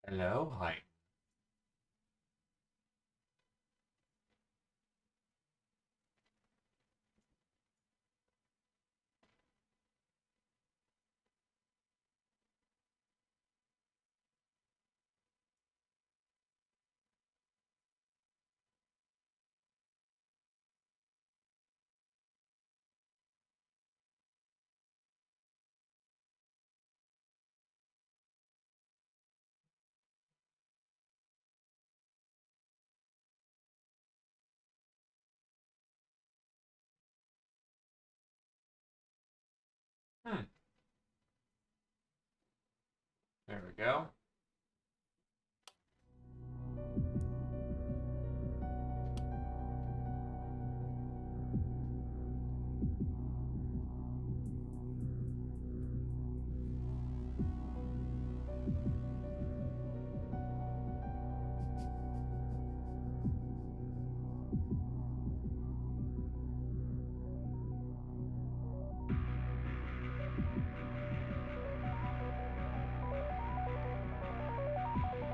Hello, hi. Hmm, there we go.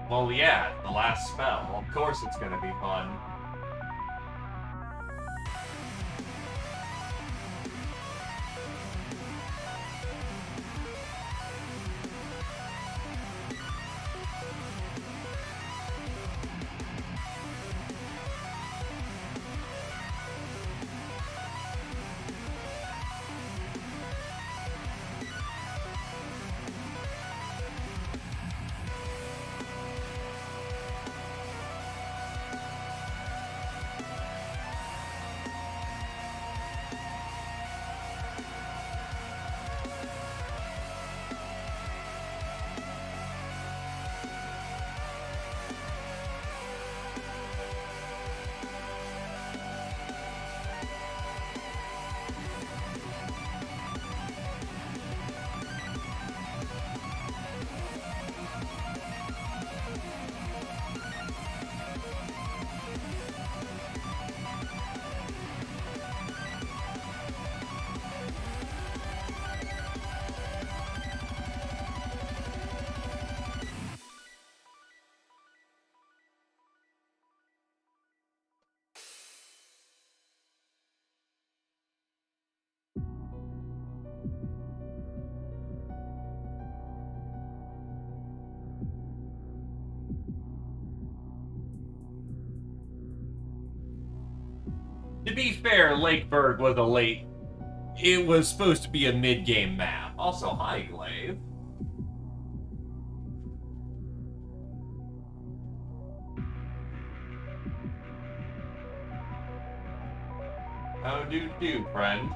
Well, yeah, the last spell. Of course it's gonna be fun. To be fair, Lakeburg was a late. It was supposed to be a mid-game map. Also, hi, Glaive. How do, friend?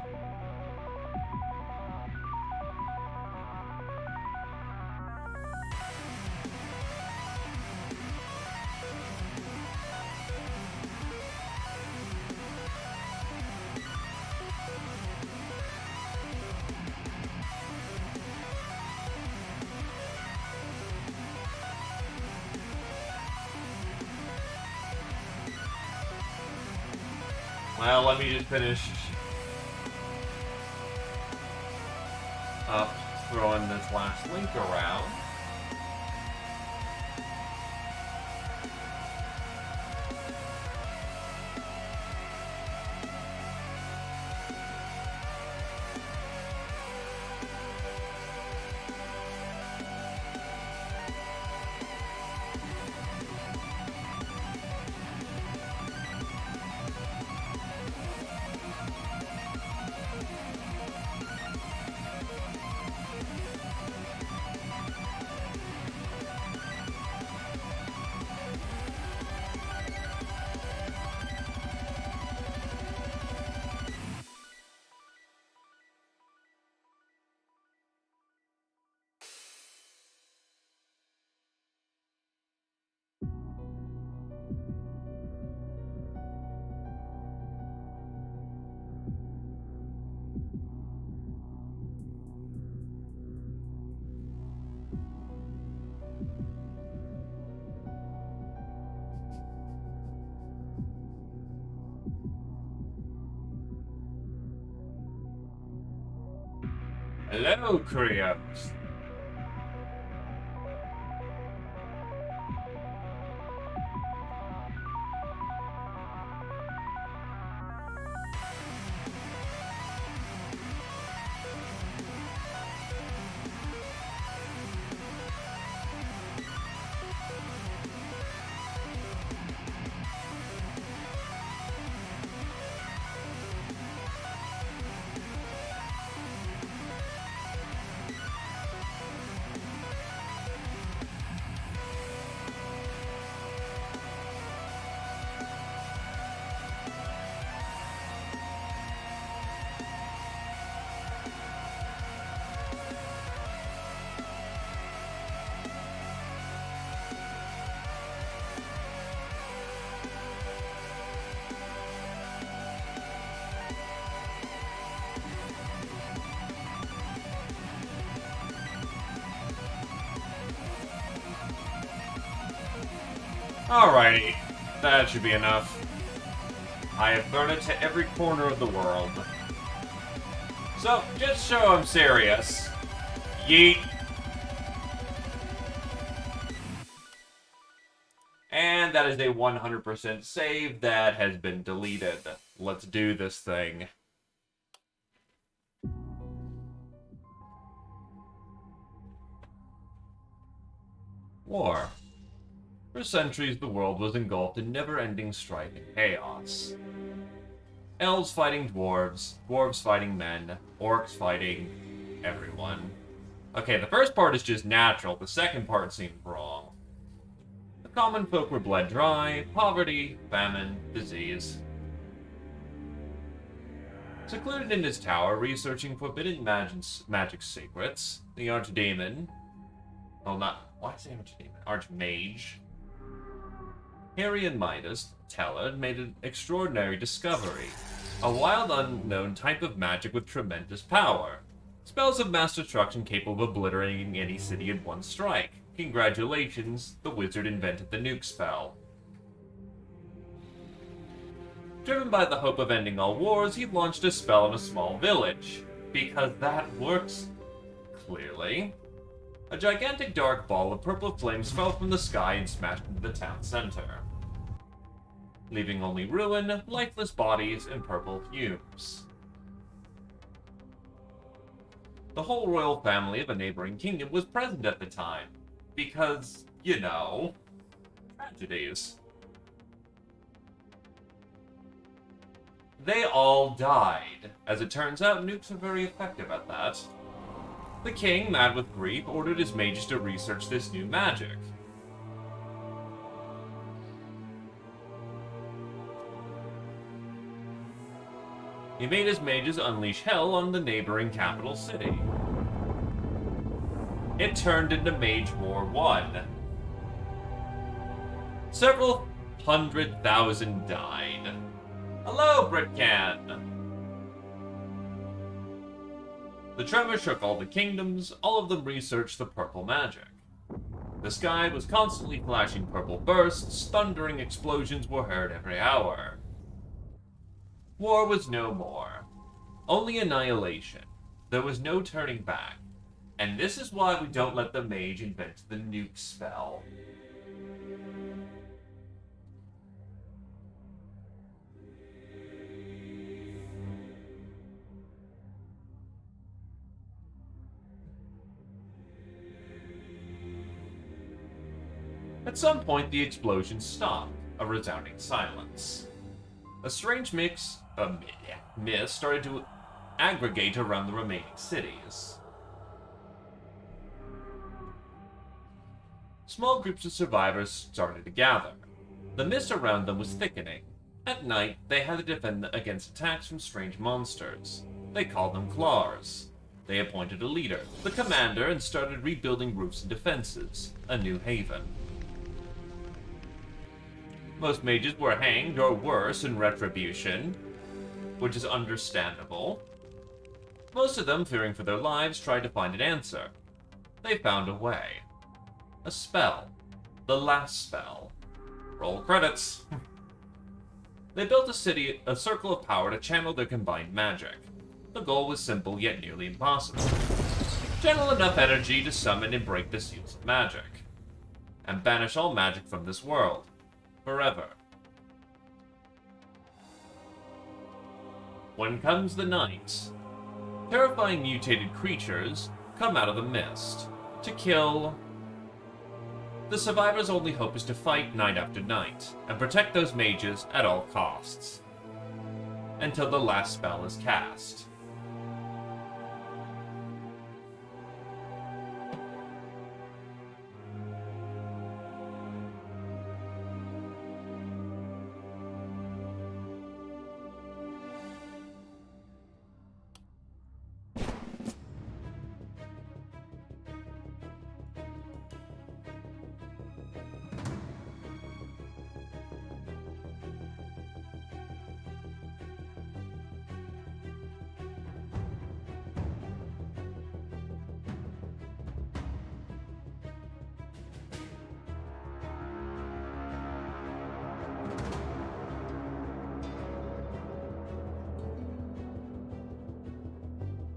Well, let me just finish up throwing this last link around. Hello, Krios. Alrighty, that should be enough. I have burned it to every corner of the world. So, just show I'm serious. Yeet. And that is a 100% save that has been deleted. Let's do this thing. War. For centuries, the world was engulfed in never-ending strife and chaos. Elves fighting dwarves, dwarves fighting men, orcs fighting everyone. Okay, the first part is just natural, the second part seemed wrong. The common folk were bled dry, poverty, famine, disease. Secluded in his tower, researching forbidden magic secrets, the archdemon... Well, not... Why say archdemon? Archmage. Harry and Midas, Teller, made an extraordinary discovery. A wild, unknown type of magic with tremendous power. Spells of mass destruction capable of obliterating any city in one strike. Congratulations, the wizard invented the nuke spell. Driven by the hope of ending all wars, he launched a spell in a small village. Because that works, clearly. A gigantic dark ball of purple flames fell from the sky and smashed into the town center, leaving only ruin, lifeless bodies, and purple fumes. The whole royal family of a neighboring kingdom was present at the time, because, you know, tragedies. They all died. As it turns out, nukes are very effective at that. The king, mad with grief, ordered his mages to research this new magic. He made his mages unleash hell on the neighboring capital city. It turned into Mage War 1. Several 100,000 died. Hello, Britcan! The tremor shook all the kingdoms, all of them researched the purple magic. The sky was constantly flashing purple bursts, thundering explosions were heard every hour. War was no more. Only annihilation. There was no turning back. And this is why we don't let the mage invent the nuke spell. At some point, the explosion stopped, a resounding silence. A strange mist started to aggregate around the remaining cities. Small groups of survivors started to gather. The mist around them was thickening. At night, they had to defend against attacks from strange monsters. They called them Claws. They appointed a leader, the commander, and started rebuilding roofs and defenses, a new haven. Most mages were hanged or worse in retribution, which is understandable. Most of them, fearing for their lives, tried to find an answer. They found a way. A spell. The last spell. Roll credits. They built a circle of power to channel their combined magic. The goal was simple yet nearly impossible. Channel enough energy to summon and break the seals of magic. And banish all magic from this world. Forever. When comes the night, terrifying mutated creatures come out of the mist to kill. The survivors' only hope is to fight night after night and protect those mages at all costs until the last spell is cast.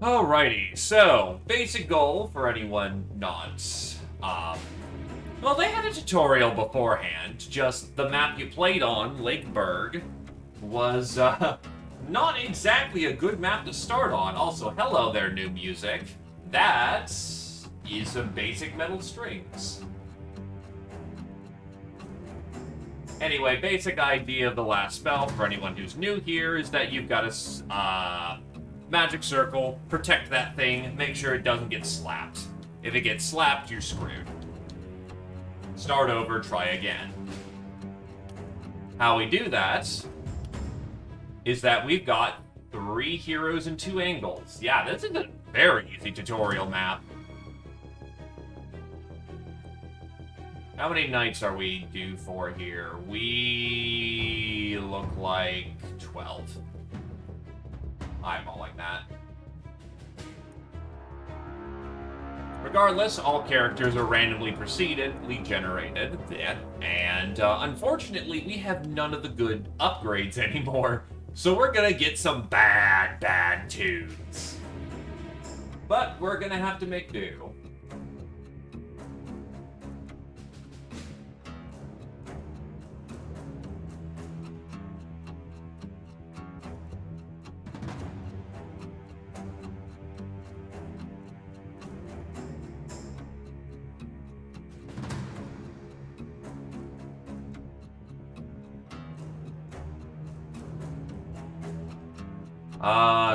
Alrighty, so, basic goal for anyone not, well, they had a tutorial beforehand, just the map you played on, Lake Berg, was, not exactly a good map to start on. Also, hello there, new music. That is some basic metal strings. Anyway, basic idea of the last spell, for anyone who's new here, is that you've got a, magic circle, protect that thing, make sure it doesn't get slapped. If it gets slapped, you're screwed. Start over, try again. How we do that is that we've got 3 heroes and 2 angles. Yeah, this is a very easy tutorial map. How many knights are we due for here? We look like 12. Eyeballing that. Regardless, all characters are randomly procedurally generated, and unfortunately, we have none of the good upgrades anymore, so we're gonna get some bad tunes. But we're gonna have to make do.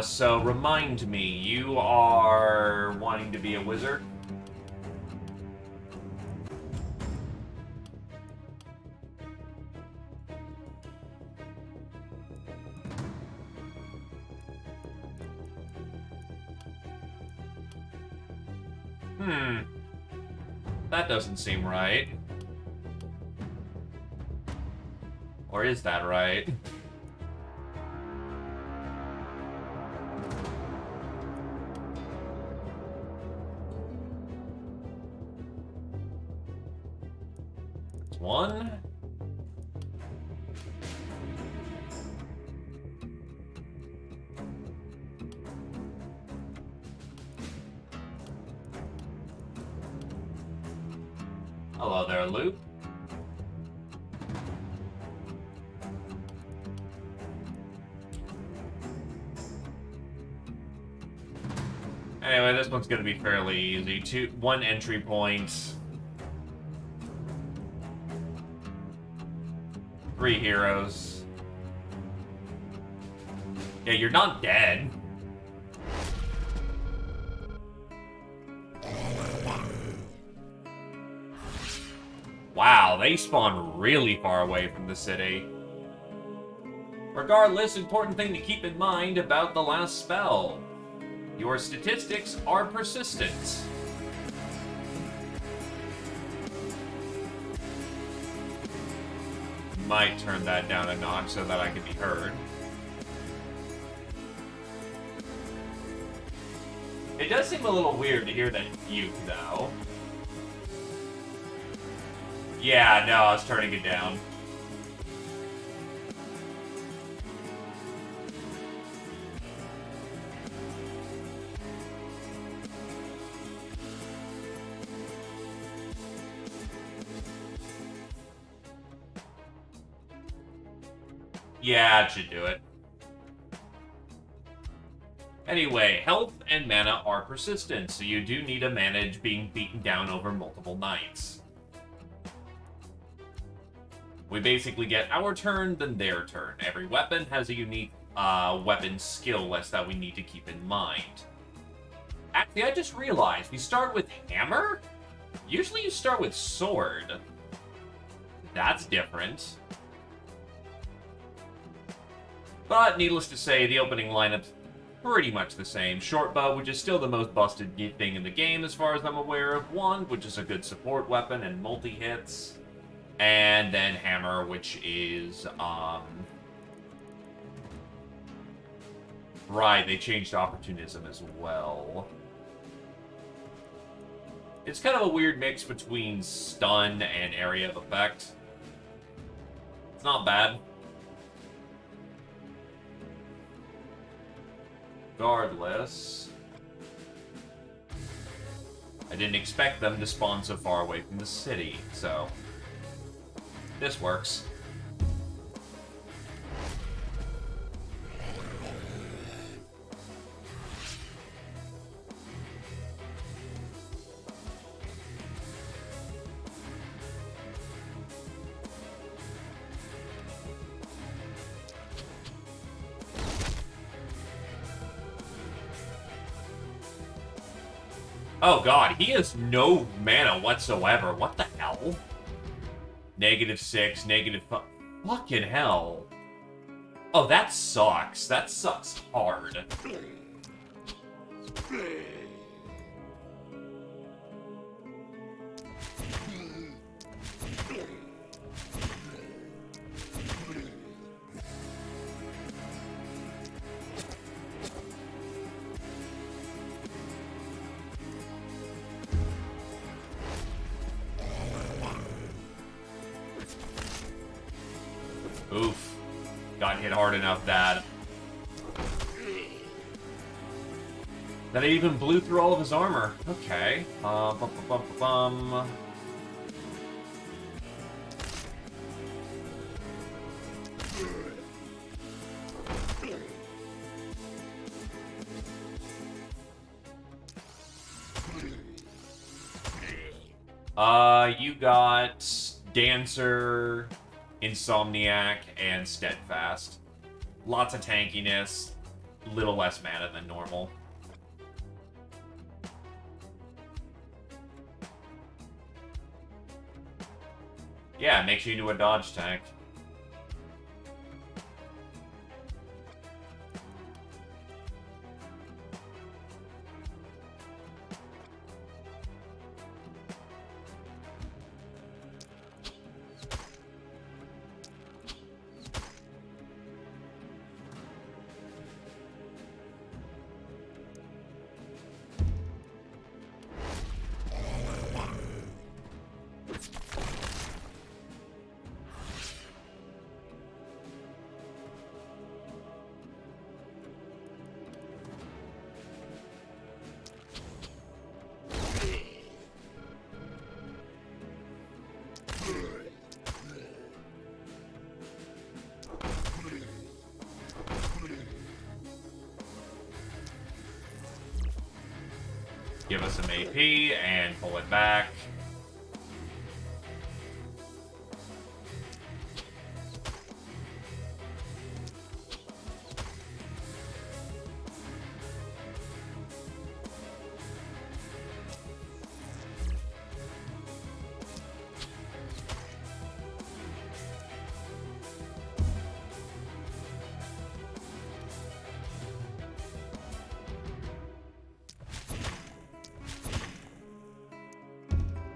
So remind me, you are wanting to be a wizard? That doesn't seem right. Or is that right? One. Hello there, Luke. Anyway, this one's gonna be fairly easy. 1 entry point. 3 heroes. Yeah, you're not dead. Wow, they spawn really far away from the city. Regardless, important thing to keep in mind about the last spell. Your statistics are persistent. Might turn that down a notch so that I can be heard. It does seem a little weird to hear that uke, though. Yeah, no, I was turning it down. Yeah, it should do it. Anyway, health and mana are persistent, so you do need to manage being beaten down over multiple nights. We basically get our turn, then their turn. Every weapon has a unique weapon skill list that we need to keep in mind. Actually, I just realized, we start with hammer? Usually you start with sword. That's different. But needless to say, the opening lineup's pretty much the same. Short bow, which is still the most busted thing in the game as far as I'm aware of. Wand, which is a good support weapon and multi-hits. And then hammer, which is, right, they changed opportunism as well. It's kind of a weird mix between stun and area of effect. It's not bad. Regardless, I didn't expect them to spawn so far away from the city, so this works. Oh god, he has no mana whatsoever. What the hell? -6, -5. Fucking hell. Oh, that sucks. That sucks hard. Oof. Got hit hard enough that it even blew through all of his armor. Okay. You got Dancer, Insomniac, and Steadfast. Lots of tankiness, little less mana than normal. Yeah, makes you into a dodge tank. Give us some AP and pull it back.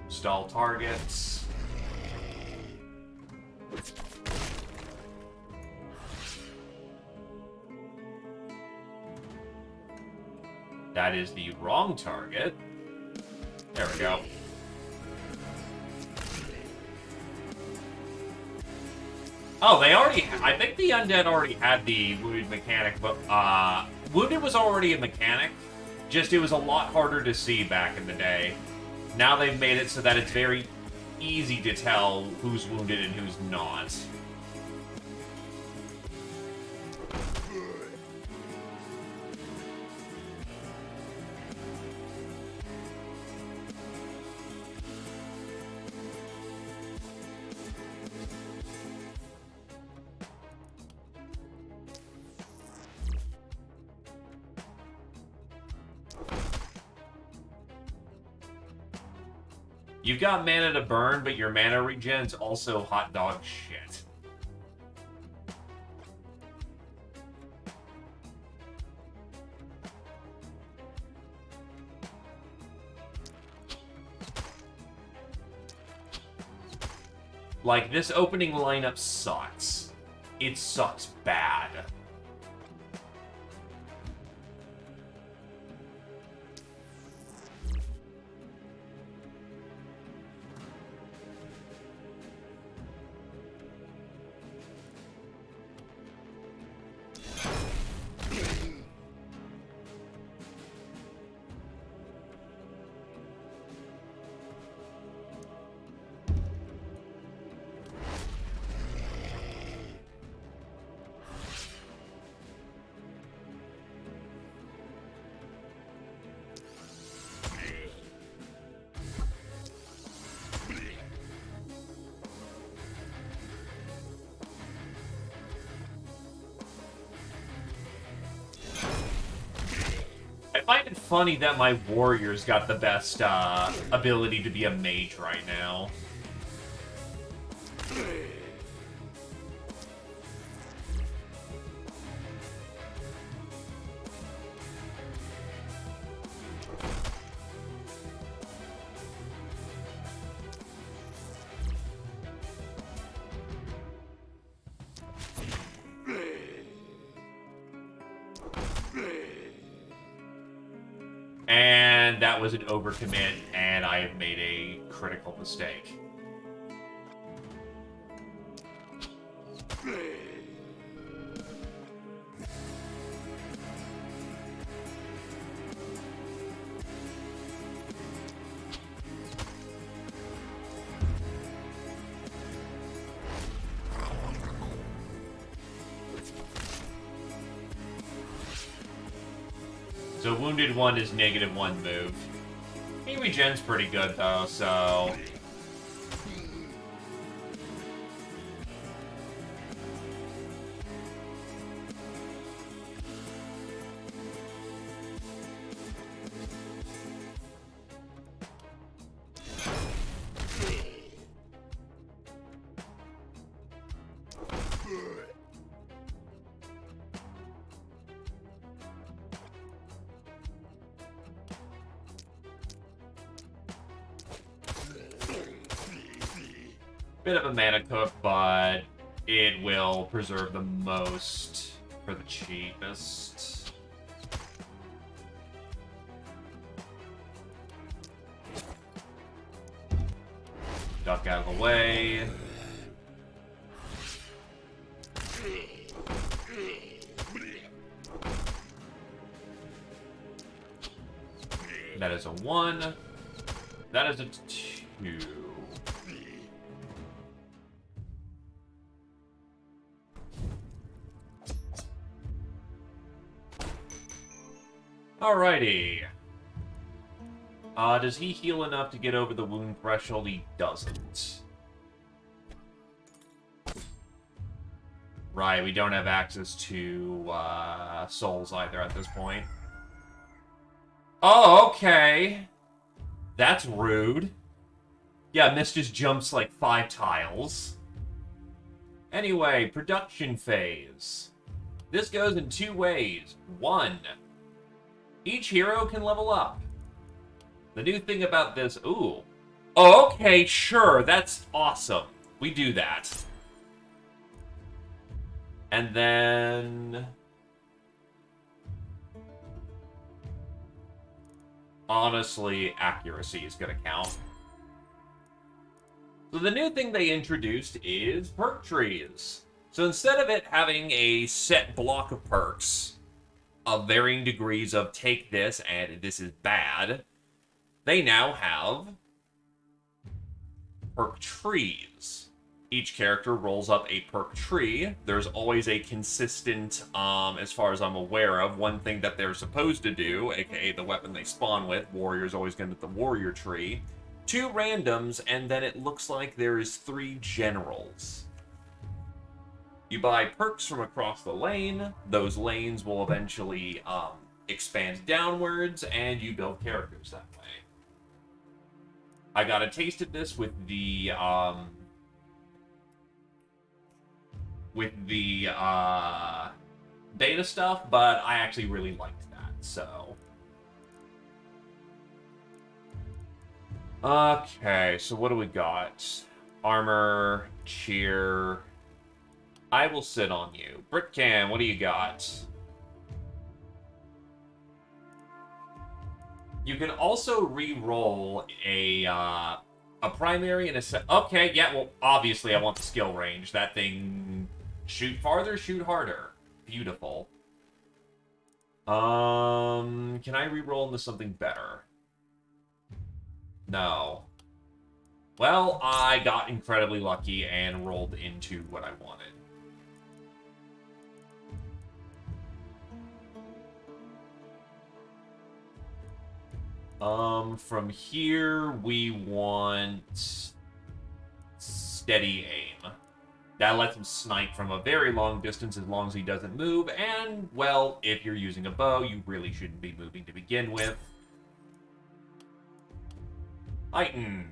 Stall targets. That is the wrong target. There we go. Oh, they already... I think the Undead already had the Wounded mechanic, but, Wounded was already a mechanic, just it was a lot harder to see back in the day. Now they've made it so that it's very easy to tell who's wounded and who's not. You've got mana to burn, but your mana regen's also hot dog shit. Like, this opening lineup sucks. It sucks bad. funny that my warrior's got the best ability to be a mage right now. And that was an overcommit, and I have made a critical mistake. So Wounded 1 is -1 move. He regen's pretty good though, so... Bit of a mana cook, but it will preserve the most for the cheapest. Duck out of the way. That is a 1. That is a 2. Alrighty. Does he heal enough to get over the wound threshold? He doesn't. Right, we don't have access to souls either at this point. Oh, okay. That's rude. Yeah, Mist just jumps like 5 tiles. Anyway, production phase. This goes in 2 ways. 1. Each hero can level up. The new thing about this... Ooh. Oh, okay, sure. That's awesome. We do that. And then... Honestly, accuracy is going to count. So the new thing they introduced is perk trees. So instead of it having a set block of perks of varying degrees of take this and this is bad, they now have perk trees. Each character rolls up a perk tree. There's always a consistent, as far as I'm aware of, one thing that they're supposed to do, aka the weapon they spawn with. Warrior's always going to get the warrior tree. 2 randoms, and then it looks like there is 3 generals. You buy perks from across the lane. Those lanes will eventually expand downwards, and you build characters that way. I got a taste of this with the beta stuff, but I actually really liked that, so... Okay, so what do we got? Armor, cheer... I will sit on you. Britcam, what do you got? You can also re-roll a primary and a... Okay, yeah, well, obviously I want the skill range. That thing... Shoot farther, shoot harder. Beautiful. Can I re-roll into something better? No. Well, I got incredibly lucky and rolled into what I wanted. From here, we want steady aim. That lets him snipe from a very long distance as long as he doesn't move, and, well, if you're using a bow, you really shouldn't be moving to begin with. Heighten.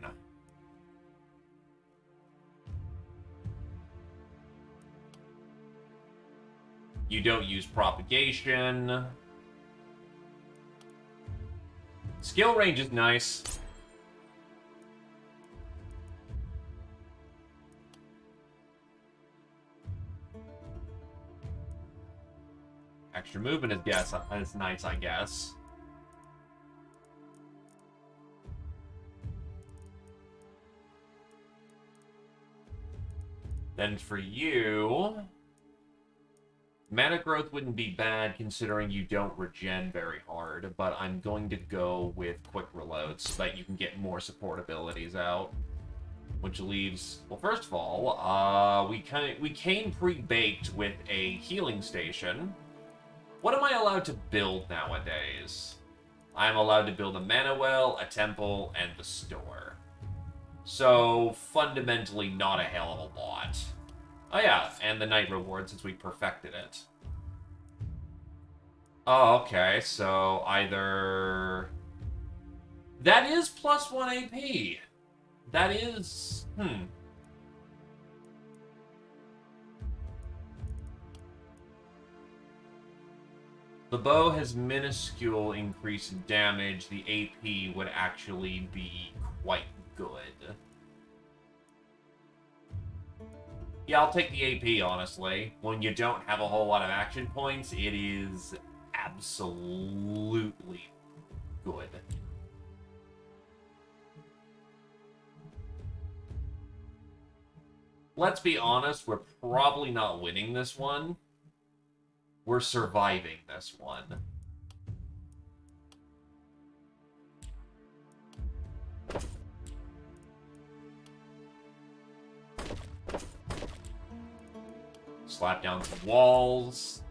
You don't use propagation. Skill range is nice. Extra movement is nice, I guess. Then for you, mana growth wouldn't be bad considering you don't regen very hard, but I'm going to go with quick reloads so that you can get more support abilities out. Which leaves, well, first of all, we came pre-baked with a healing station. What am I allowed to build nowadays? I'm allowed to build a mana well, a temple, and the store. So, fundamentally, not a hell of a lot. Oh yeah, and the night reward since we perfected it. Oh, okay, so either... That is +1 AP! That is... The bow has minuscule increase in damage. The AP would actually be quite good. Yeah, I'll take the AP, honestly. When you don't have a whole lot of action points, it is absolutely good. Let's be honest, we're probably not winning this one. We're surviving this one. Slap down some walls.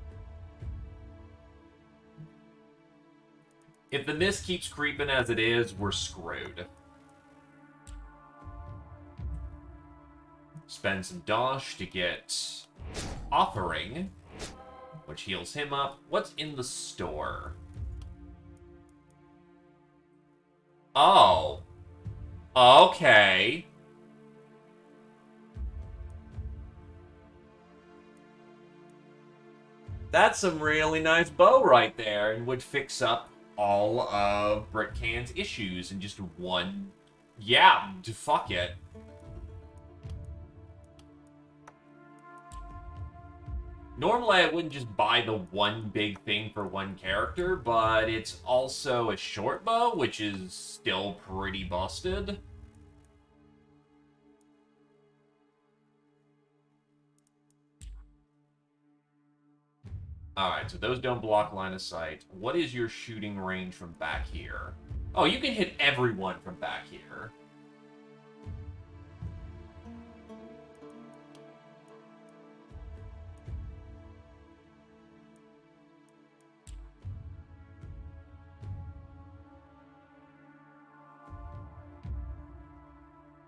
If the mist keeps creeping as it is, we're screwed. Spend some dosh to get Offering, which heals him up. What's in the store? Oh. Okay. That's some really nice bow right there, and would fix up all of Britcan's issues in just one... Yeah, fuck it. Normally, I wouldn't just buy the one big thing for one character, but it's also a short bow, which is still pretty busted. Alright, so those don't block line of sight. What is your shooting range from back here? Oh, you can hit everyone from back here.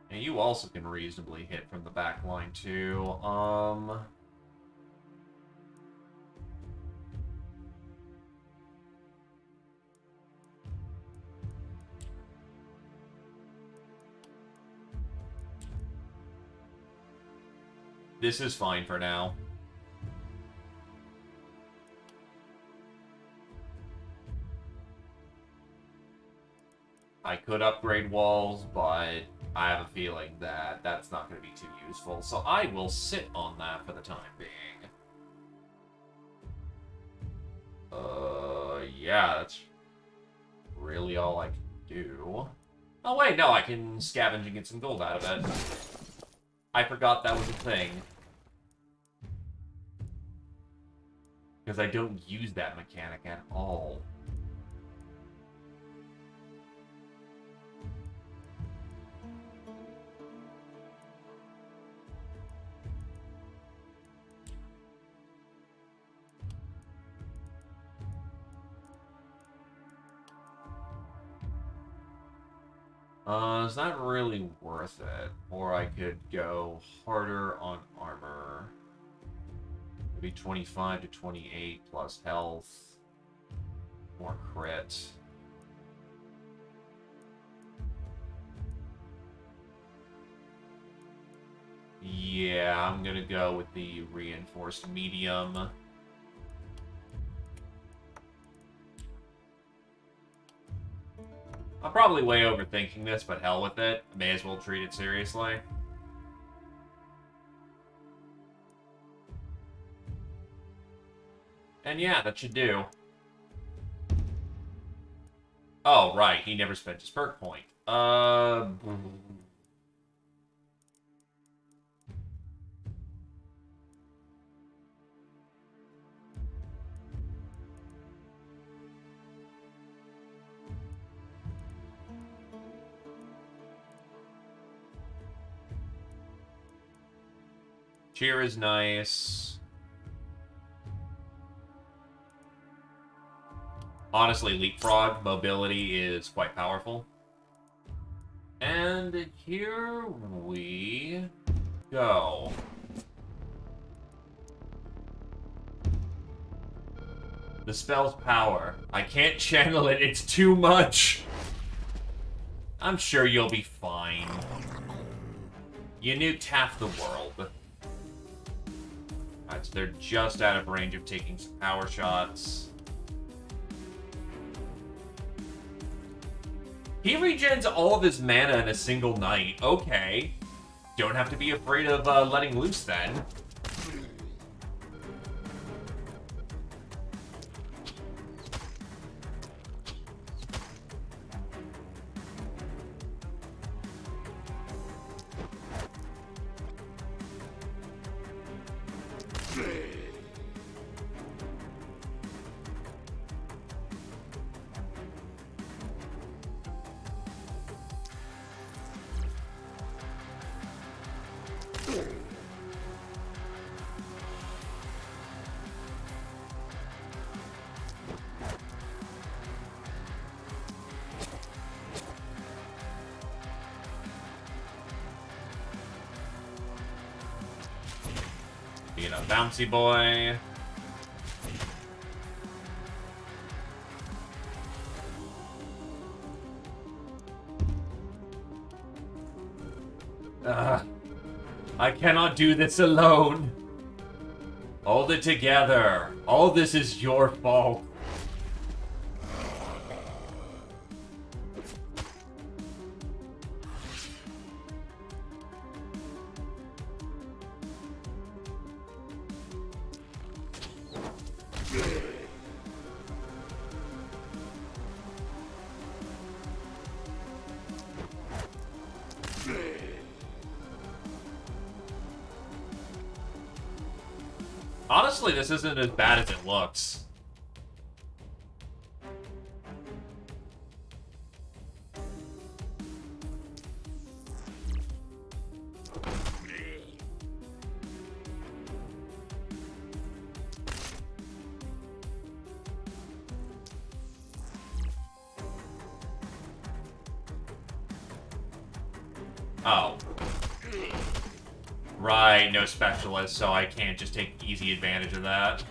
And you also can reasonably hit from the back line, too. This is fine for now. I could upgrade walls, but I have a feeling that that's not going to be too useful. So I will sit on that for the time being. Yeah, that's really all I can do. Oh wait, no, I can scavenge and get some gold out of it. I forgot that was a thing. Because I don't use that mechanic at all. It's not really worth it. Or I could go harder on armor. Maybe 25 to 28 plus health. More crit. Yeah, I'm gonna go with the reinforced medium. I'm probably way overthinking this, but hell with it. I may as well treat it seriously. And yeah, that should do. Oh, right, he never spent his perk point. Cheer is nice. Honestly, Leapfrog mobility is quite powerful. And here we go. The spell's power. I can't channel it, it's too much. I'm sure you'll be fine. You nuked half the world. Alright, so they're just out of range of taking some power shots. He regens all of his mana in a single night. Okay. Don't have to be afraid of letting loose then. Being a bouncy boy. I cannot do this alone. Hold it together. All this is your fault. Honestly, this isn't as bad as it looks. Oh. Right, no specialist, so I can't just take easy advantage of that.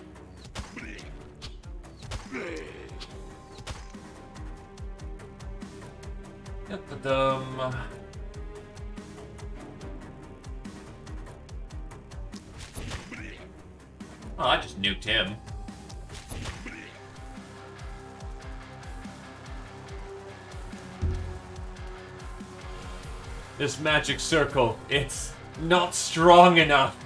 Oh, I just nuked him. This magic circle, it's not strong enough.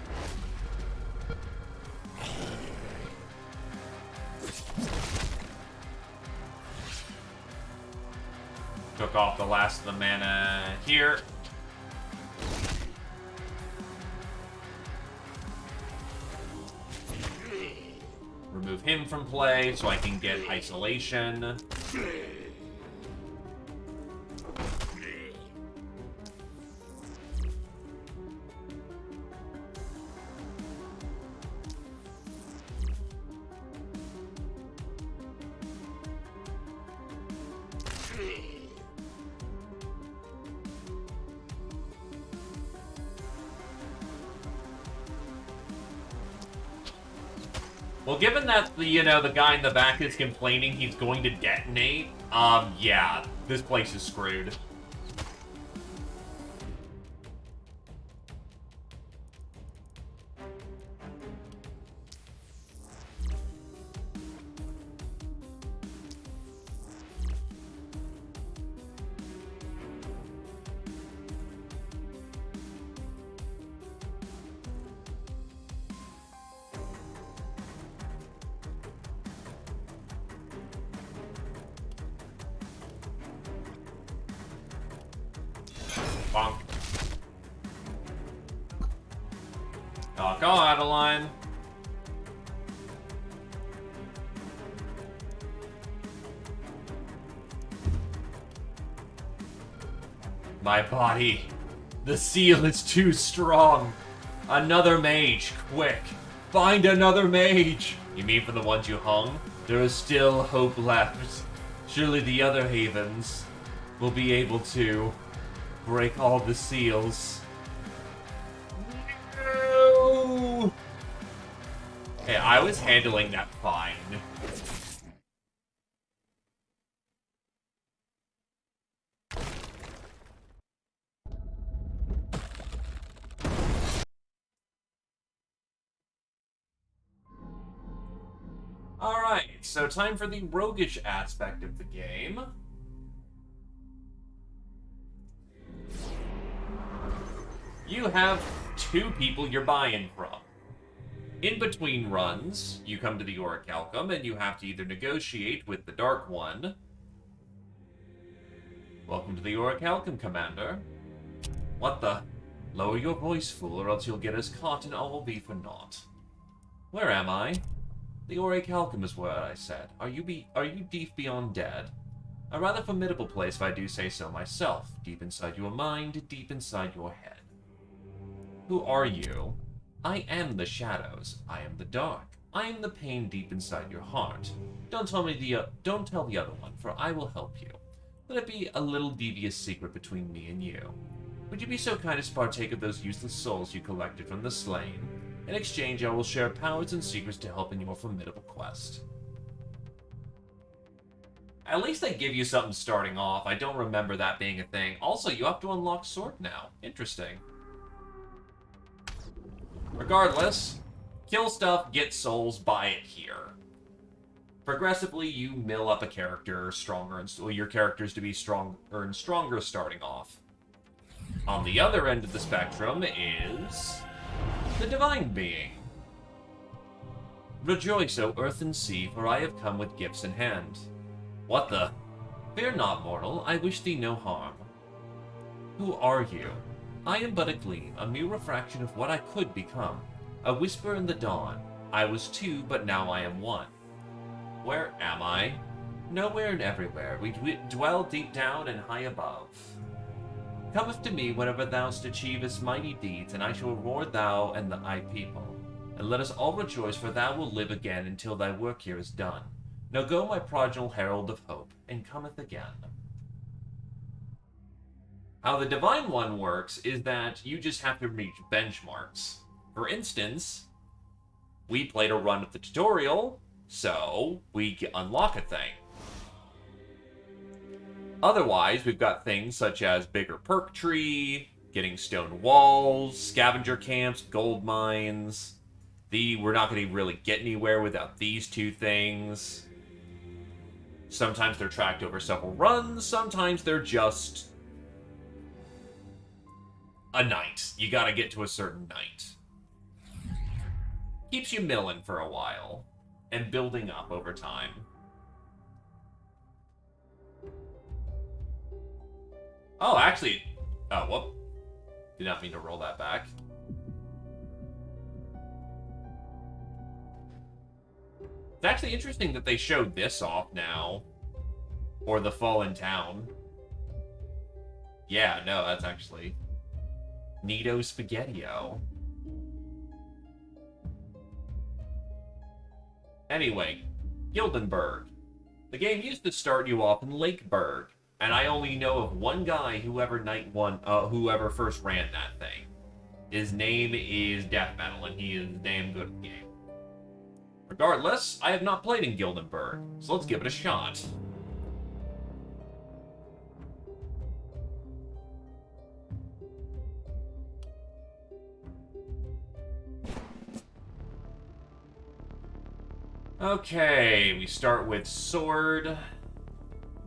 Took off the last of the mana here. Remove him from play so I can get isolation. Well, given that the guy in the back is complaining he's going to detonate, yeah, this place is screwed. Bonk. Oh, go, Adeline. My body. The seal is too strong. Another mage, quick. Find another mage. You mean for the ones you hung? There is still hope left. Surely the other havens will be able to break all the seals. No! Hey, I was handling that fine. Alright, so time for the roguish aspect of the game. You have two people you're buying from. In between runs, you come to the Orichalcum and you have to either negotiate with the Dark One. Welcome to the Orichalcum, Commander. What the? Lower your voice, fool, or else you'll get us caught and all will be for naught. Where am I? The Orichalcum is where I said. Are you deep beyond dead? A rather formidable place if I do say so myself. Deep inside your mind, deep inside your head. Who are you? I am the shadows. I am the dark. I am the pain deep inside your heart. Don't tell the other one, for I will help you. Let it be a little devious secret between me and you. Would you be so kind as to partake of those useless souls you collected from the slain? In exchange, I will share powers and secrets to help in your formidable quest. At least they give you something starting off. I don't remember that being a thing. Also, you have to unlock Sword now. Interesting. Regardless, kill stuff, get souls, buy it here. Progressively, you mill up a character stronger, and so your characters to be stronger and stronger starting off. On the other end of the spectrum is the Divine Being. Rejoice, O earth and sea, for I have come with gifts in hand. What the? Fear not, mortal, I wish thee no harm. Who are you? I am but a gleam, a mere refraction of what I could become. A whisper in the dawn. I was two, but now I am one. Where am I? Nowhere and everywhere. We dwell deep down and high above. Cometh to me whenever thou'st achievest mighty deeds, and I shall reward thou and thy people. And let us all rejoice, for thou wilt live again until thy work here is done. Now go, my prodigal herald of hope, and cometh again. How the Divine One works is that you just have to reach benchmarks. For instance, we played a run of the tutorial, so we unlock a thing. Otherwise, we've got things such as bigger perk tree, getting stone walls, scavenger camps, gold mines. We're not going to really get anywhere without these two things. Sometimes they're tracked over several runs, sometimes they're just a night. You gotta get to a certain night. Keeps you milling for a while, and building up over time. Oh, actually... Oh, whoop. Did not mean to roll that back. It's actually interesting that they showed this off now. Or the Fallen Town. Yeah, no, that's actually... Neato Spaghetti-O. Anyway, Gildenberg. The game used to start you off in Lakeburg, and I only know of one guy whoever first ran that thing. His name is Death Metal, and he is damn good at the game. Regardless, I have not played in Gildenberg, so let's give it a shot. Okay, we start with sword,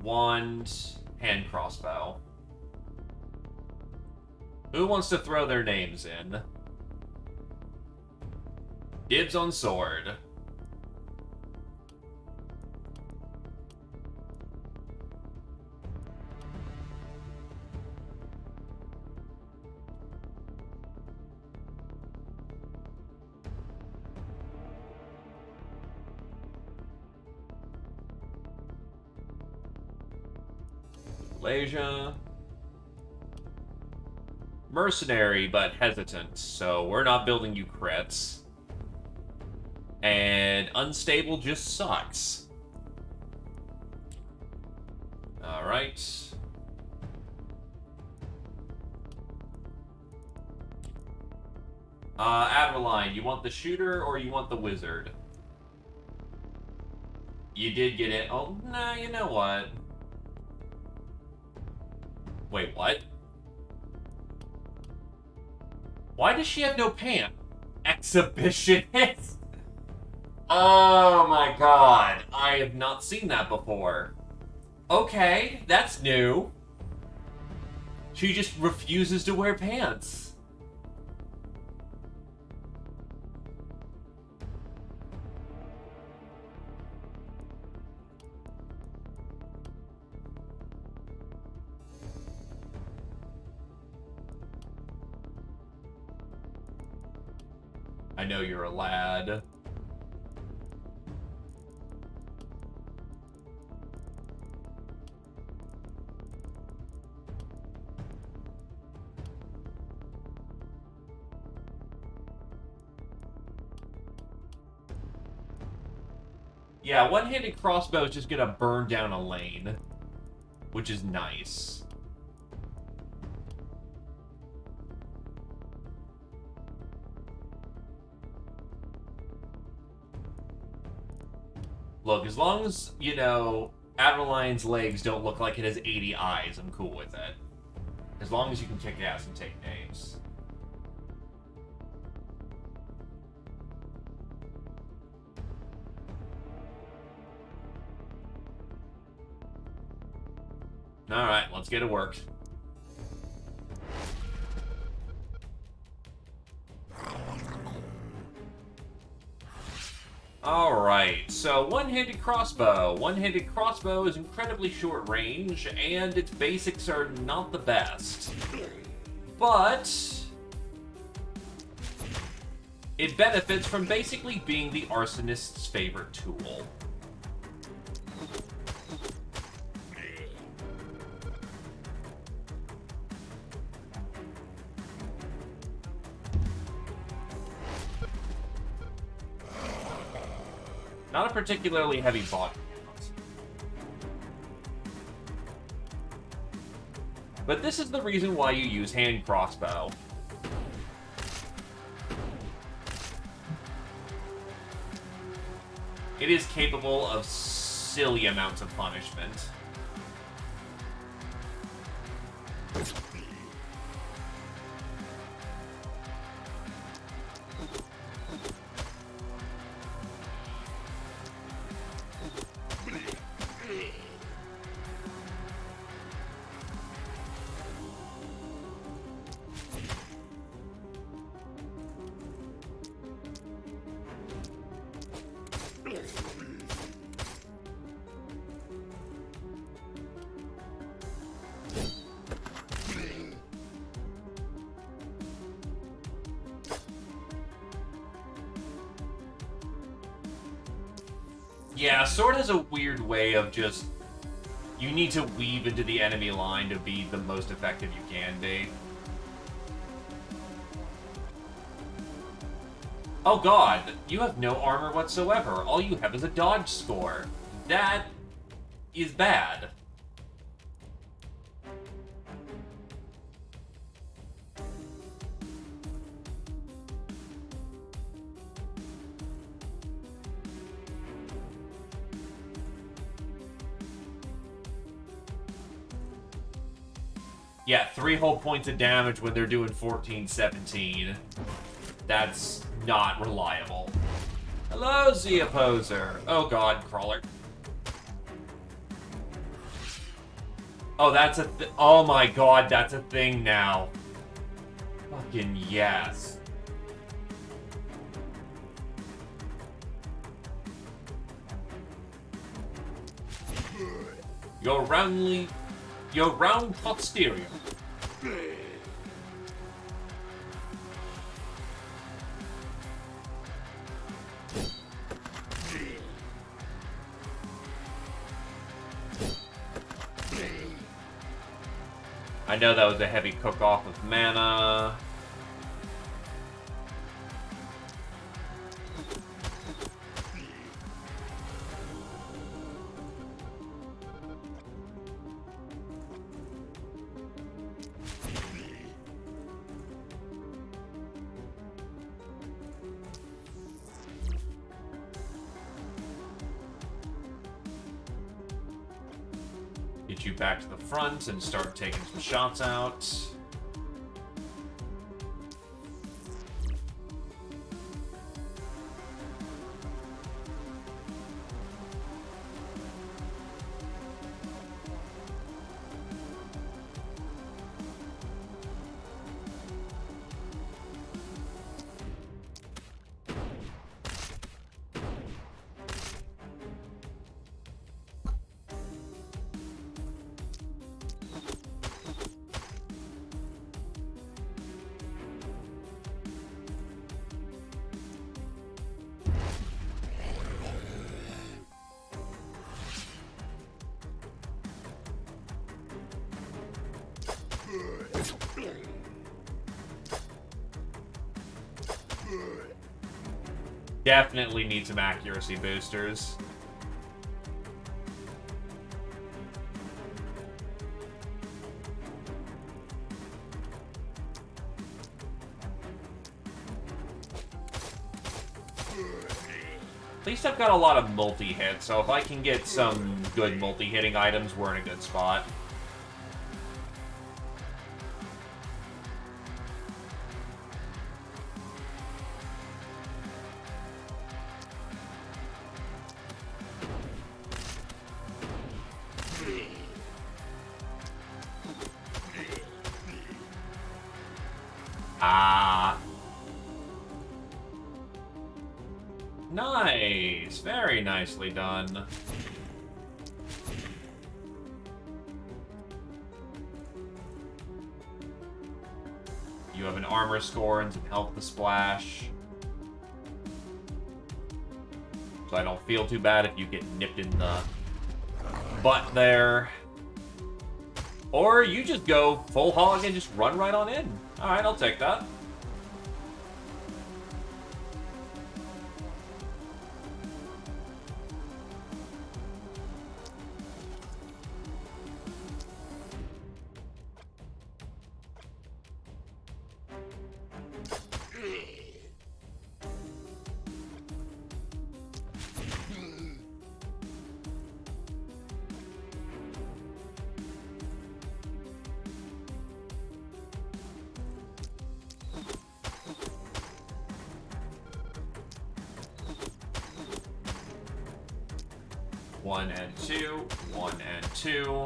wand, hand crossbow. Who wants to throw their names in? Dibs on sword. Malaysia. Mercenary, but hesitant, so we're not building you crits. And unstable just sucks. Alright. Adeline, you want the shooter or you want the wizard? You did get it. Oh, nah, you know what? Wait, what? Why does she have no pant? Exhibitionist? Oh my god. I have not seen that before. Okay, that's new. She just refuses to wear pants. I know you're a lad. Yeah, one-handed crossbow is just gonna burn down a lane, which is nice. Look, as long as, you know, Adeline's legs don't look like it has 80 eyes, I'm cool with it. As long as you can kick ass and take names. Alright, let's get to work. Alright, so one-handed crossbow. One-handed crossbow is incredibly short range, and its basics are not the best. But it benefits from basically being the arsonist's favorite tool. Not a particularly heavy body count. But this is the reason why you use hand crossbow. It is capable of silly amounts of punishment. Yeah, sword has a weird way of just... You need to weave into the enemy line to be the most effective you can be. Oh god, you have no armor whatsoever. All you have is a dodge score. That is bad. Yeah, 3 whole points of damage when they're doing 14, 17. That's not reliable. Hello, Z Opposer. Oh god, Crawler. Oh, that's a oh my god, that's a thing now. Fucking yes. Your round posterior. I know that was a heavy cook-off of mana. Get you back to the front and start taking some shots out. Definitely need some accuracy boosters. At least I've got a lot of multi-hits, so if I can get some good multi-hitting items, we're in a good spot. Nice! Very nicely done. You have an armor score and some health to splash. So I don't feel too bad if you get nipped in the butt there. Or you just go full hog and just run right on in. Alright, I'll take that. One and two, 1 and 2.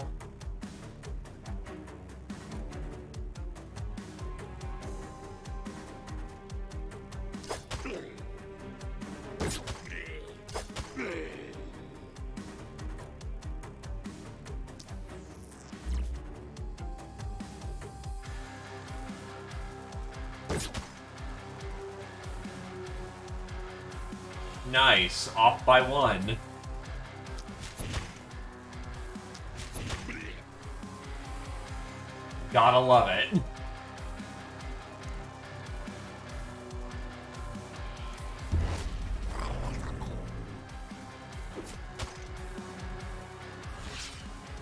Nice, off by 1. Gotta love it.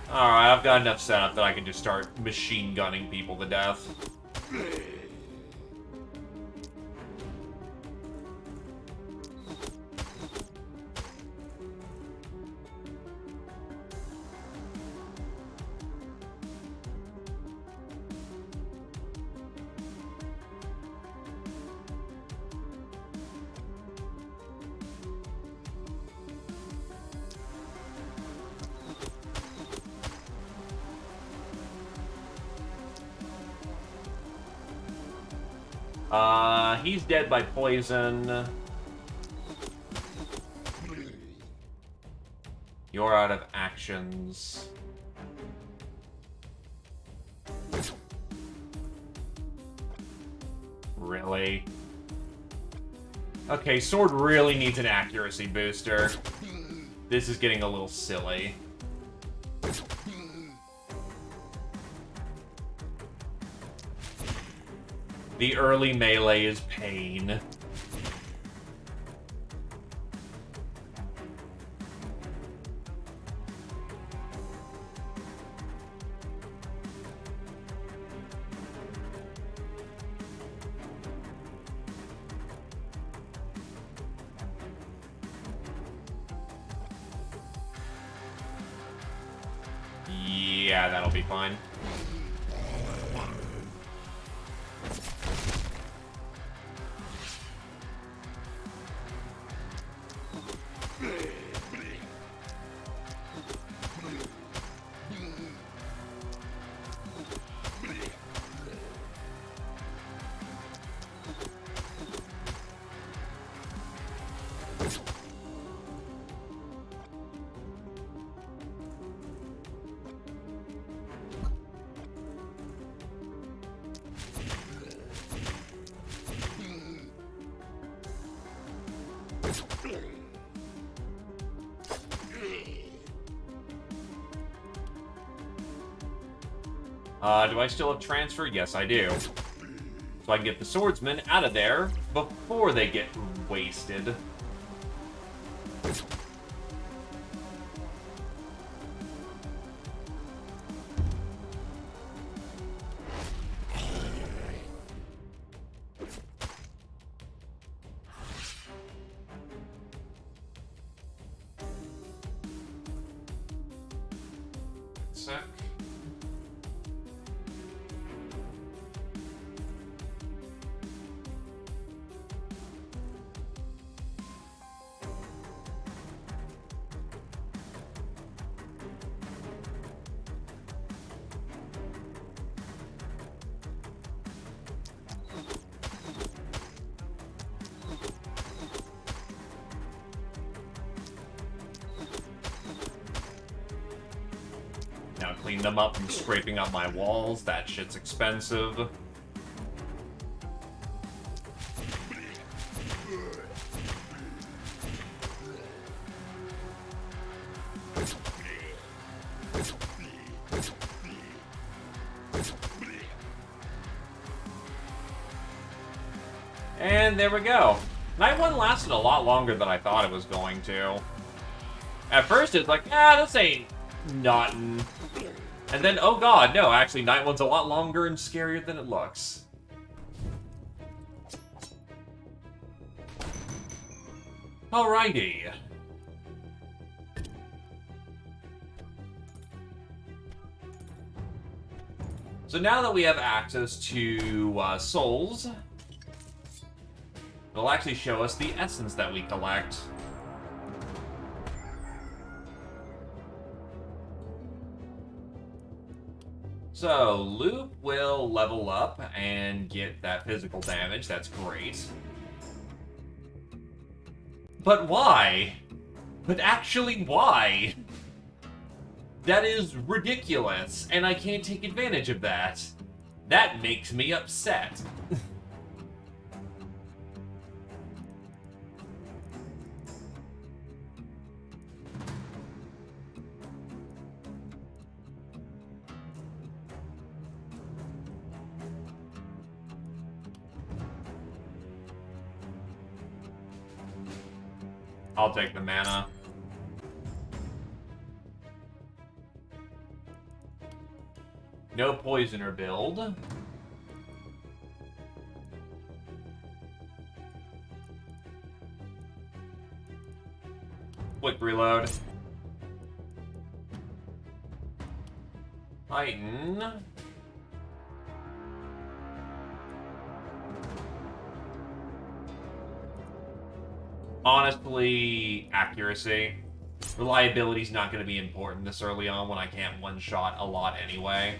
Alright, I've got enough setup that I can just start machine gunning people to death. He's dead by poison. You're out of actions. Really? Okay, sword really needs an accuracy booster. This is getting a little silly. The early melee is pain. Yeah, that'll be fine. Do I still have transfer? Yes, I do. So I can get the swordsmen out of there before they get wasted. Sec. Now clean them up from scraping up my walls. That shit's expensive. And there we go. Night 1 lasted a lot longer than I thought it was going to. At first it's like, this ain't nothing. And then, oh god, no, actually Night 1's a lot longer and scarier than it looks. Alrighty. So now that we have access to souls, it'll actually show us the essence that we collect. So, Loop will level up and get that physical damage. That's great. But why? But actually, why? That is ridiculous, and I can't take advantage of that. That makes me upset. I'll take the mana. No poisoner build. Quick reload. Titan. Honestly, accuracy. Reliability's not going to be important this early on when I can't one-shot a lot anyway.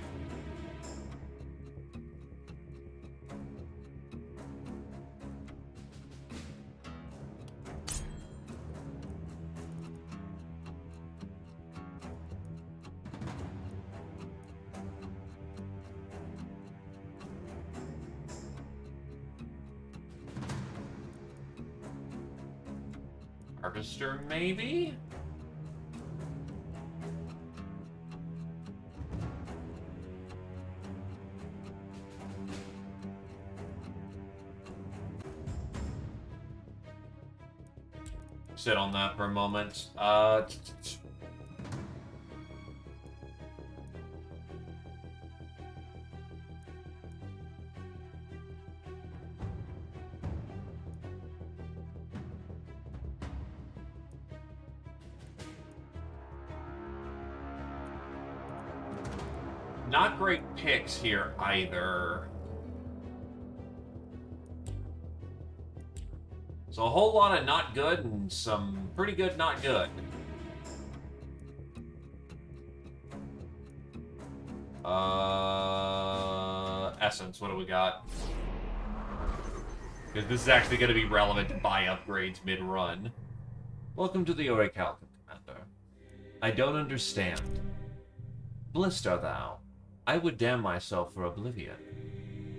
Harvester, maybe? Sit on that for a moment. Not great picks here either. So a whole lot of not good and some pretty good not good. Essence, what do we got? Because this is actually going to be relevant to buy upgrades mid-run. Welcome to the Orichalcum, Commander. I don't understand. Blissed art thou. I would damn myself for oblivion.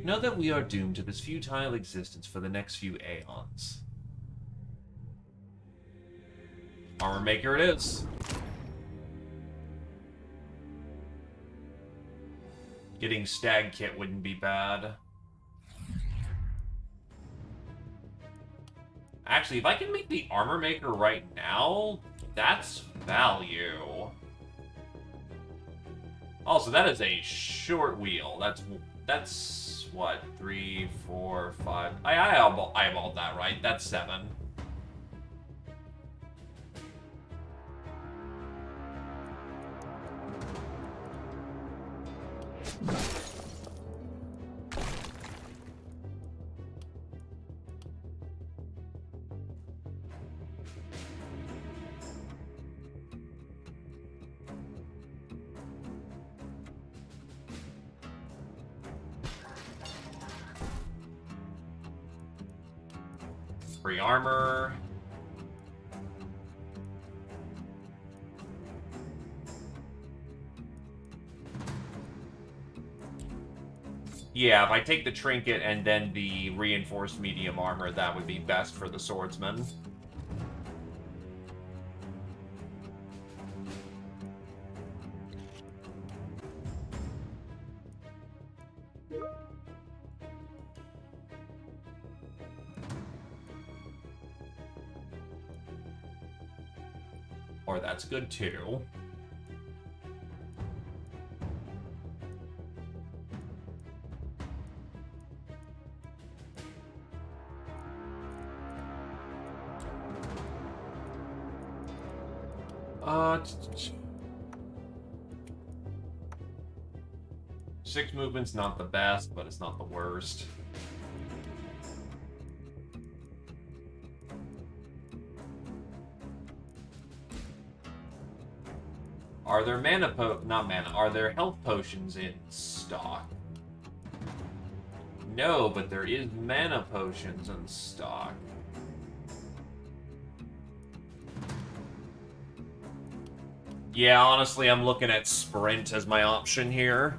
Know that we are doomed to this futile existence for the next few aeons. Armor Maker it is. Getting Stag Kit wouldn't be bad. Actually, if I can make the Armor Maker right now, that's value. Also, that is a short wheel. That's what, 3, 4, 5. I eyeballed that right. That's 7. Free armor. Yeah, if I take the trinket and then the reinforced medium armor, that would be best for the swordsman. Or that's good too. Six movement's not the best, but it's not the worst. Are there are there health potions in stock? No, but there is mana potions in stock. Yeah, honestly, I'm looking at Sprint as my option here.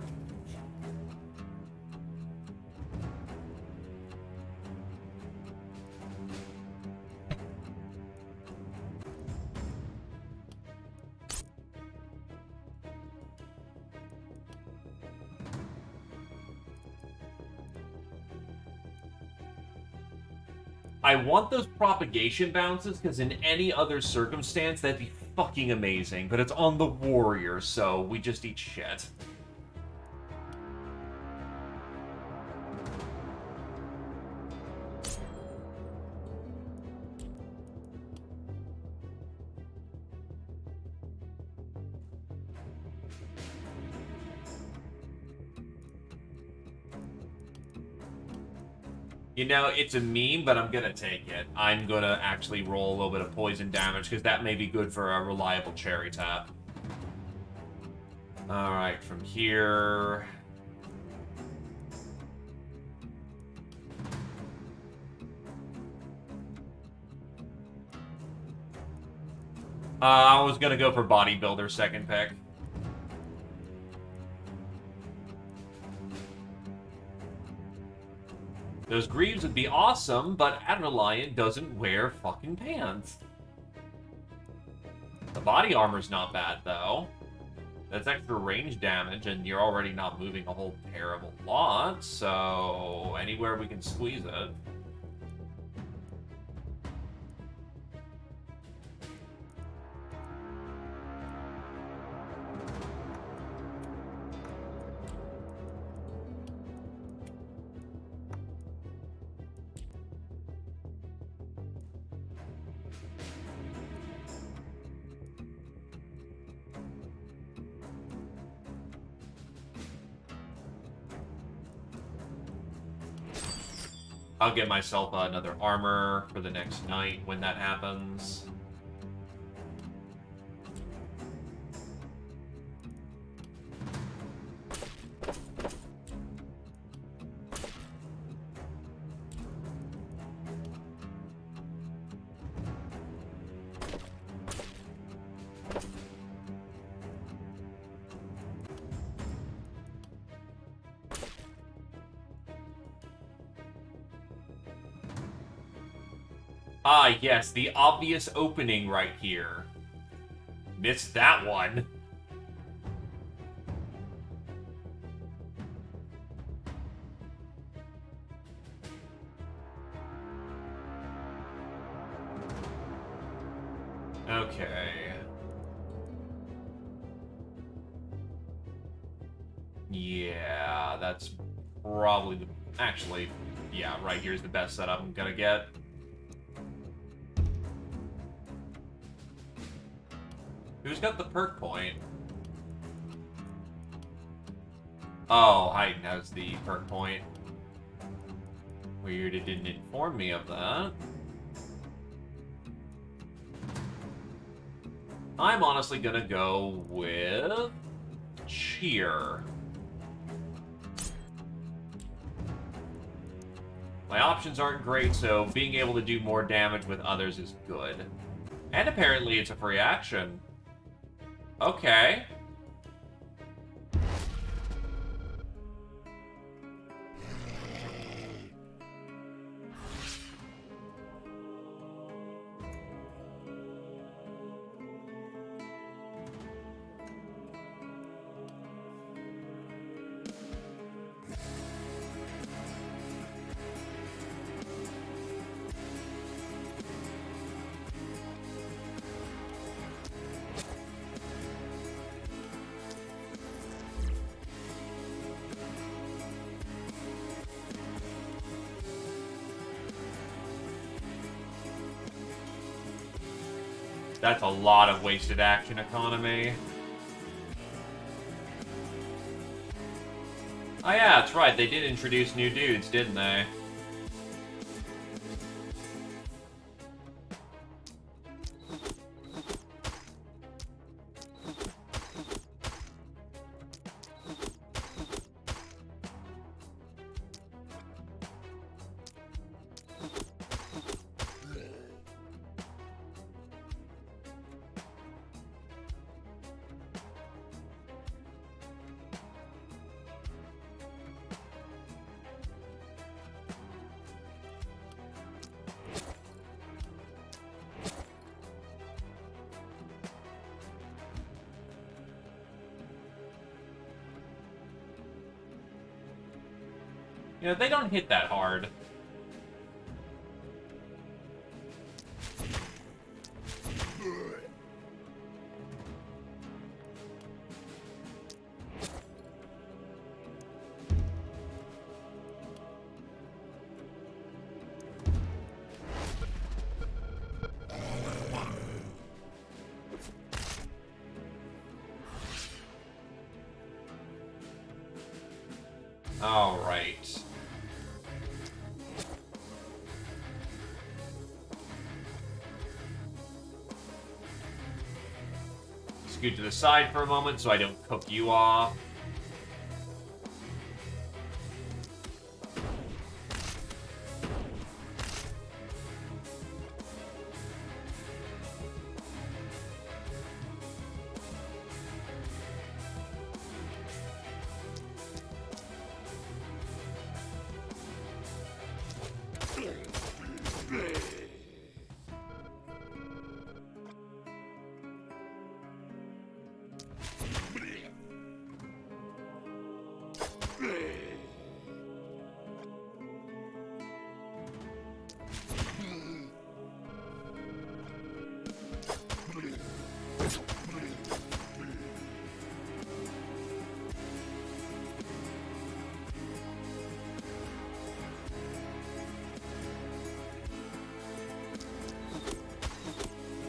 I want those propagation bounces, because in any other circumstance, that'd be fucking amazing. But it's on the warrior, so we just eat shit. You know, it's a meme, but I'm gonna take it. I'm gonna actually roll a little bit of poison damage, because that may be good for a reliable cherry tap. Alright, from here... I was gonna go for bodybuilder second pick. Those greaves would be awesome, but Adderlion doesn't wear fucking pants. The body armor's not bad, though. That's extra range damage, and you're already not moving a whole terrible lot, so anywhere we can squeeze it. I'll get myself another armor for the next night when that happens. Ah, yes, the obvious opening right here. Missed that one. Okay. Yeah, that's probably the... Actually, yeah, right here's the best setup I'm gonna get. Who's got the perk point? Oh, Haydn has the perk point. Weird, it didn't inform me of that. I'm honestly gonna go with... Cheer. My options aren't great, so being able to do more damage with others is good. And apparently it's a free action. Okay. That's a lot of wasted action economy. Oh yeah, that's right, they did introduce new dudes, didn't they? You know, they don't hit that hard. All right. Scoot to the side for a moment so I don't cook you off.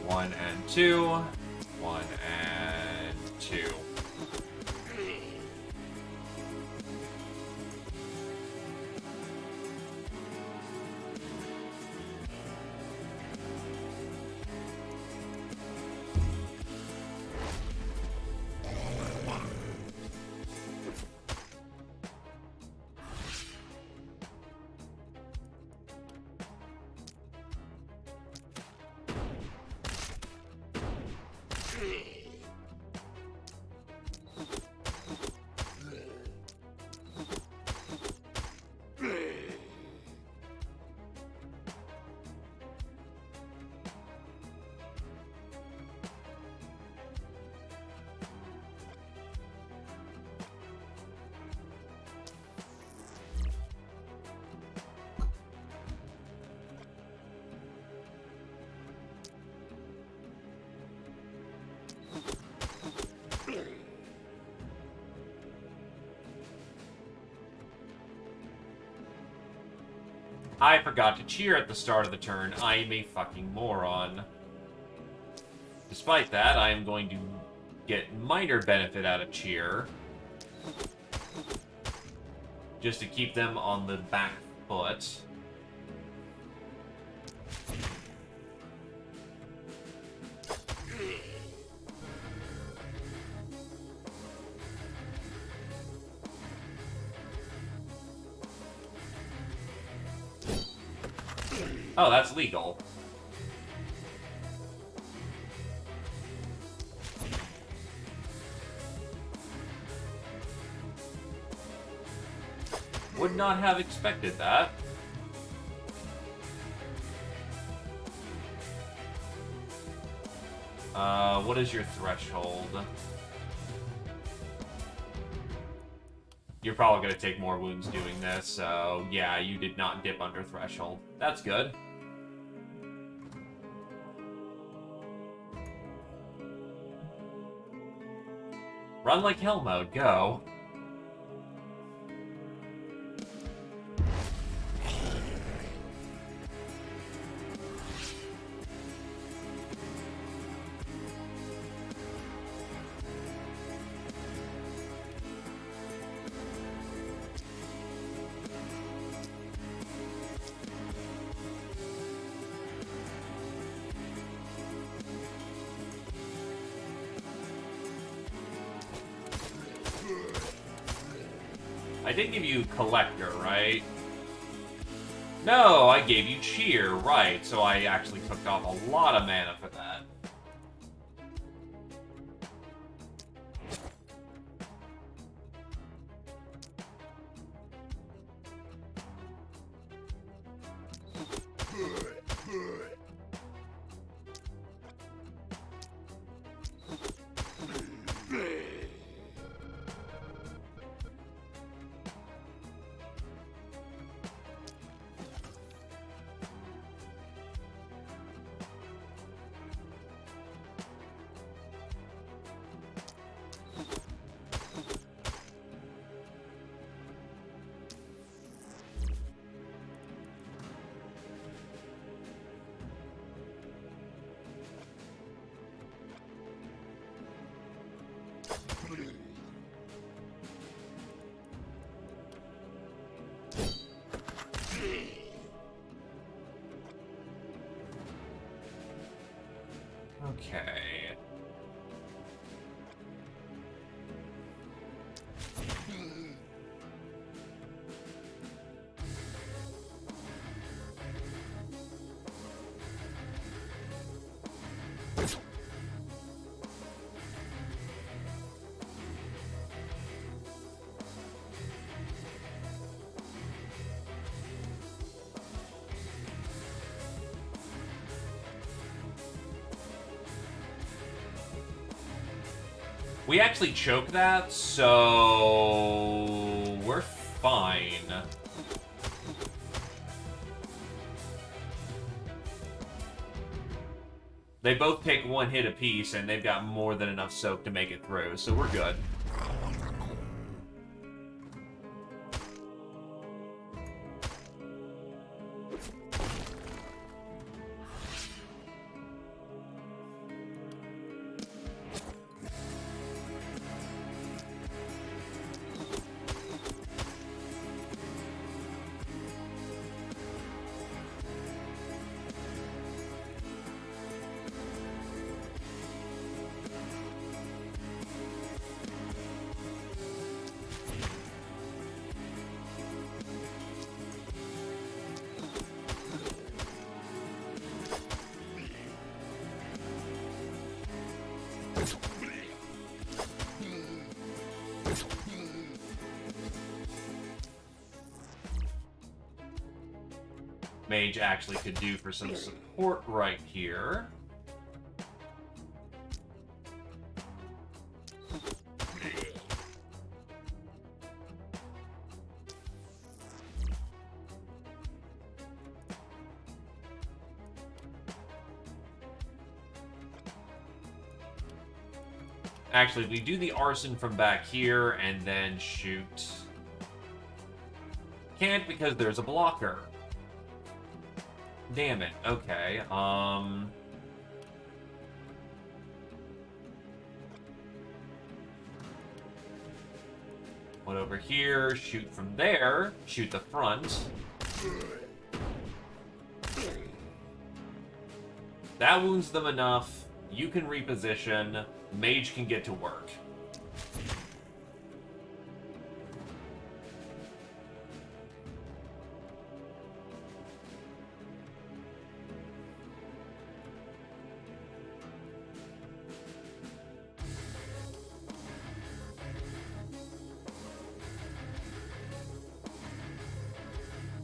One and two. One and two. I forgot to cheer at the start of the turn. I am a fucking moron. Despite that, I am going to get minor benefit out of cheer. Just to keep them on the back foot. Oh, that's legal. Would not have expected that. What is your threshold? You're probably going to take more wounds doing this, so yeah, you did not dip under threshold. That's good. Run like hell mode, go. I did give you Collector, right? No, I gave you Cheer, right. So I actually took off a lot of mana for that. Okay. We actually choke that, so we're fine. They both take one hit apiece, and they've got more than enough soak to make it through, so we're good. Mage actually could do for some support right here. Actually, we do the arson from back here and then shoot. Can't because there's a blocker. Damn it. Okay. One over here, shoot from there, shoot the front. That wounds them enough. You can reposition. Mage can get to work.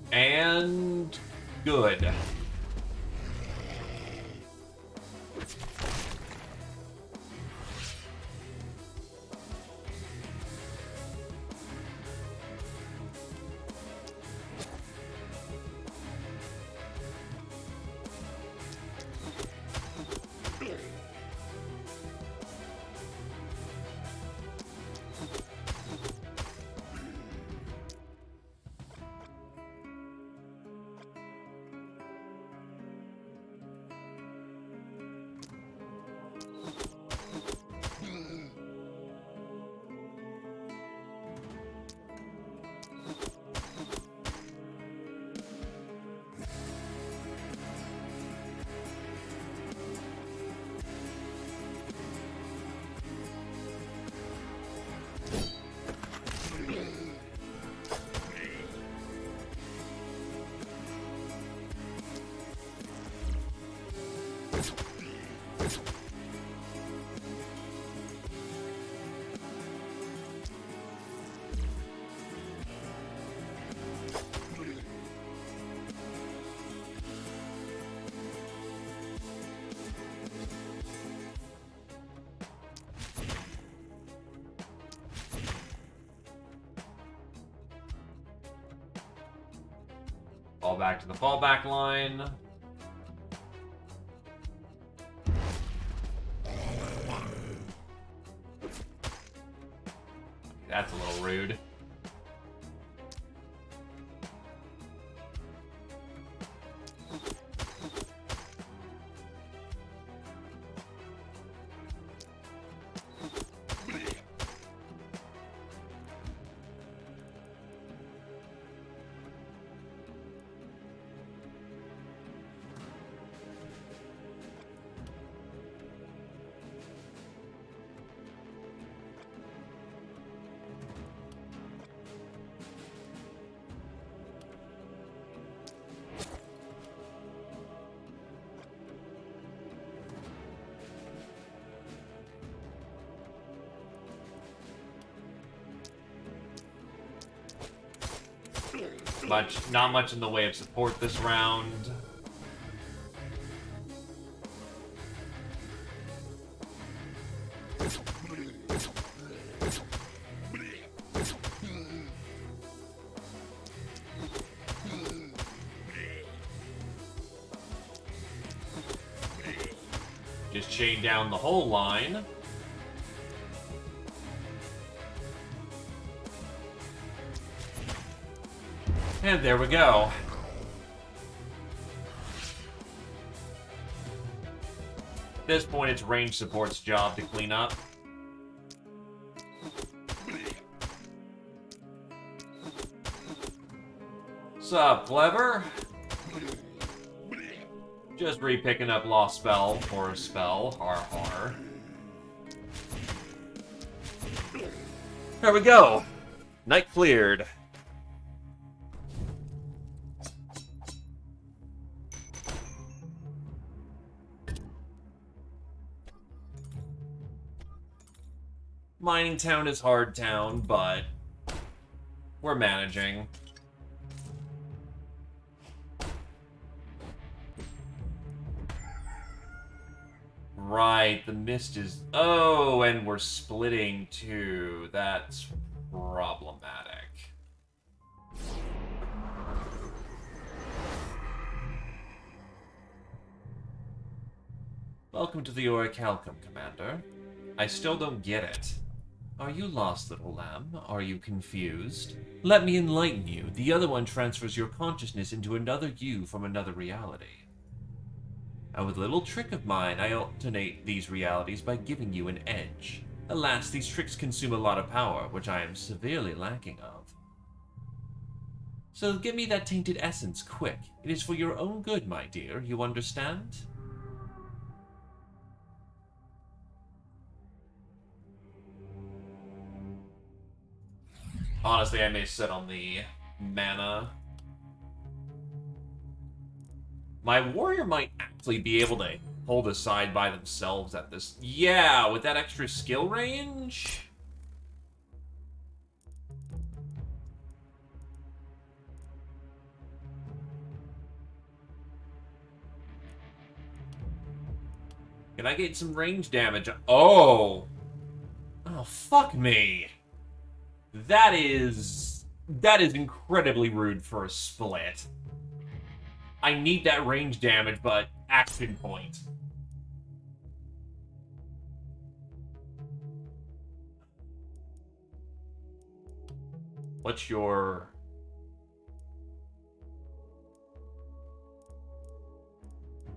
And good. Fall back to the fallback line. That's a little rude. Not much in the way of support this round. chain down the whole line. And there we go. At this point, it's range support's job to clean up. Sup, Clever? Just re-picking up Lost Spell for a spell. Har har. There we go. Night cleared. Mining town is hard town, but we're managing. Right, the mist is... Oh, and we're splitting too. That's problematic. Welcome to the Orichalcum, Commander. I still don't get it. Are you lost, little lamb? Are you confused? Let me enlighten you. The other one transfers your consciousness into another you from another reality. And with a little trick of mine, I alternate these realities by giving you an edge. Alas, these tricks consume a lot of power, which I am severely lacking of. So give me that tainted essence, quick. It is for your own good, my dear, you understand? Honestly, I may sit on the mana. My warrior might actually be able to hold a side by themselves at this. Yeah, with that extra skill range. Can I get some range damage? Oh! Oh, fuck me. That is incredibly rude for a split. I need that range damage, but action point. What's your...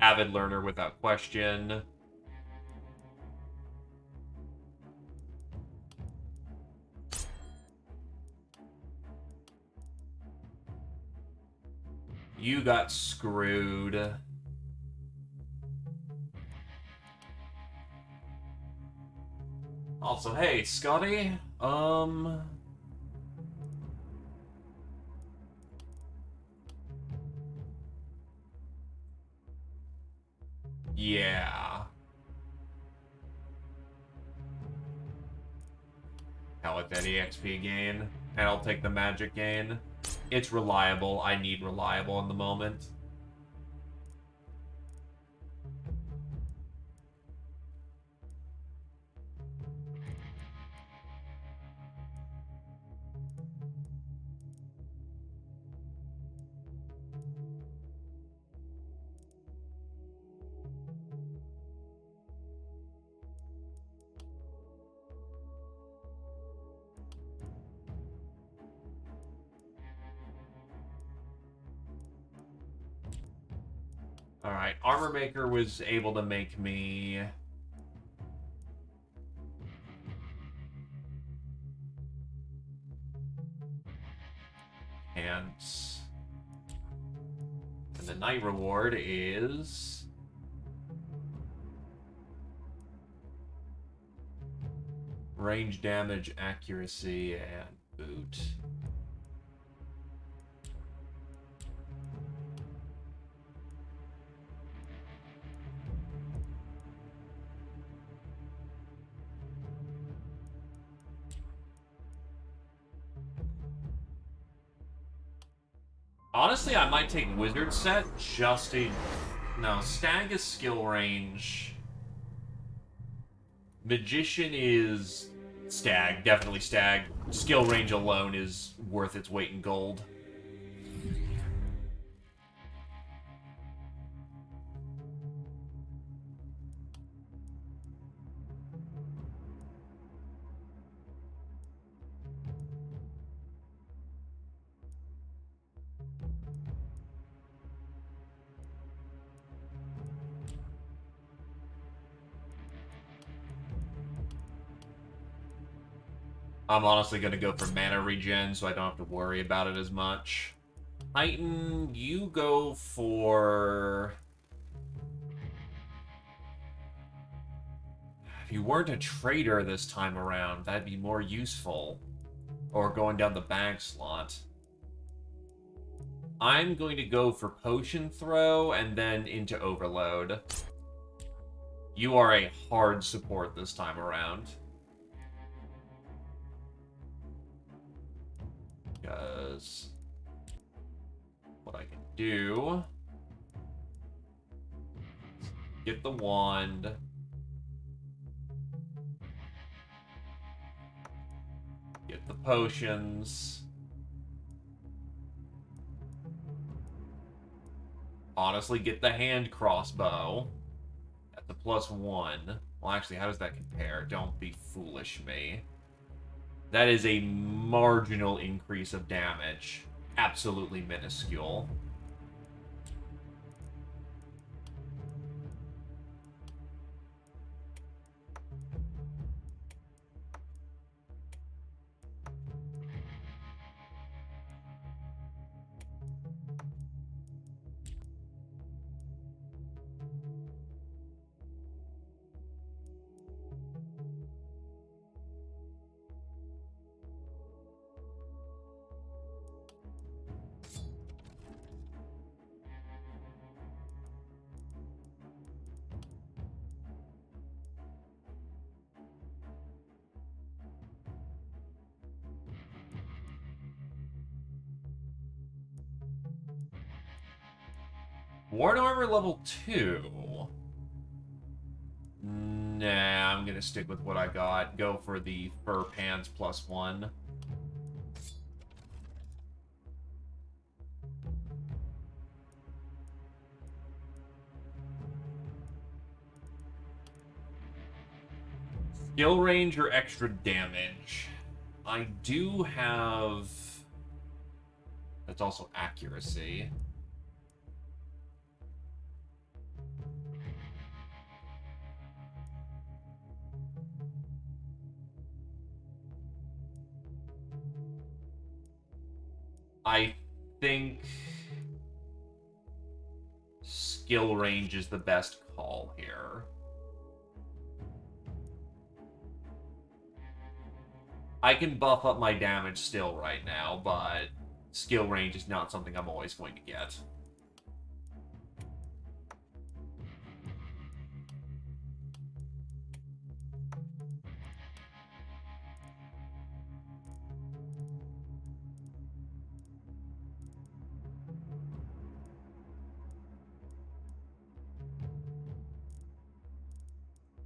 Avid learner without question. You got screwed. Also, hey, Scotty, yeah. Hell with that EXP gain, and I'll take the magic gain. It's reliable. I need reliable in the moment. Alright, Armor Maker was able to make me... Pants. And the night reward is... range damage, accuracy, and boot. Honestly, I might take Wizard set just to... No, Stag is skill range. Magician is... Stag, definitely Stag. Skill range alone is worth its weight in gold. I'm honestly going to go for mana regen, so I don't have to worry about it as much. Titan, you go for... If you weren't a trader this time around, that'd be more useful. Or going down the bag slot. I'm going to go for potion throw and then into overload. You are a hard support this time around. Because what I can do... Get the wand. Get the potions. Honestly, get the hand crossbow. At the +1. Well, actually, how does that compare? Don't be foolish me. That is a marginal increase of damage. Absolutely minuscule. Ward armor level 2. Nah, I'm gonna stick with what I got. Go for the fur pants +1. Skill range or extra damage? I do have... That's also accuracy. I think skill range is the best call here. I can buff up my damage still right now, but skill range is not something I'm always going to get.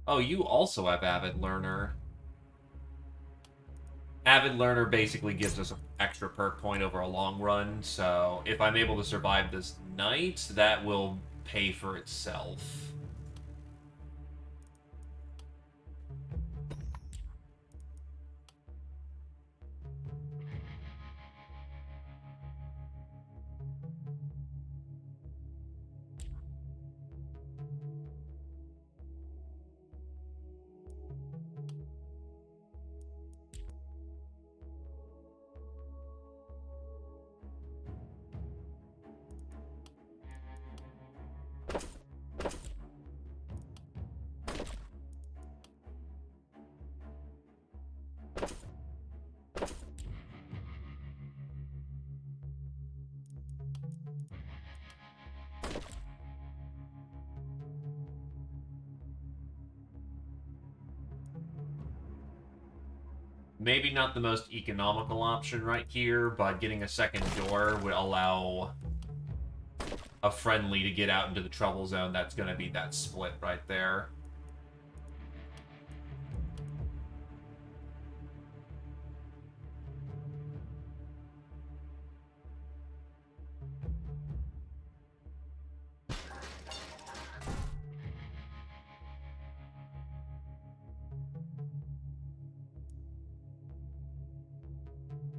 Oh, you also have Avid Learner. Avid Learner basically gives us an extra perk point over a long run, so if I'm able to survive this night, that will pay for itself. Maybe not the most economical option right here, but getting a second door would allow a friendly to get out into the trouble zone. That's going to be that split right there.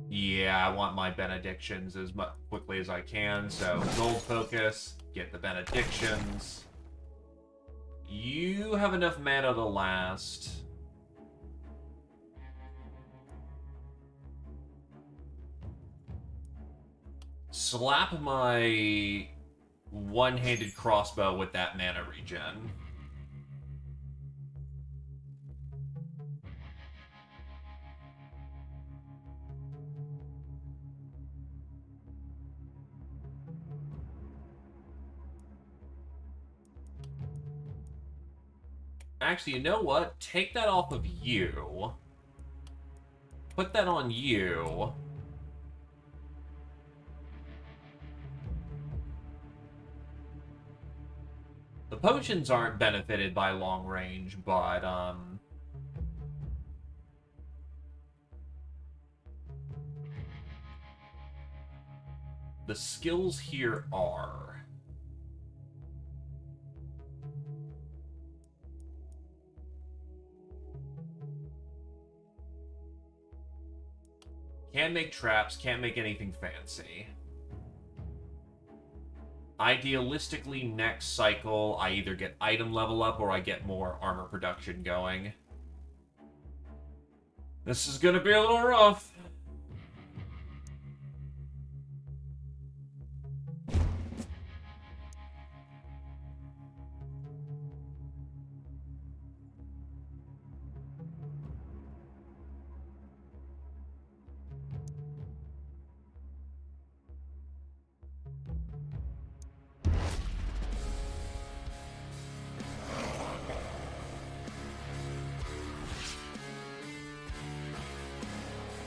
Yeah, I want my benedictions as quickly as I can, so gold focus, get the benedictions. You have enough mana to last. slap my one-handed crossbow with that mana regen. Actually, you know what? Take that off of you. Put that on you. The potions aren't benefited by long range, but, the skills here are. Can't make traps, can't make anything fancy. Idealistically, next cycle, I either get item level up or I get more armor production going. This is gonna be a little rough.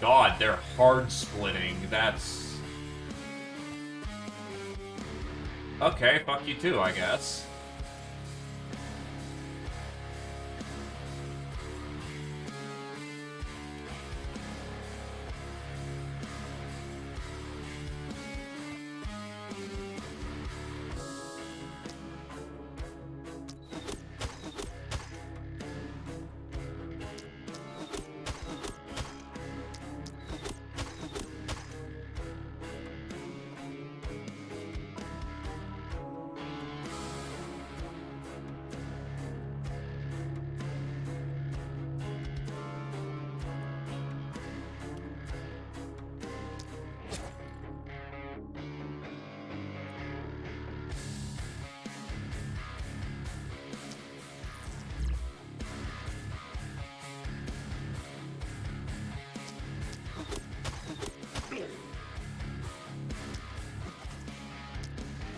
God, they're hard splitting. That's... Okay, fuck you too, I guess.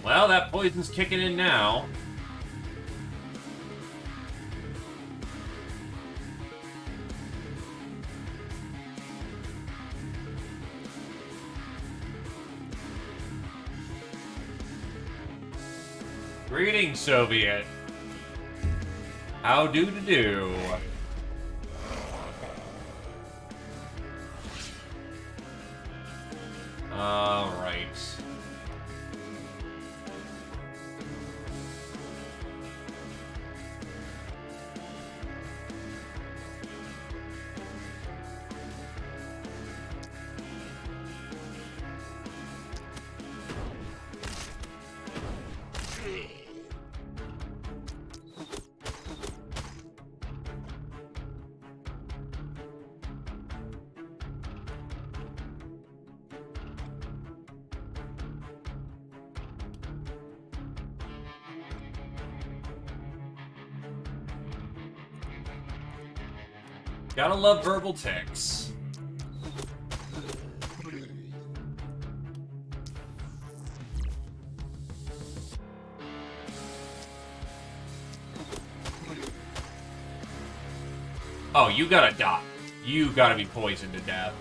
Well, that poison's kicking in now. Greetings, Soviet. How do to do? All right. Gotta love verbal tics. Oh, you gotta die. You gotta be poisoned to death.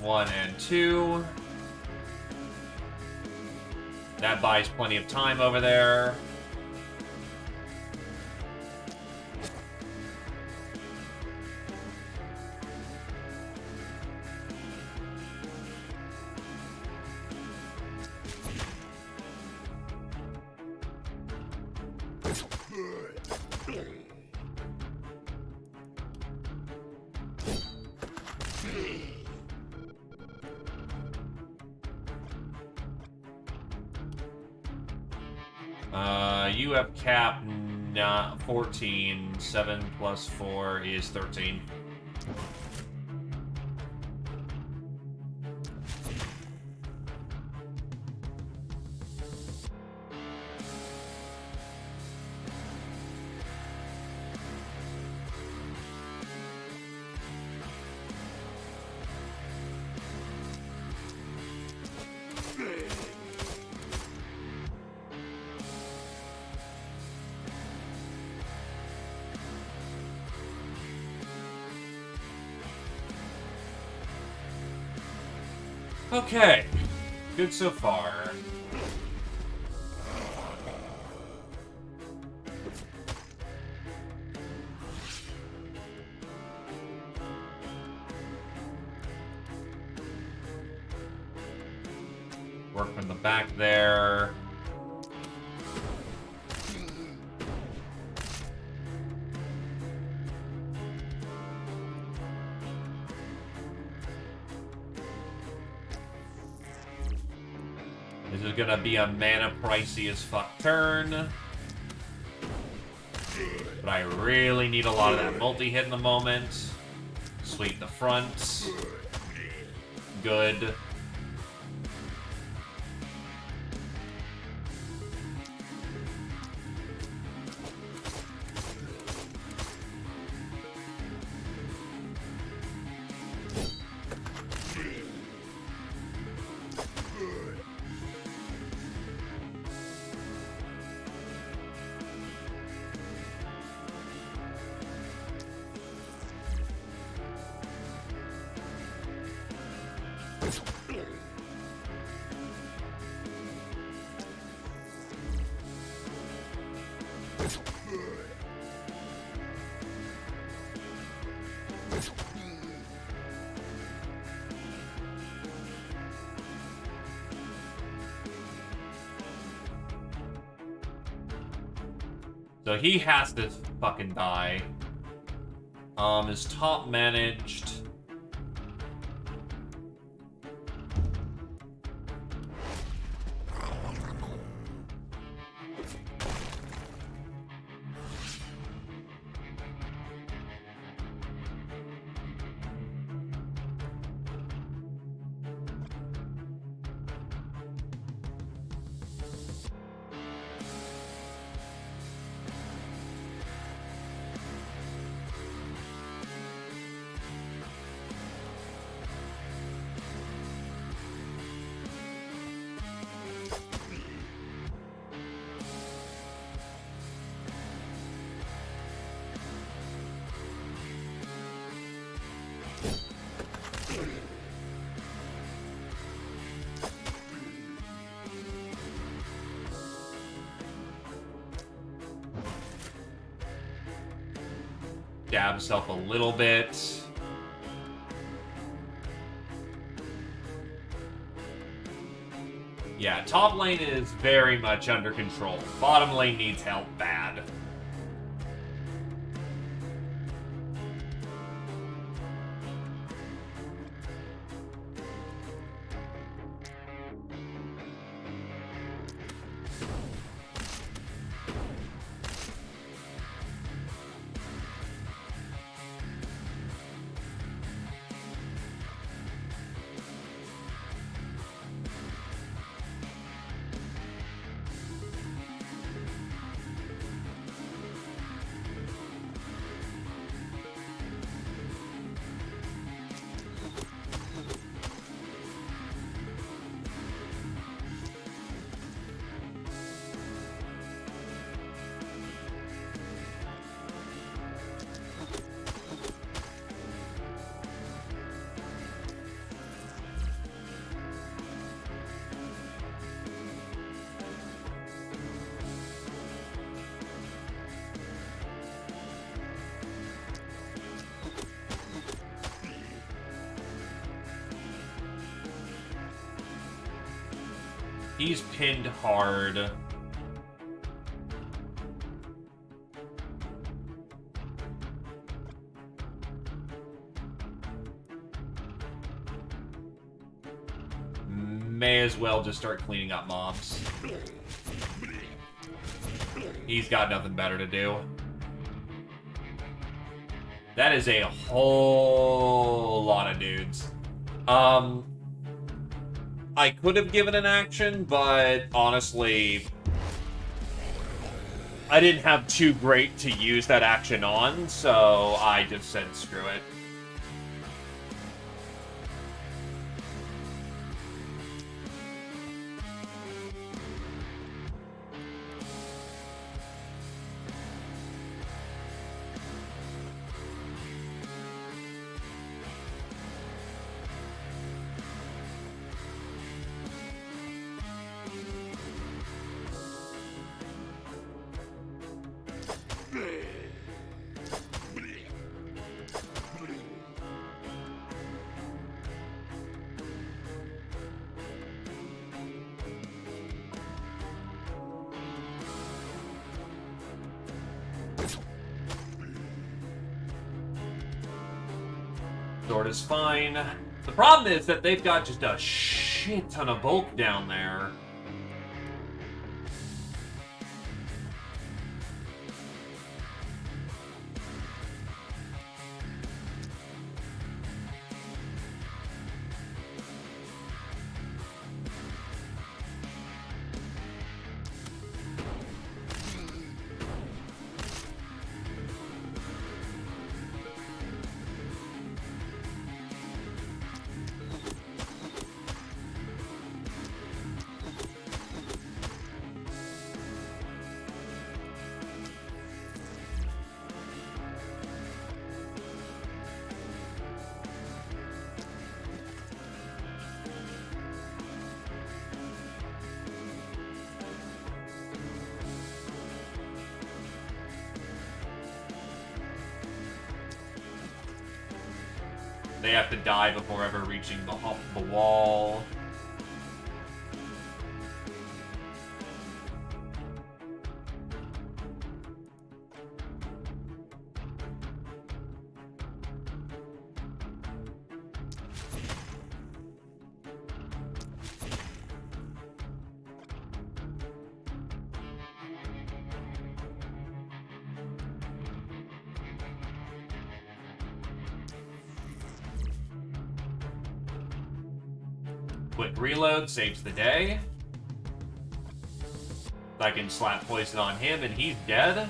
1 and 2. That buys plenty of time over there. You have cap 14. 7 plus 4 is 13. Okay, good so far. Work from the back there. This is gonna be a mana pricey as fuck turn. But I really need a lot of that multi-hit in the moment. Sweep the front. Good. So he has to fucking die. Is top managed. Dab himself a little bit. Yeah, top lane is very much under control. Bottom lane needs help bad. He's pinned hard. May as well just start cleaning up mobs. He's got nothing better to do. That is a whole lot of dudes. I could have given an action, but honestly, I didn't have too great to use that action on, so I just said screw it. Sword is fine. The problem is that they've got just a shit ton of bulk down there. They have to die before ever reaching the wall. Quick reload saves the day. I can slap poison on him and he's dead.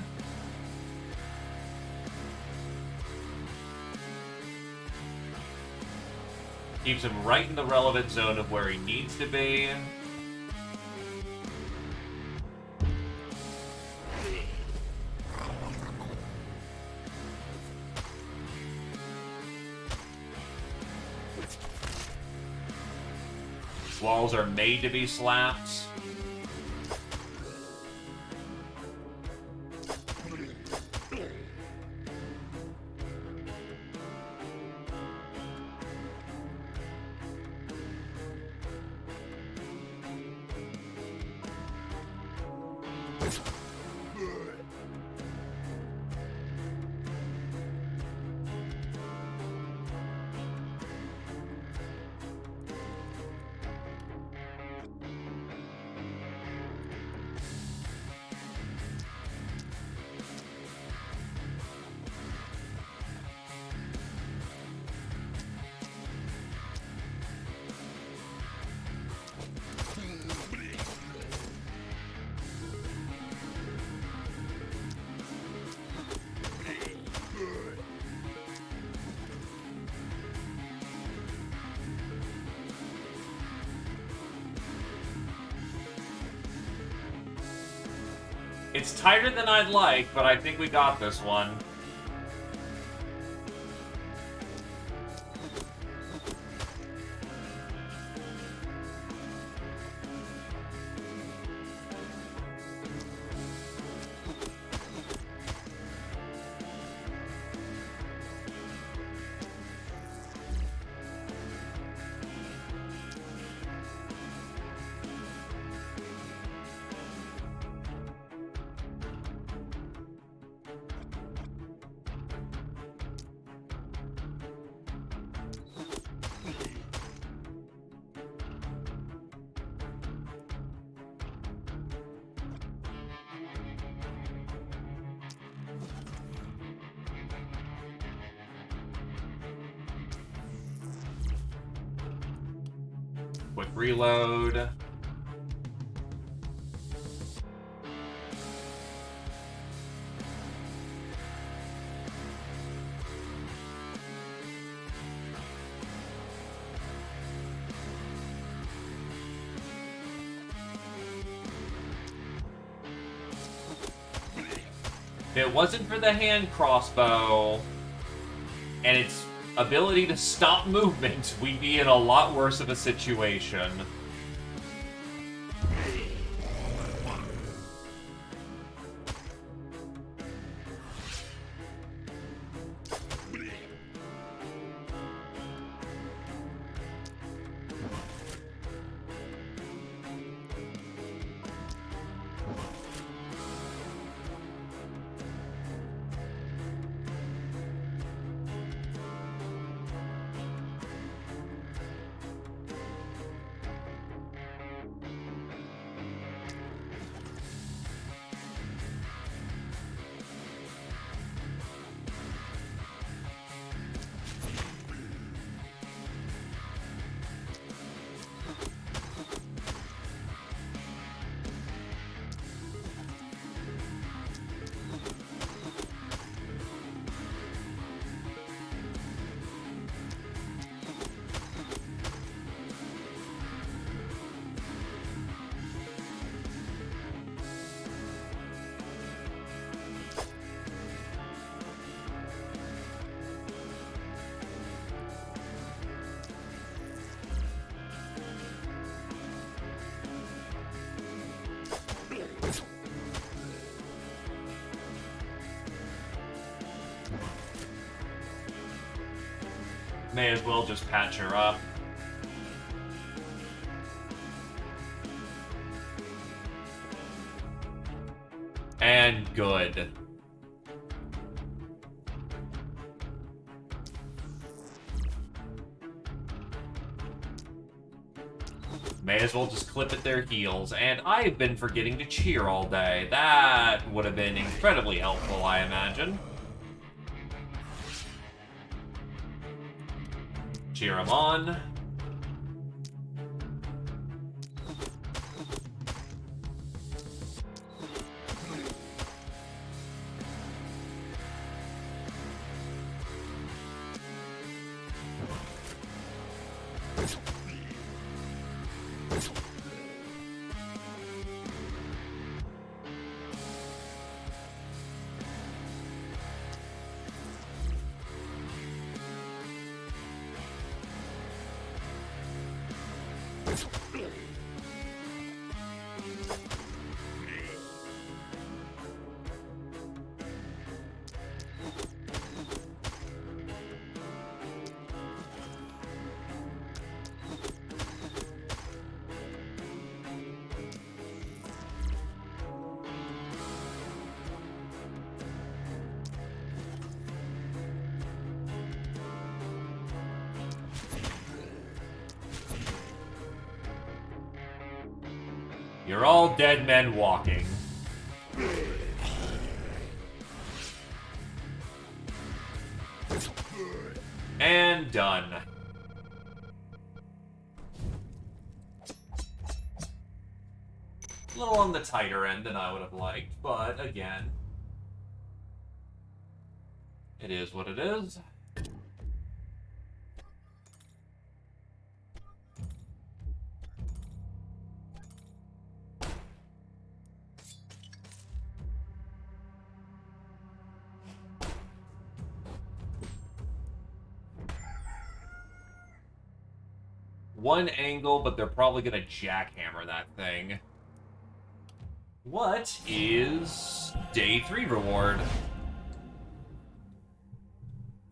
Keeps him right in the relevant zone of where he needs to be. Walls are made to be slapped. It's tighter than I'd like, but I think we got this one. Quick reload. If it wasn't for the hand crossbow and its ability to stop movement, we'd be in a lot worse of a situation. May as well just patch her up. And good. May as well just clip at their heels. And I've been forgetting to cheer all day. That would have been incredibly helpful, I imagine. Cheer him on. You're all dead men walking. And done. A little on the tighter end than I would have liked, but again, it is what it is. One angle, but they're probably gonna jackhammer that thing. What is Day 3 reward?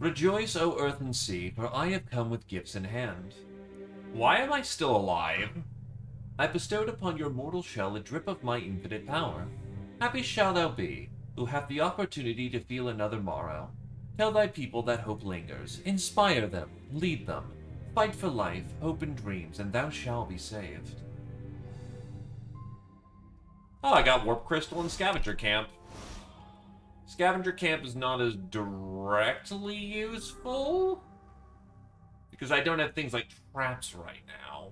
Rejoice, O earth and sea, for I have come with gifts in hand. Why am I still alive? I bestowed upon your mortal shell a drip of my infinite power. Happy shall thou be, who hath the opportunity to feel another morrow. Tell thy people that hope lingers. Inspire them, lead them. Fight for life, hope and dreams, and thou shalt be saved. Oh, I got Warp Crystal and Scavenger Camp. Scavenger Camp is not as directly useful, because I don't have things like traps right now.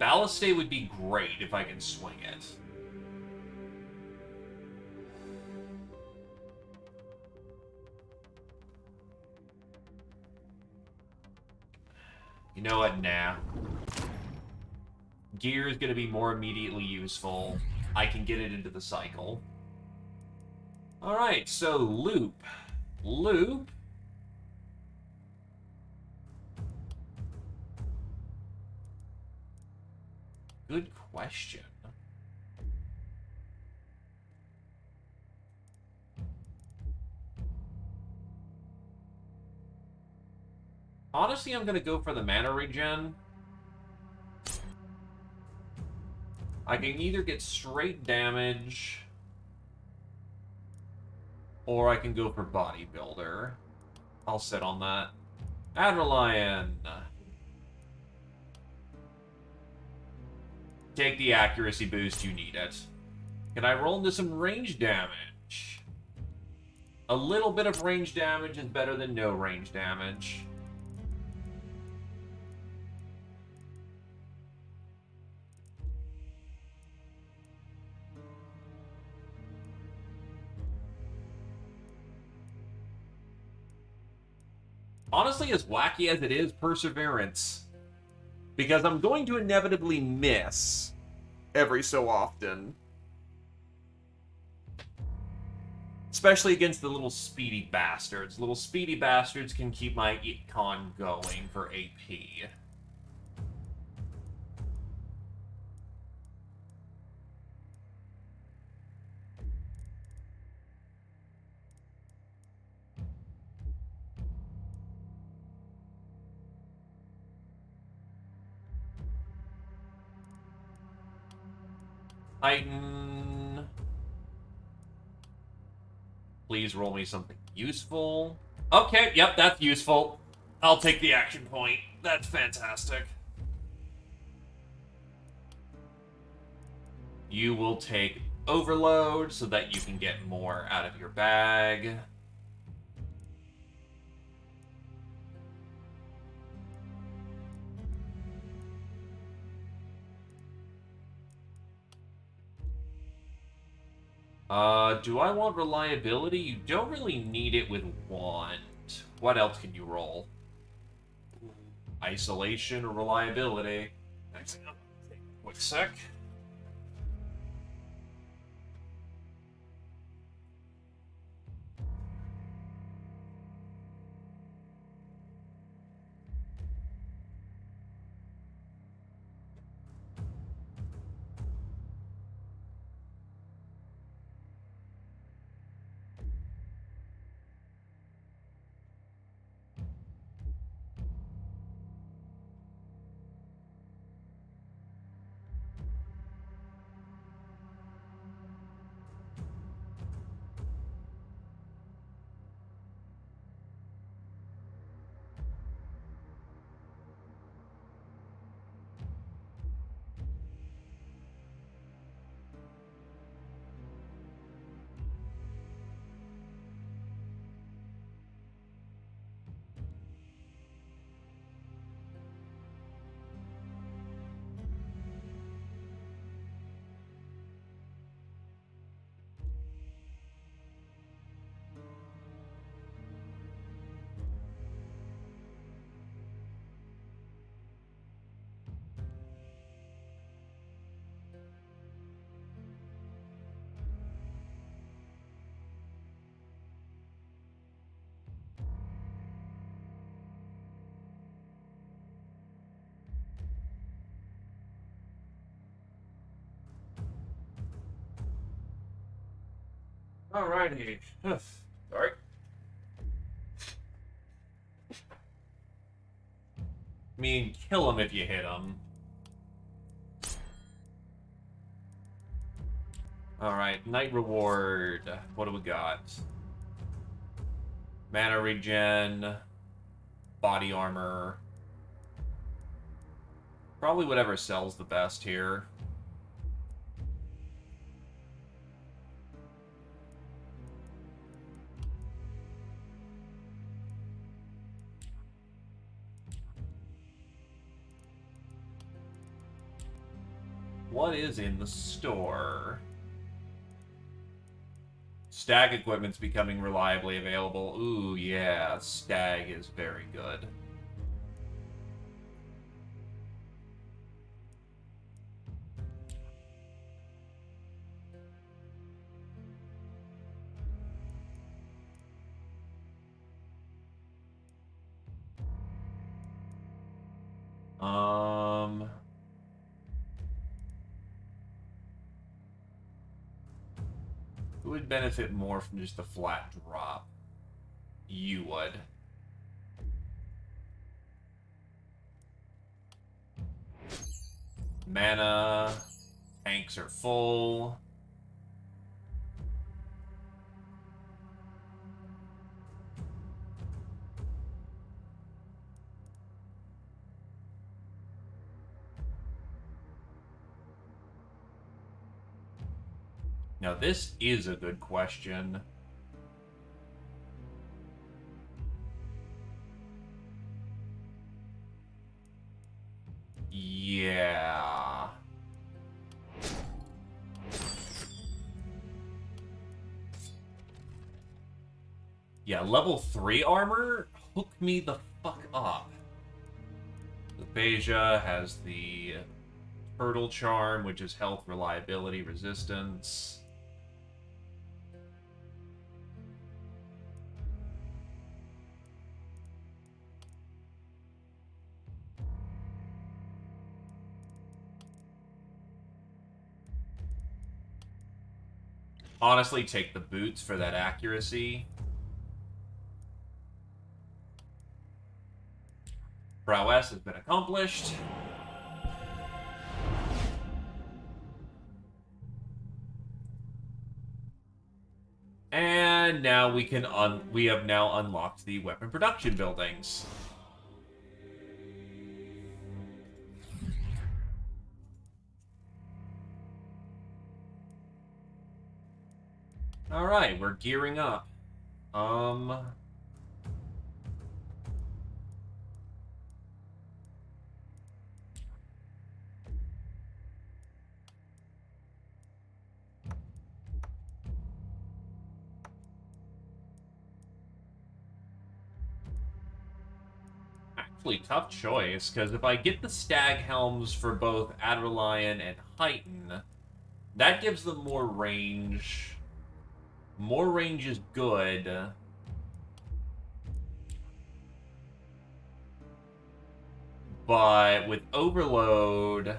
Balliste would be great if I can swing it. You know what? Nah. Gear is going to be more immediately useful. I can get it into the cycle. Alright, so loop. Loop. Good question. Honestly, I'm going to go for the mana regen. I can either get straight damage, or I can go for bodybuilder. I'll sit on that. Adrelion. Take the accuracy boost, you need it. Can I roll into some range damage? A little bit of range damage is better than no range damage. Honestly, as wacky as it is, Perseverance. Because I'm going to inevitably miss every so often. Especially against the little speedy bastards. Little speedy bastards can keep my econ going for AP. Titan. Please roll me something useful. Okay, yep, that's useful. I'll take the action point. That's fantastic. You will take Overload so that you can get more out of your bag. Do I want reliability? You don't really need it with want. What else can you roll? Isolation or reliability? Actually, I'm gonna take a quick sec. Alrighty. Sorry. I mean, kill him if you hit him. Alright, Night Reward. What do we got? Mana regen. Body armor. Probably whatever sells the best here. What is in the store? Stag equipment's becoming reliably available. Ooh, yeah, Stag is very good. Who would benefit more from just a flat drop? You would. Mana. Tanks are full. Now, this is a good question. Yeah. Yeah, level 3 armor? Hook me the fuck up. Aphasia has the Turtle Charm, which is health, reliability, resistance. Honestly, take the boots for that accuracy. Prowess has been accomplished. And now we have now unlocked the weapon production buildings. All right, we're gearing up. Actually, tough choice, because if I get the Stag Helms for both Adderlion and Heighten, that gives them more range. More range is good. But with Overload...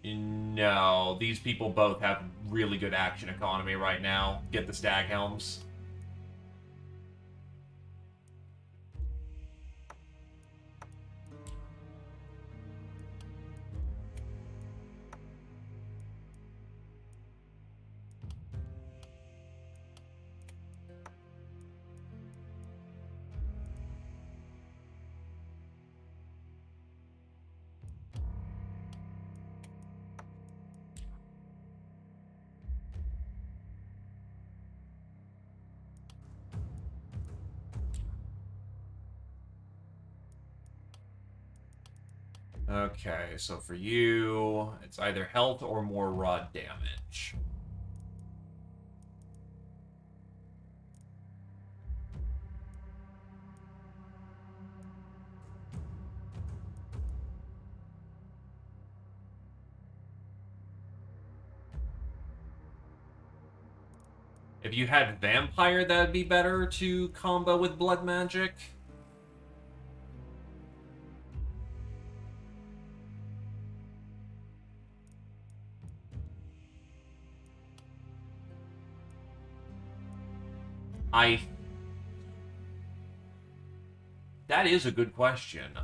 No, these people both have really good action economy right now. Get the Stag Helms. Okay, so for you, it's either health or more raw damage. If you had Vampire, that'd be better to combo with Blood Magic. That is a good question.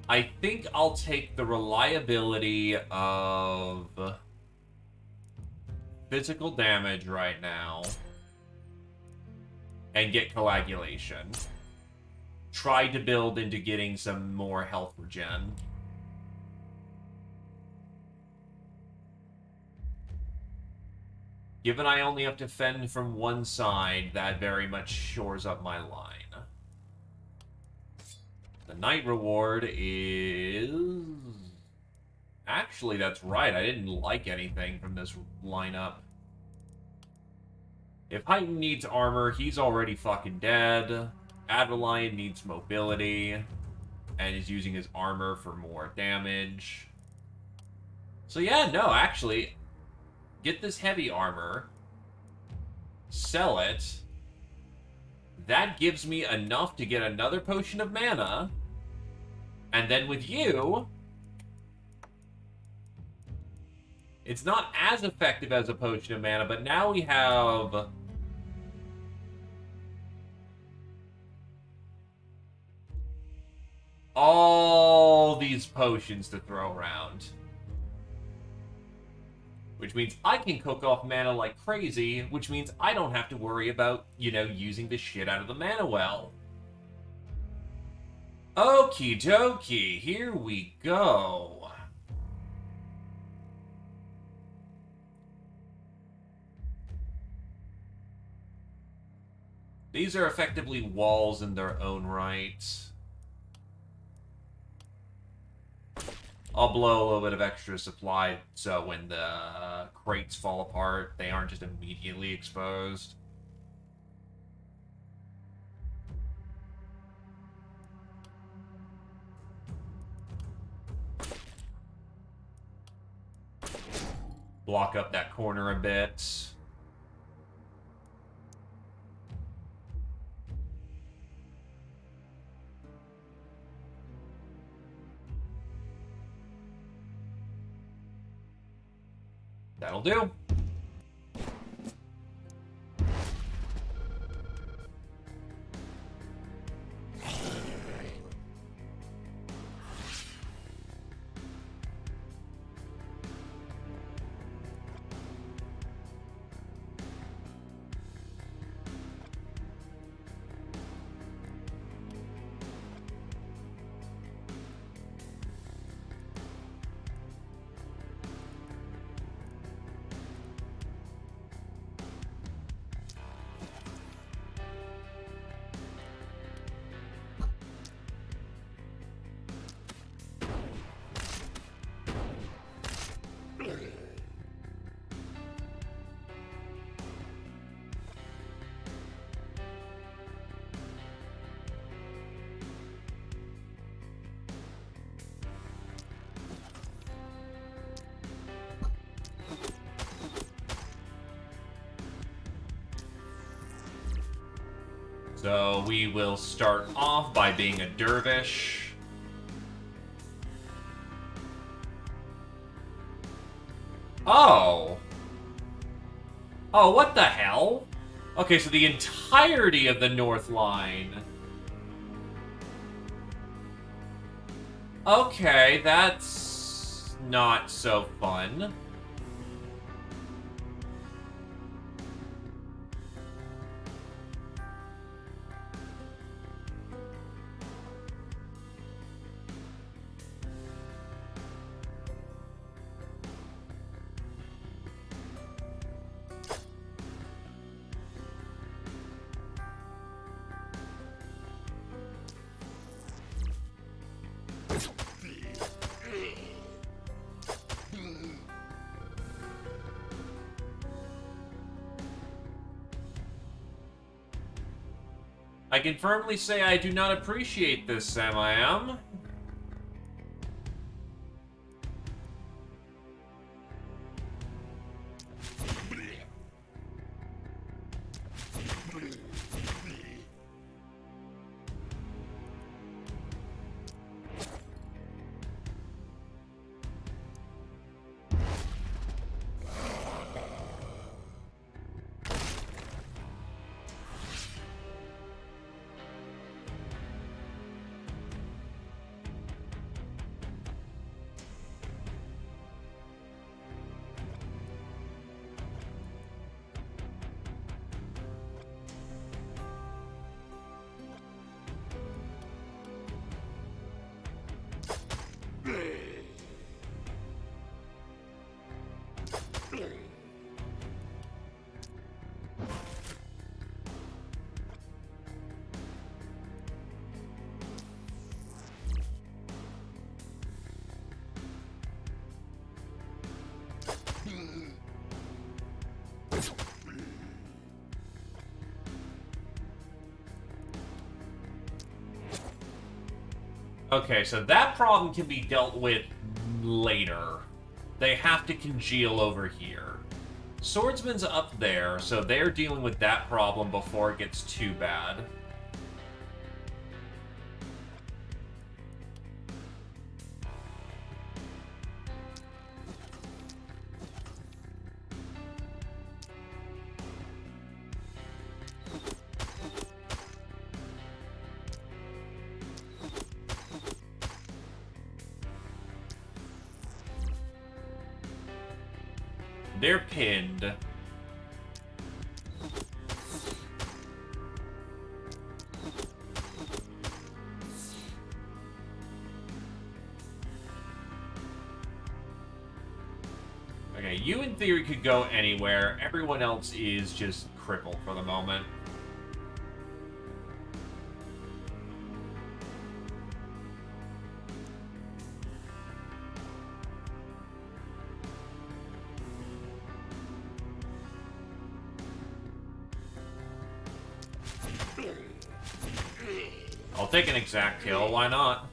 I think I'll take the reliability of physical damage right now and get coagulation. Try to build into getting some more health regen. Given I only have to fend from one side, that very much shores up my line. The night reward is... Actually, that's right. I didn't like anything from this lineup. If Heighten needs armor, he's already fucking dead. Adelion needs mobility, and is using his armor for more damage. So yeah, no, actually, get this heavy armor, sell it. That gives me enough to get another potion of mana, and then with you, it's not as effective as a potion of mana, but now we have... all these potions to throw around. Which means I can cook off mana like crazy, which means I don't have to worry about, you know, using the shit out of the mana well. Okie dokie, here we go. These are effectively walls in their own right. I'll blow a little bit of extra supply so when the crates fall apart, they aren't just immediately exposed. Block up that corner a bit. That'll do. So we will start off by being a dervish. Oh. Oh, what the hell? Okay, so the entirety of the North Line. Okay, that's not so fun. I can firmly say I do not appreciate this, Sam-I-Am. Okay, so that problem can be dealt with later. They have to congeal over here. Swordsman's up there, so they're dealing with that problem before it gets too bad. They're pinned. Okay, you in theory could go anywhere. Everyone else is just crippled for the moment. I'll take an exact kill, why not?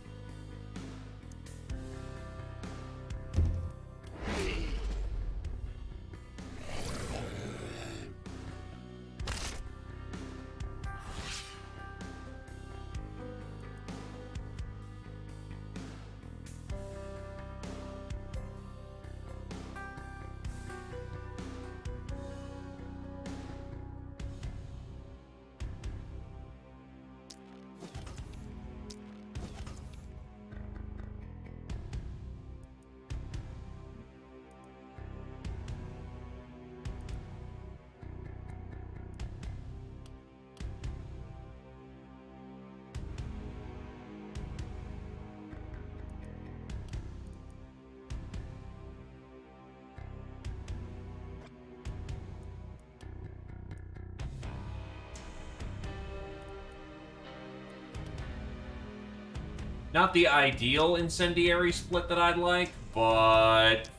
Not the ideal incendiary split that I'd like, but...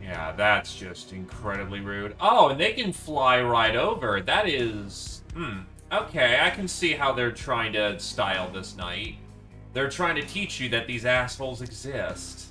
yeah, that's just incredibly rude. Oh, and they can fly right over. That is... Okay, I can see how they're trying to style this knight. They're trying to teach you that these assholes exist.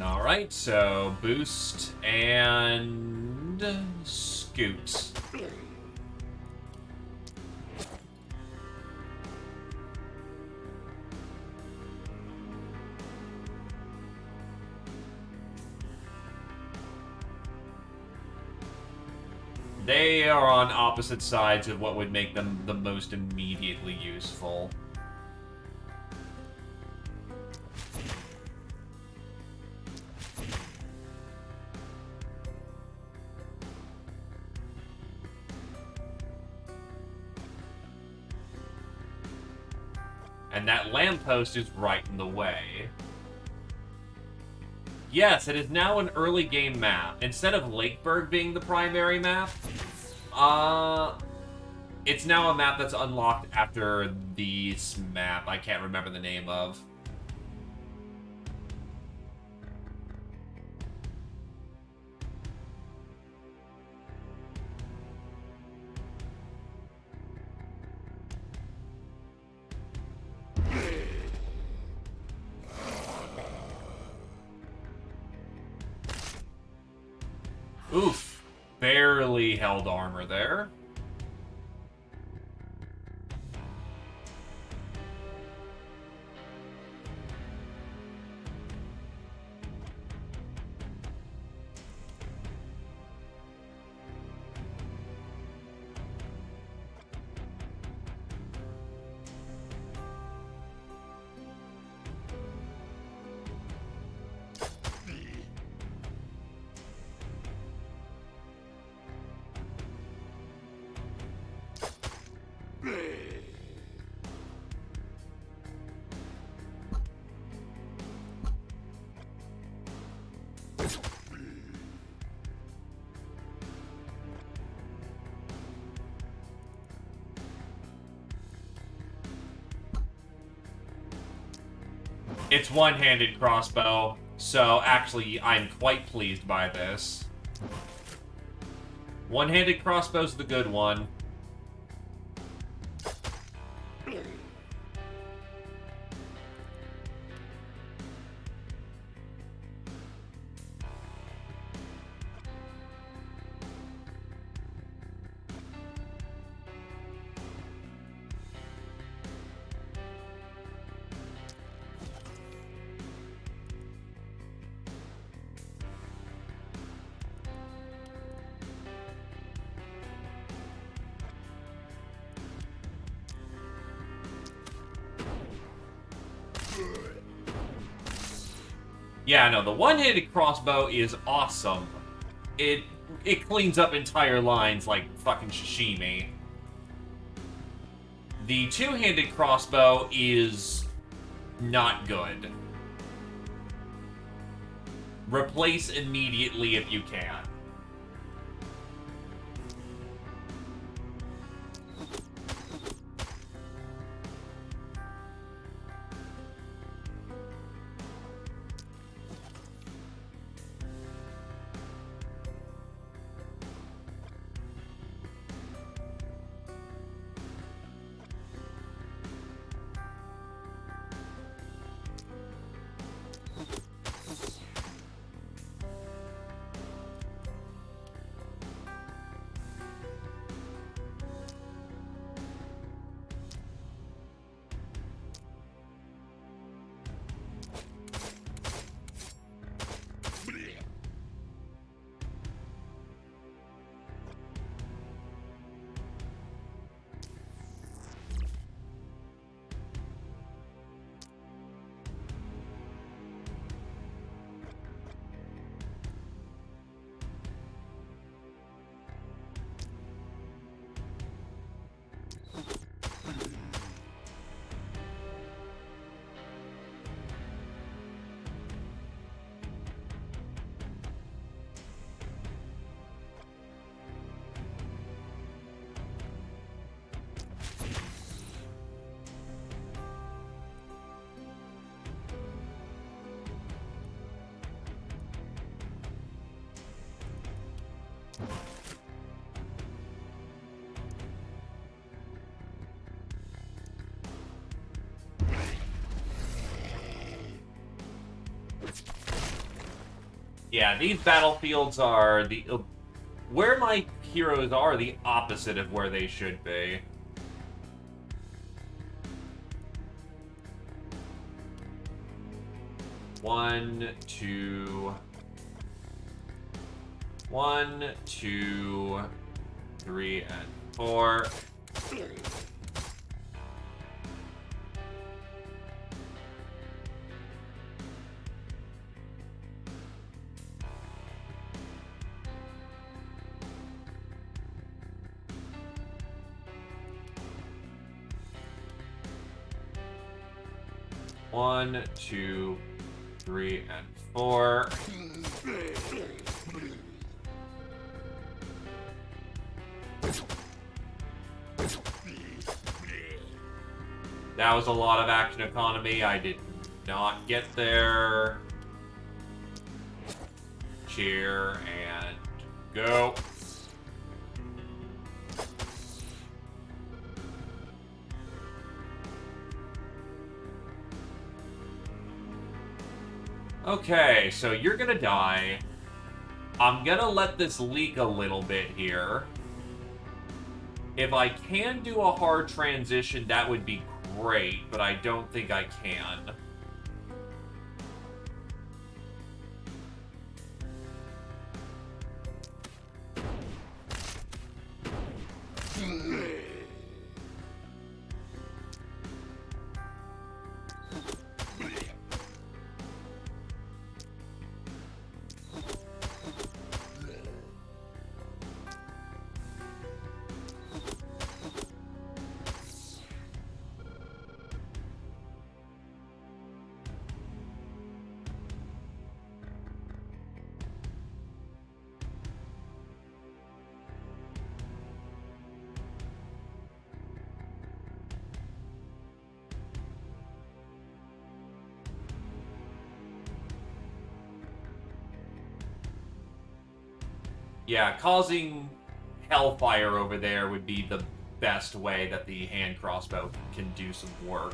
Alright, so boost and scoot. They are on opposite sides of what would make them the most immediately useful. And that lamppost is right in the way. Yes, it is now an early game map. Instead of Lakeburg being the primary map, it's now a map that's unlocked after this map I can't remember the name of. Oof. Barely held armor there. It's one-handed crossbow, so actually I'm quite pleased by this. One-handed crossbow's the good one. Yeah, no, the one-handed crossbow is awesome. It cleans up entire lines like fucking sashimi. The two-handed crossbow is not good. Replace immediately if you can. Yeah, these battlefields are the... where my heroes are the opposite of where they should be. One, two, 1, 2, 3, and 4. One, 2, 3, and 4. That was a lot of action economy. I did not get there. Cheer and go. Okay, so you're gonna die. I'm gonna let this leak a little bit here. If I can do a hard transition, that would be great, but I don't think I can. Yeah, causing hellfire over there would be the best way that the hand crossbow can do some work.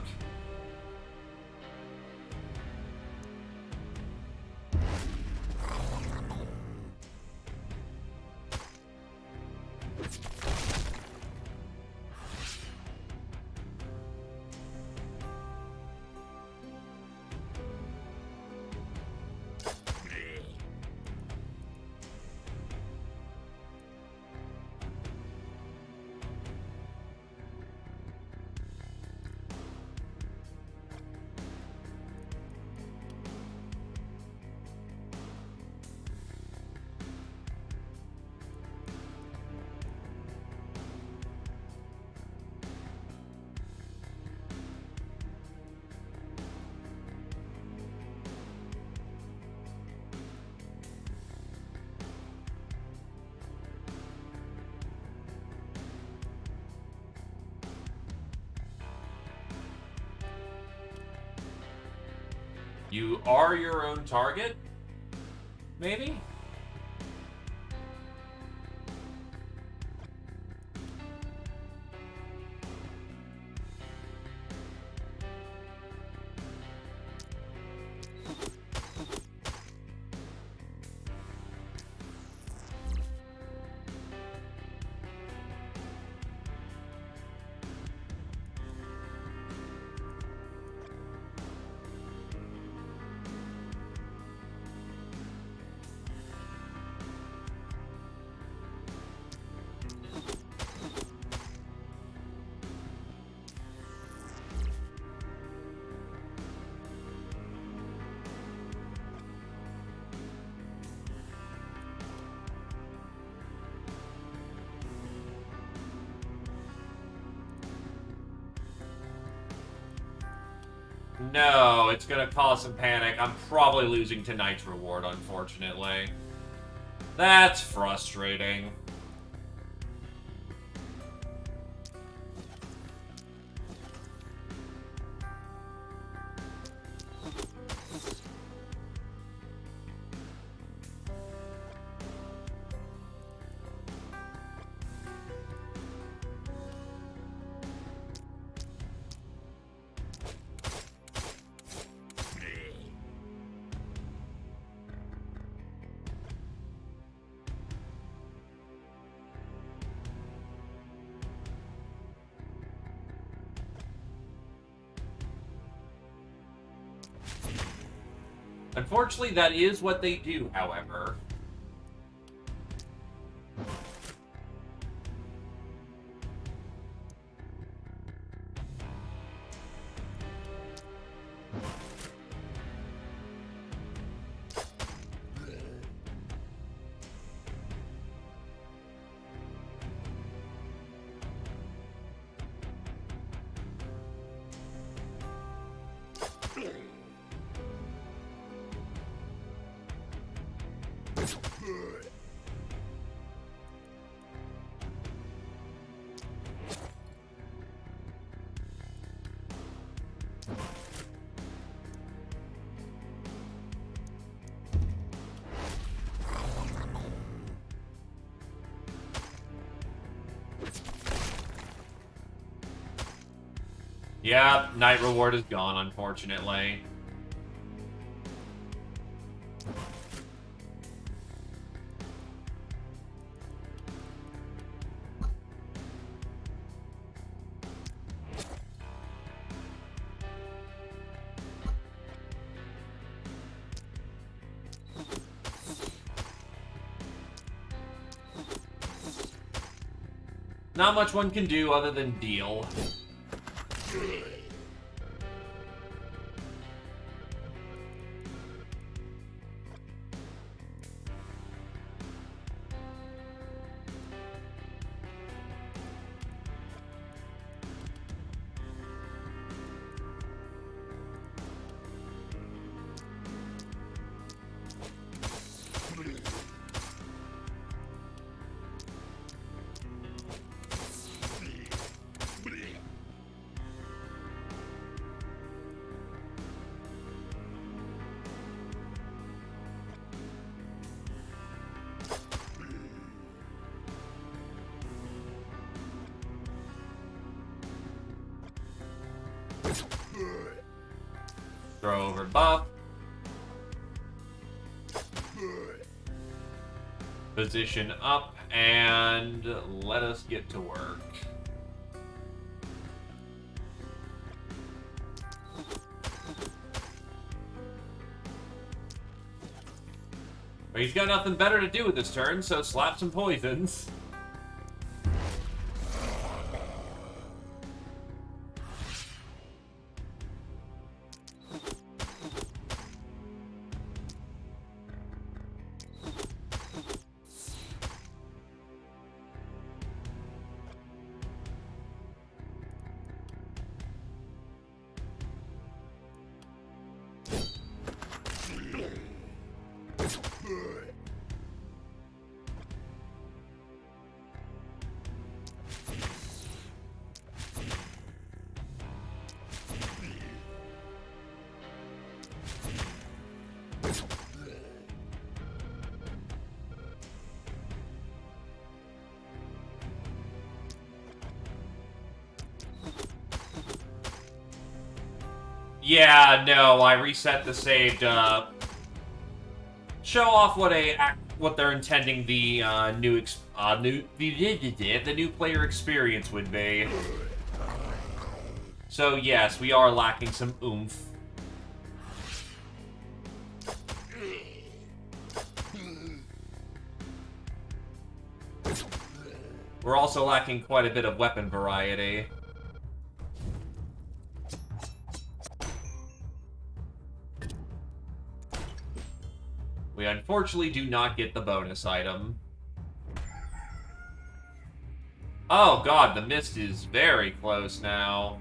You are your own target? Maybe? No, it's gonna cause some panic. I'm probably losing tonight's reward, unfortunately. That's frustrating. Unfortunately, that is what they do, however. Yeah, night reward is gone, unfortunately. Not much one can do other than deal. Throw over buff. Position up, and let us get to work. But he's got nothing better to do with this turn, so slap some poisons. Yeah, no, I reset the saved, show off what they're intending the new player experience would be. So yes, we are lacking some oomph. We're also lacking quite a bit of weapon variety. We unfortunately do not get the bonus item. Oh god, the mist is very close now.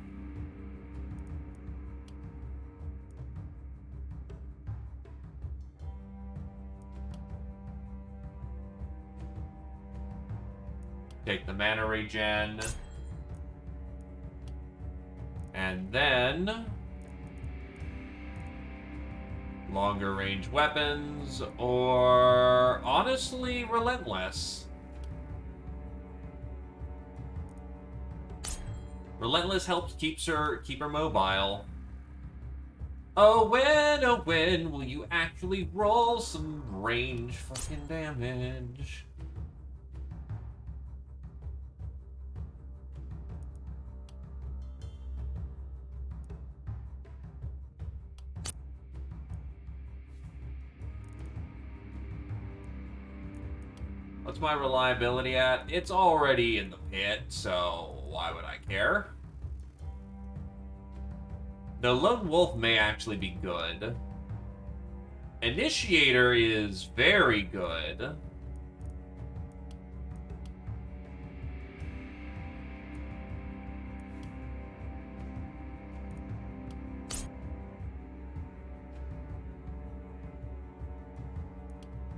Take the mana regen. And then longer range weapons, or honestly, Relentless. Relentless helps keep her mobile. Oh when will you actually roll some range fucking damage? What's my reliability at? It's already in the pit, so why would I care? The Lone Wolf may actually be good. Initiator is very good.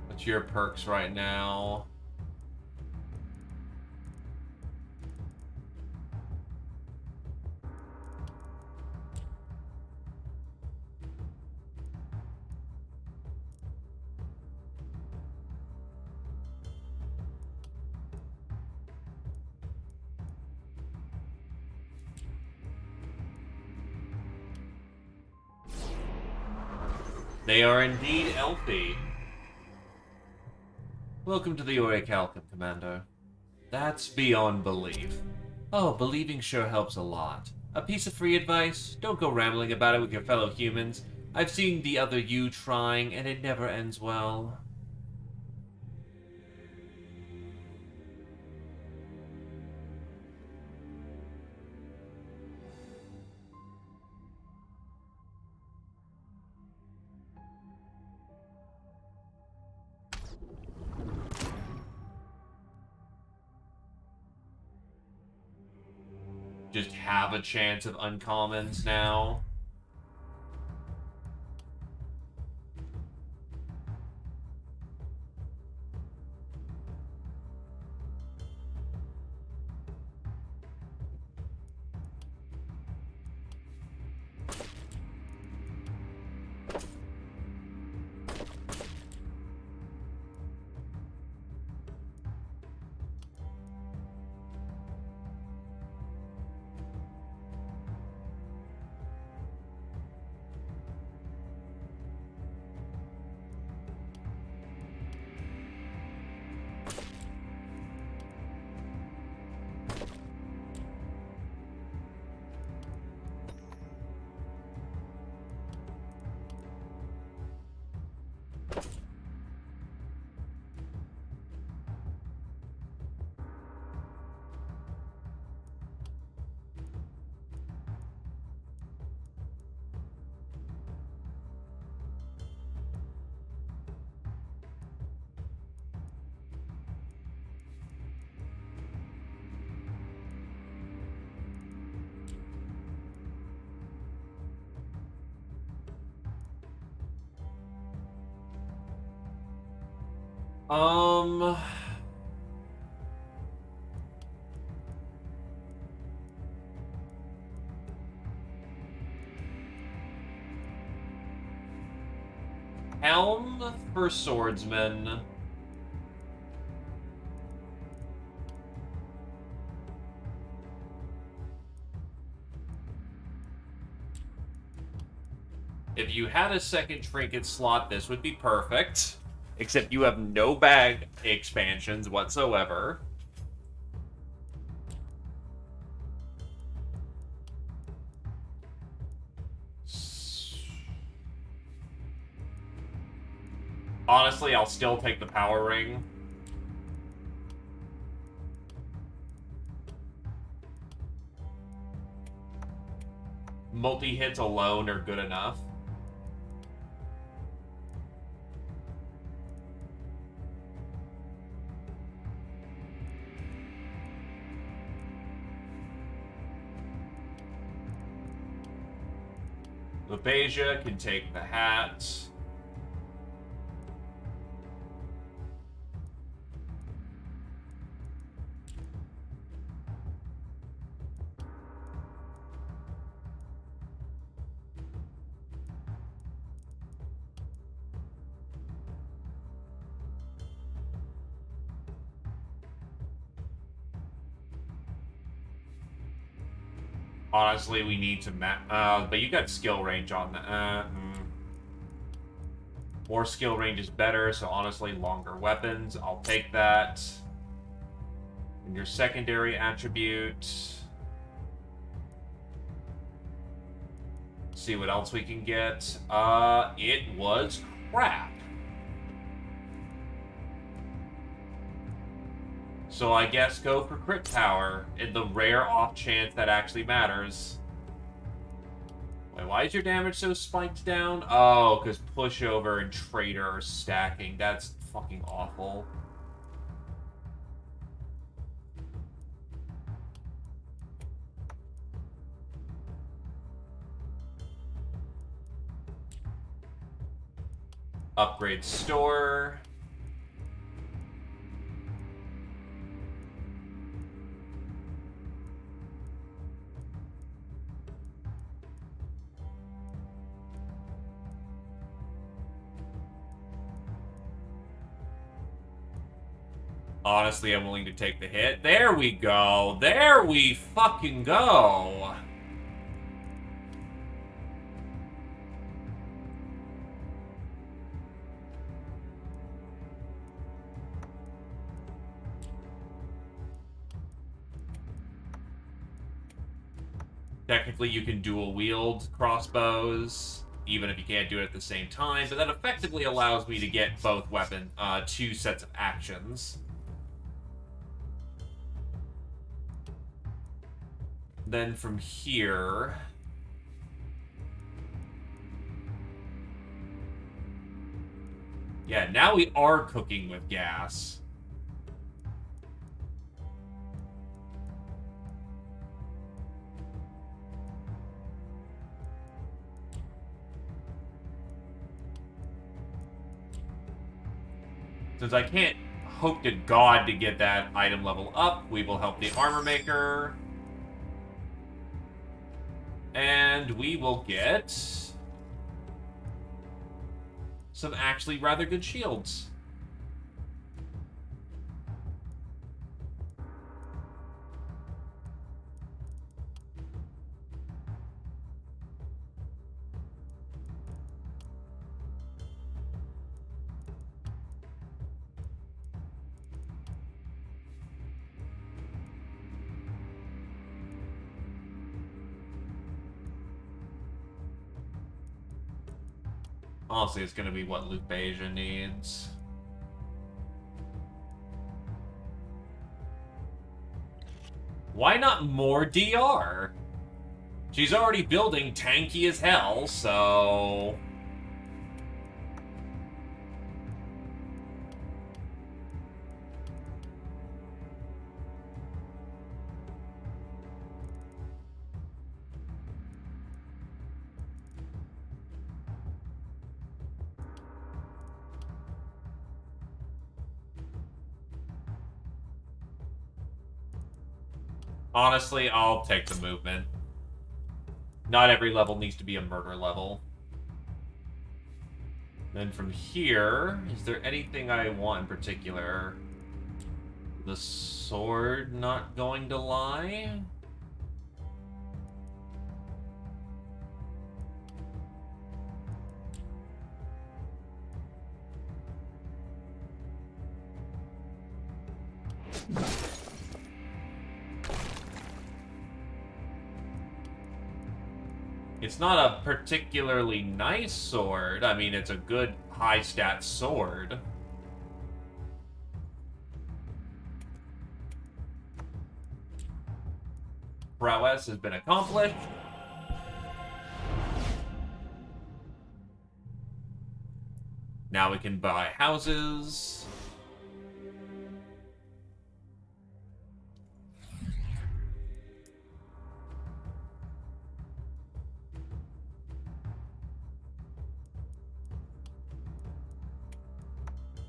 What's your perks right now? They are indeed healthy. Welcome to the Orichalcum, Commander. That's beyond belief. Oh, believing sure helps a lot. A piece of free advice? Don't go rambling about it with your fellow humans. I've seen the other you trying, and it never ends well. just have a chance of uncommons now. Helm for swordsman. If you had a second trinket slot, this would be perfect. Except you have no bag expansions whatsoever. Honestly, I'll still take the power ring. Multi-hits alone are good enough. Lebeja can take the hat. Honestly, we need to but you got skill range on that. More skill range is better, so honestly, longer weapons. I'll take that. And your secondary attribute. See what else we can get. It was crap. So I guess go for crit power in the rare off chance that actually matters. Wait, why is your damage so spiked down? Oh, because pushover and traitor are stacking. That's fucking awful. Upgrade store. Honestly, I'm willing to take the hit. There we go. There we fucking go. Technically, you can dual wield crossbows, even if you can't do it at the same time, but that effectively allows me to get both two sets of actions. Then from here... Yeah, now we are cooking with gas. Since I can't hope to God to get that item level up, we will help the armor maker. And we will get some actually rather good shields. Honestly, it's going to be what Lupasia needs. Why not more DR? She's already building tanky as hell, so... Honestly, I'll take the movement. Not every level needs to be a murder level. Then from here, is there anything I want in particular? The sword not going to lie? It's not a particularly nice sword. I mean, it's a good high-stat sword. Prowess has been accomplished. Now we can buy houses.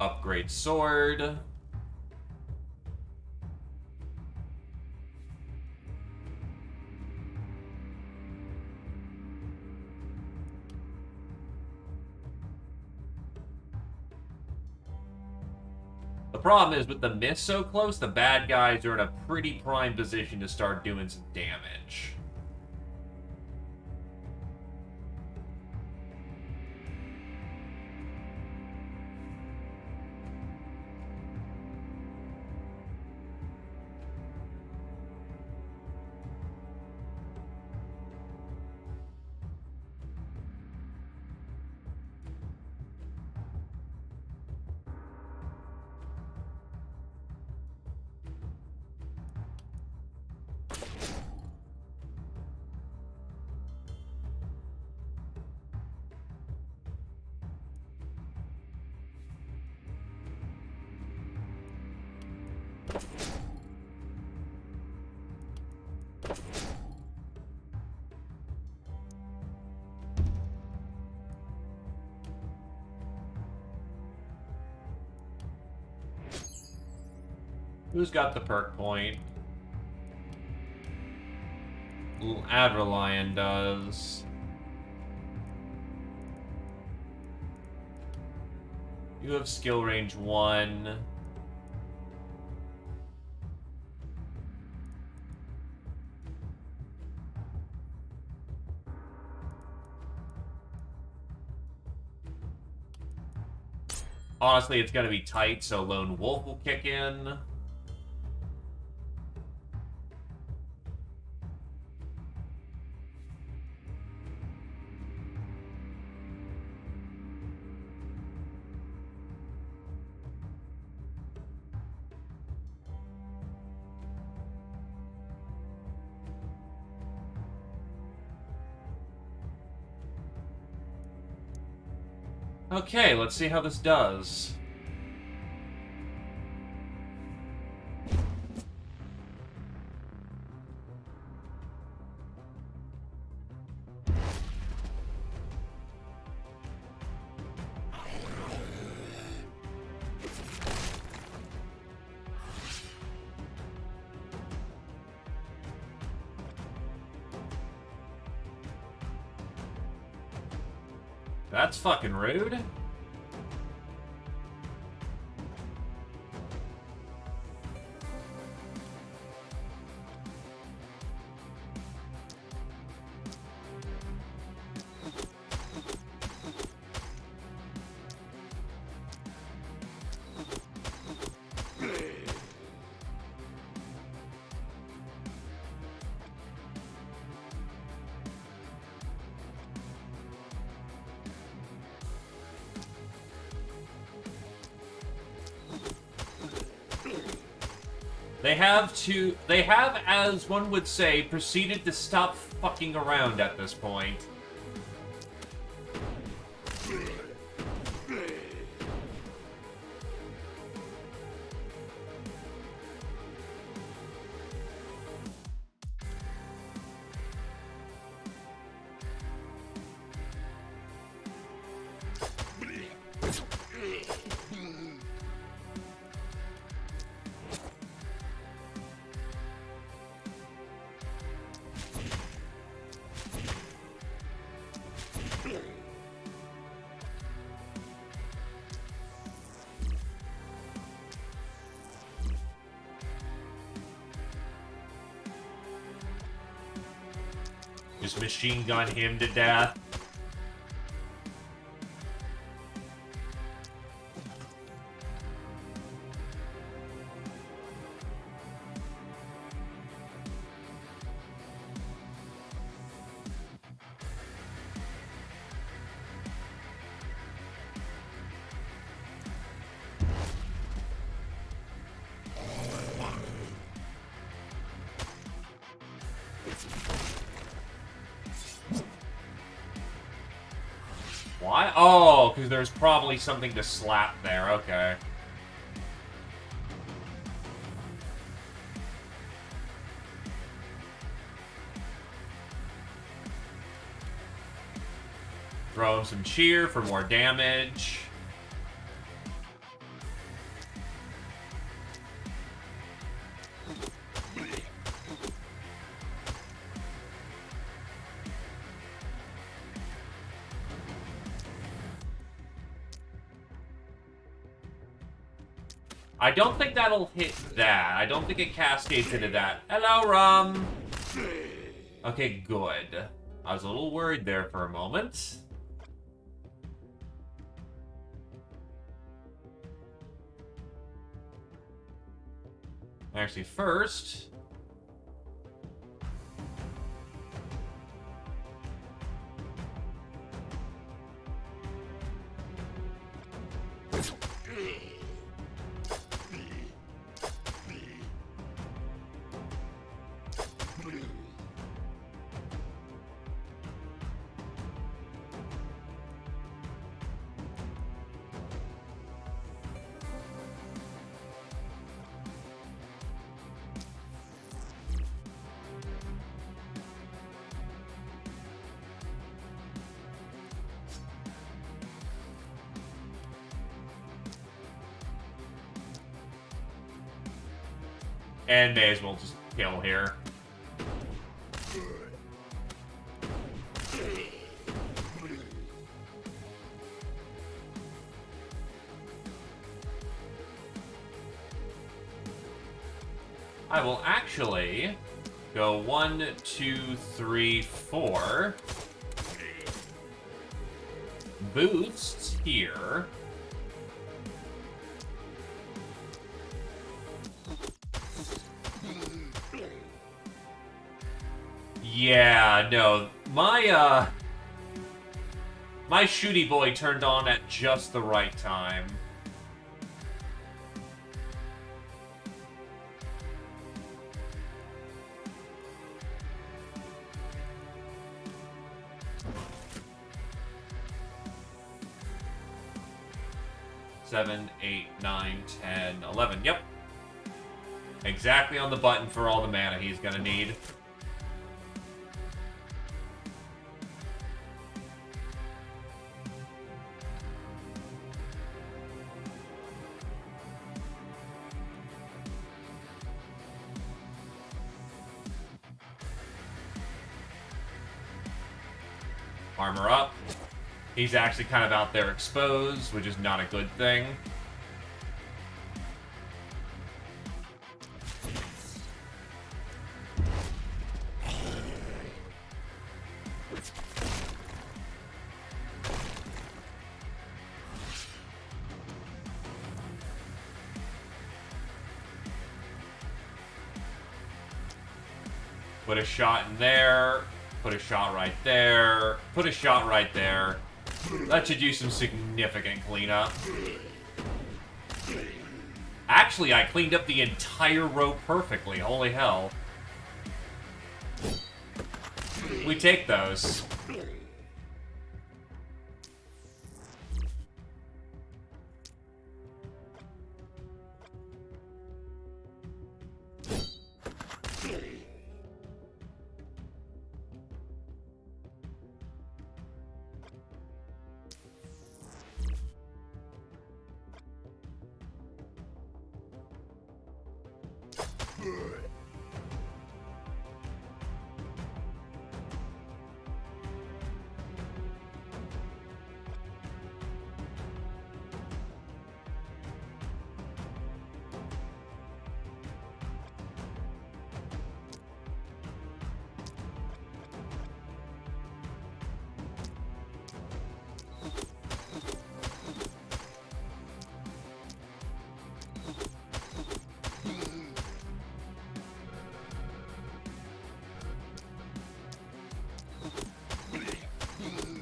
Upgrade sword. The problem is, with the mist so close, the bad guys are in a pretty prime position to start doing some damage. Who's got the perk point? Adrelion does. You have skill range 1. Honestly, it's going to be tight, so Lone Wolf will kick in. Okay, let's see how this does. That's fucking rude. They have, as one would say, proceeded to stop fucking around at this point. Just machine gun him to death. Why? Oh, because there's probably something to slap there. Okay. Throw him some cheer for more damage. I don't think that'll hit that. I don't think it cascades into that. Hello, Rum! Okay, good. I was a little worried there for a moment. Actually, first... And may as well just kill here. I will actually go 1, 2, 3, 4. Boosts here. Yeah, no. My shooty boy turned on at just the right time. Seven, 8, 9, 10, 11. Yep. Exactly on the button for all the mana he's gonna need. Armor up. He's actually kind of out there exposed, which is not a good thing. Put a shot in there. Put a shot right there. Put a shot right there. That should do some significant cleanup. Actually, I cleaned up the entire row perfectly. Holy hell. We take those.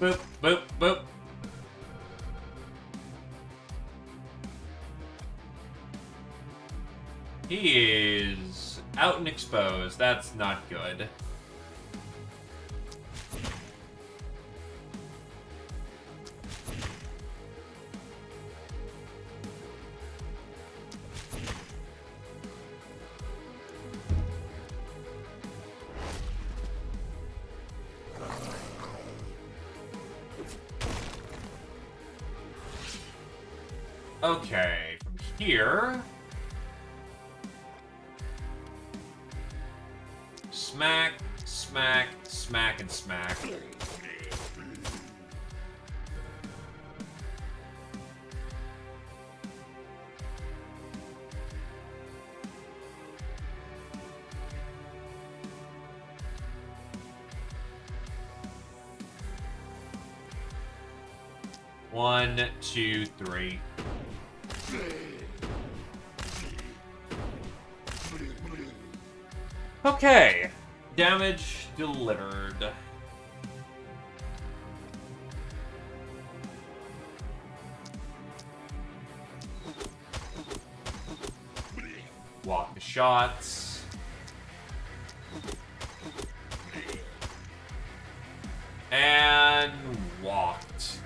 Boop, boop, boop. He is out and exposed. That's not good. Okay, from here... Smack, smack, smack, and smack. One, two, three. Okay. Damage delivered. Walk the shots. And walked.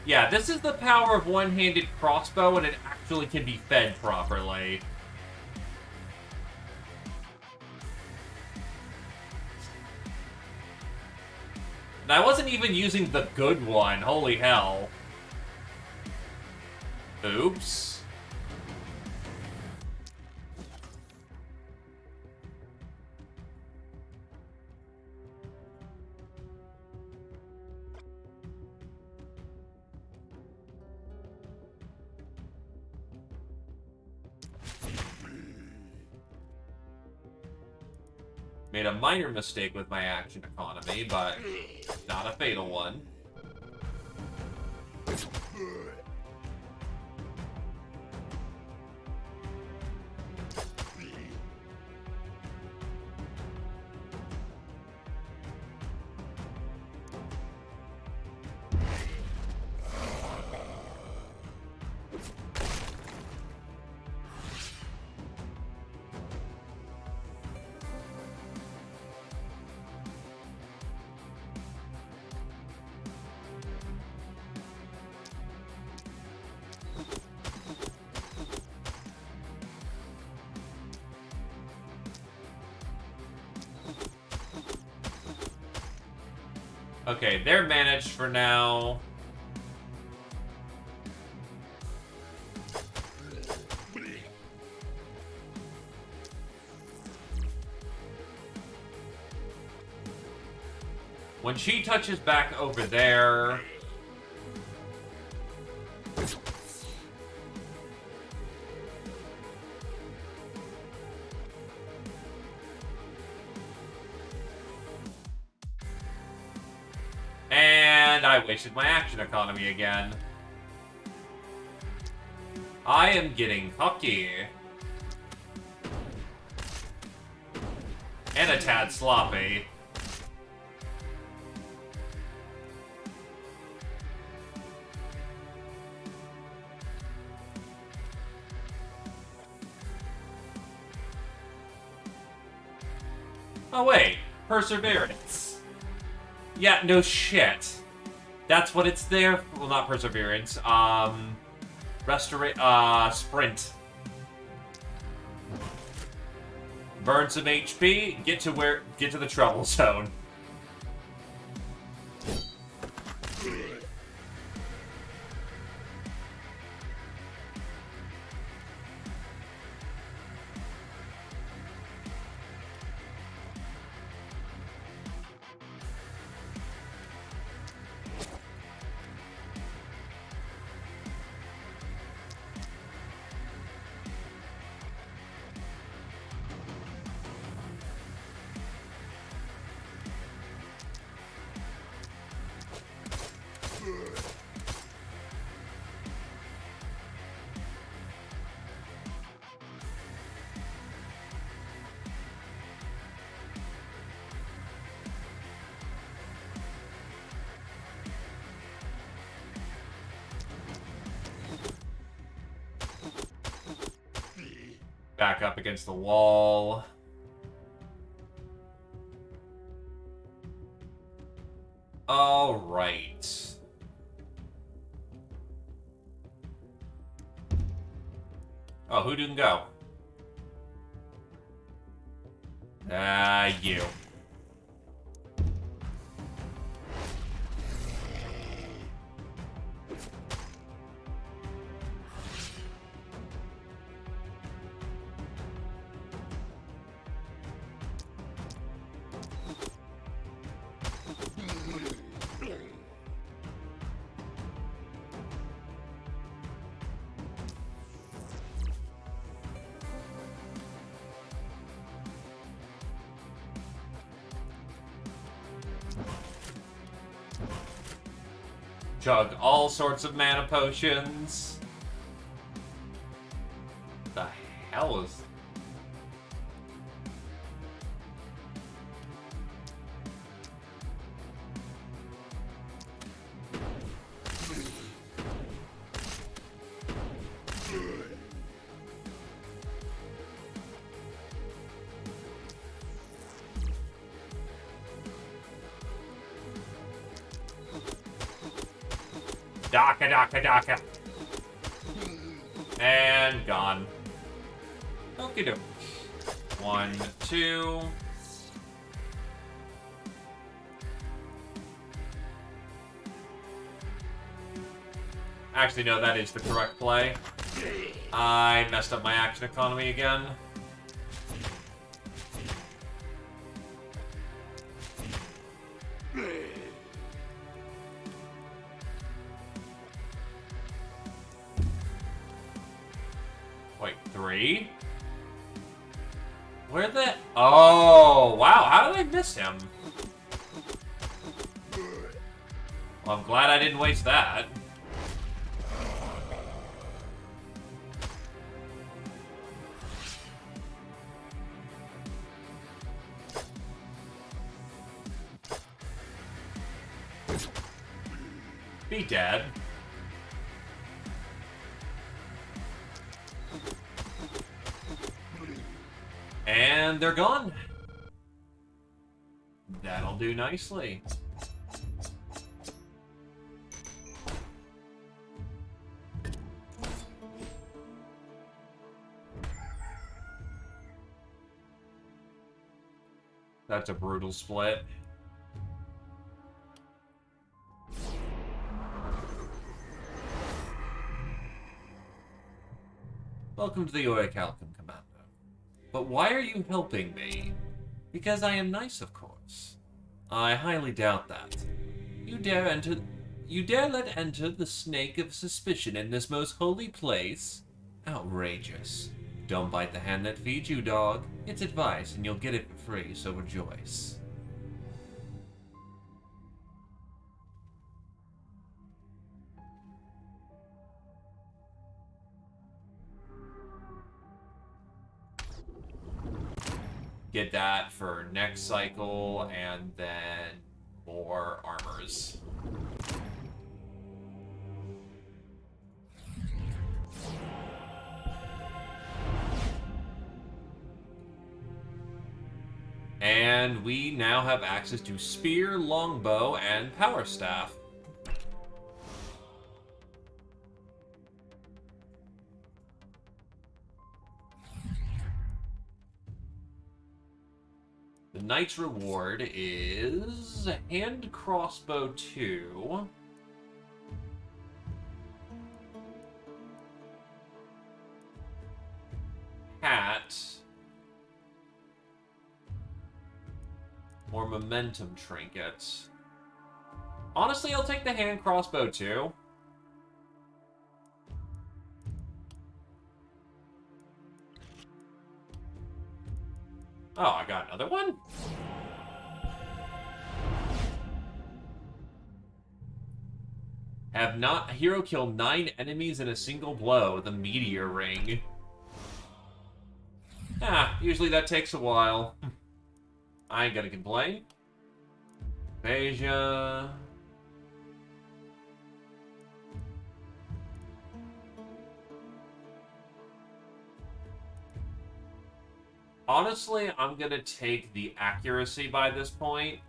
Yeah, this is the power of one-handed crossbow, and it actually can be fed properly. And I wasn't even using the good one, holy hell. Oops. Made a minor mistake with my action economy, but not a fatal one. Okay, they're managed for now. When she touches back over there... And I wasted my action economy again. I am getting cocky. And a tad sloppy. Oh wait, perseverance. Yeah, no shit. That's what it's there for. Well, not perseverance. Sprint. Burn some HP, get to the trouble zone. Back up against the wall. All right. Oh, who didn't go? You. Chug all sorts of mana potions. What the hell is... Daka. And gone. Okie doke. 1, 2. Actually, no, that is the correct play. I messed up my action economy again. Wait, 3? Where the... Oh, wow, how did I miss him? Well, I'm glad I didn't waste that. Be dead. And they're gone. That'll do nicely. That's a brutal split. Welcome to the Orichalcum, Commander. But why are you helping me? Because I am nice, of course. I highly doubt that. You dare let enter the snake of suspicion in this most holy place? Outrageous. Don't bite the hand that feeds you, dog. It's advice, and you'll get it for free, so rejoice. Get that for next cycle, and then more armors. And we now have access to Spear, Longbow, and Power Staff. The Knight's reward is Hand Crossbow 2. Hat. Or Momentum Trinket. Honestly, I'll take the Hand Crossbow 2. Oh, I got another one? Have not a hero kill 9 enemies in a single blow. The Meteor Ring. Usually that takes a while. I ain't gonna complain. Beja. Honestly, I'm gonna take the accuracy by this point.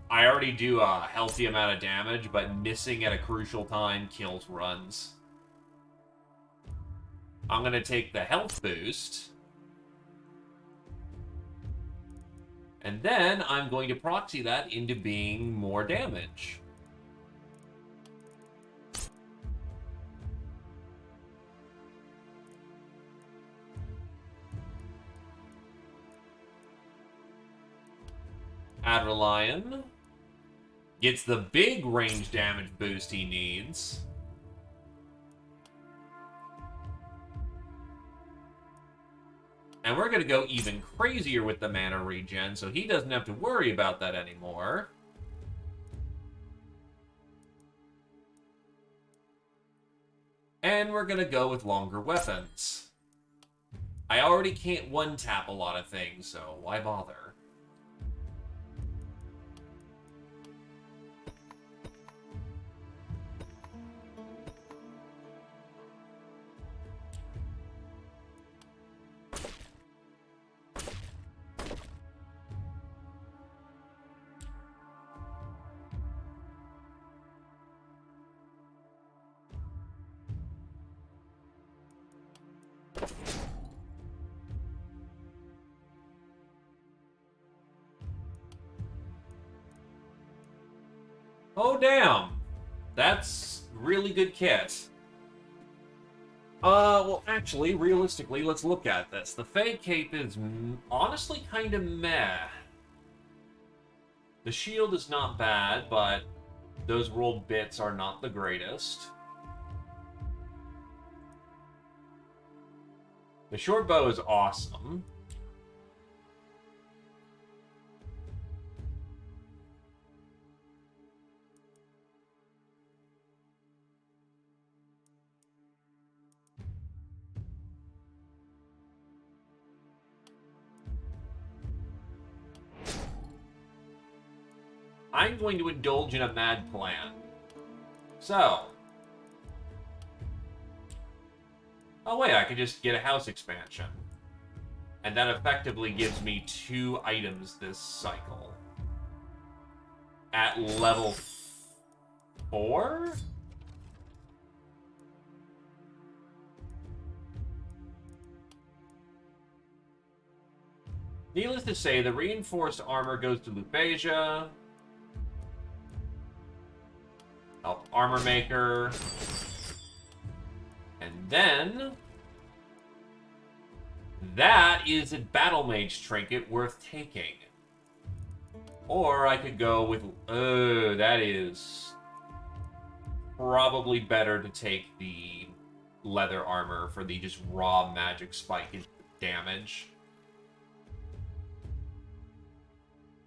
I already do a healthy amount of damage, but missing at a crucial time kills runs. I'm gonna take the health boost. And then I'm going to proxy that into being more damage. Adrelion gets the big range damage boost he needs. And we're going to go even crazier with the mana regen, so he doesn't have to worry about that anymore. And we're going to go with longer weapons. I already can't one-tap a lot of things, so why bother? Oh, damn. That's really good kit. Well, actually, realistically, let's look at this. The Fey Cape is honestly kind of meh. The shield is not bad, but those rolled bits are not the greatest. The short bow is awesome. I'm going to indulge in a mad plan. So. Oh wait, I can just get a house expansion. And that effectively gives me 2 items this cycle. At level 4? Needless to say, the reinforced armor goes to Lupesia. Armor Maker. And then That is a Battle Mage trinket worth taking. Or I could go with... that is probably better to take the leather armor for the just raw magic spike into damage.